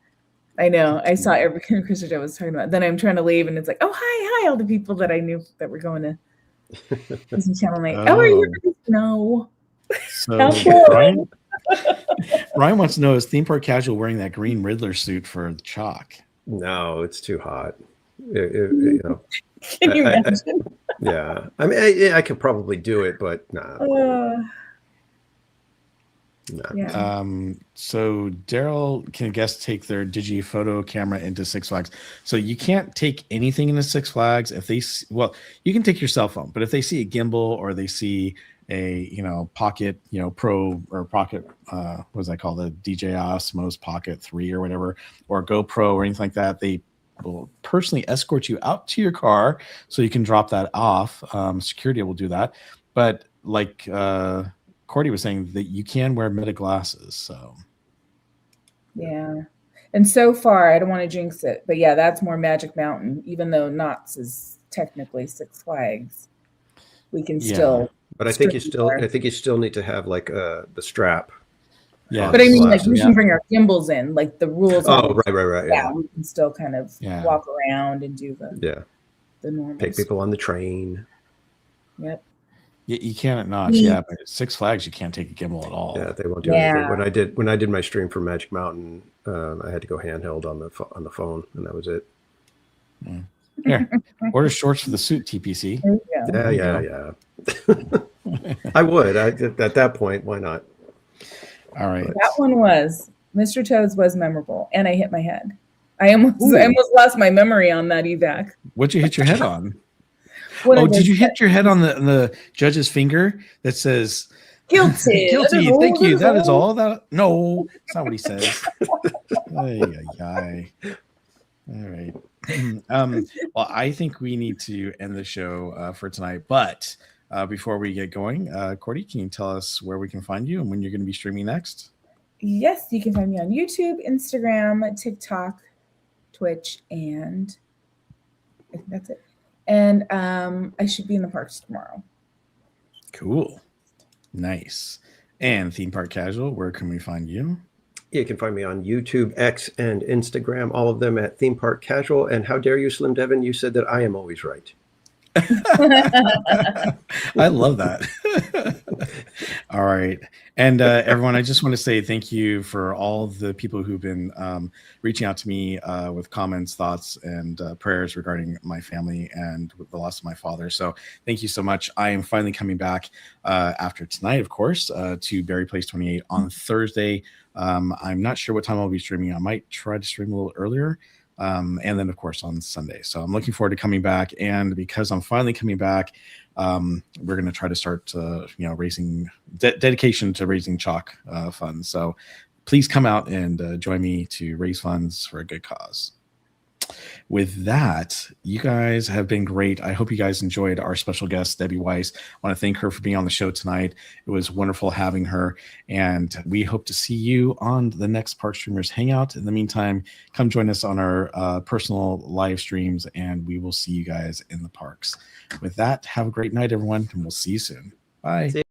I know. I saw every Christian Joe was talking about. Then I'm trying to leave, and it's like, oh, hi, all the people that I knew that were going to Disney Channel night. Oh, are you? No. So How cool. Ryan wants to know, is Theme Park Casual wearing that green Riddler suit for the chalk? No, it's too hot. Can you imagine? Yeah. I mean, I could probably do it, but nah. Nah. Yeah. So Daryl can guests take their digi photo camera into Six Flags. So you can't take anything into Six Flags if they you can take your cell phone, but if they see a gimbal or they see a Pocket Pro or Pocket what was that called, the DJI Osmos Pocket 3 or whatever, or GoPro or anything like that, they will personally escort you out to your car so you can drop that off. Security will do that, but like Cordy was saying, that you can wear Meta glasses. So Yeah. And so far, I don't want to jinx it, but yeah, that's more Magic Mountain, even though Knott's is technically Six Flags. We can still. But I think you still need to have like the strap. yeah. But I mean, like, we yeah. can bring our gimbals in, like the rules. Oh, right. Yeah, we can still kind of Yeah. walk around and do the normal. Take people on the train. Yep. You can at Knott's, yeah, but at Six Flags you can't take a gimbal at all. Yeah, they won't do Yeah. anything. When I did my stream for Magic Mountain, I had to go handheld on the phone, and that was it. Here, order shorts for the suit, TPC. There you go. Yeah. I would. At that point, why not? All right. That one was Mr. Toad's was memorable, and I hit my head. I almost lost my memory on that evac. What'd you hit your head on? What Oh, did did I you say? hit your head on the judge's finger that says Guilty? guilty? Thank you. That is all. That no, it's not what he says. Ay, ay, ay. All right. Well, I think we need to end the show for tonight. But before we get going, Cordy, can you tell us where we can find you and when you're going to be streaming next? Yes, you can find me on YouTube, Instagram, TikTok, Twitch, and I think that's it. And I should be in the parks tomorrow. Cool. Nice. And Theme Park Casual, where can we find you? You can find me on YouTube, X, and Instagram, all of them at Theme Park Casual. And how dare you, Slim Devin? You said that I am always right. I love that. All right. And everyone, I just want to say thank you for all the people who've been reaching out to me with comments, thoughts, and prayers regarding my family and the loss of my father. So thank you so much. I am finally coming back after tonight, of course, to Berry Place 28 on Thursday. I'm not sure what time I'll be streaming. I might try to stream a little earlier. And then of course on Sunday. So I'm looking forward to coming back, and because I'm finally coming back, we're going to try to start raising dedication to raising chalk funds. So please come out and join me to raise funds for a good cause. With that, you guys have been great. I hope you guys enjoyed our special guest, Debbie Weiss. I want to thank her for being on the show tonight. It was wonderful having her, and we hope to see you on the next Park Streamers Hangout. In the meantime, come join us on our personal live streams, and we will see you guys in the parks. With that, have a great night, everyone, and we'll see you soon. Bye.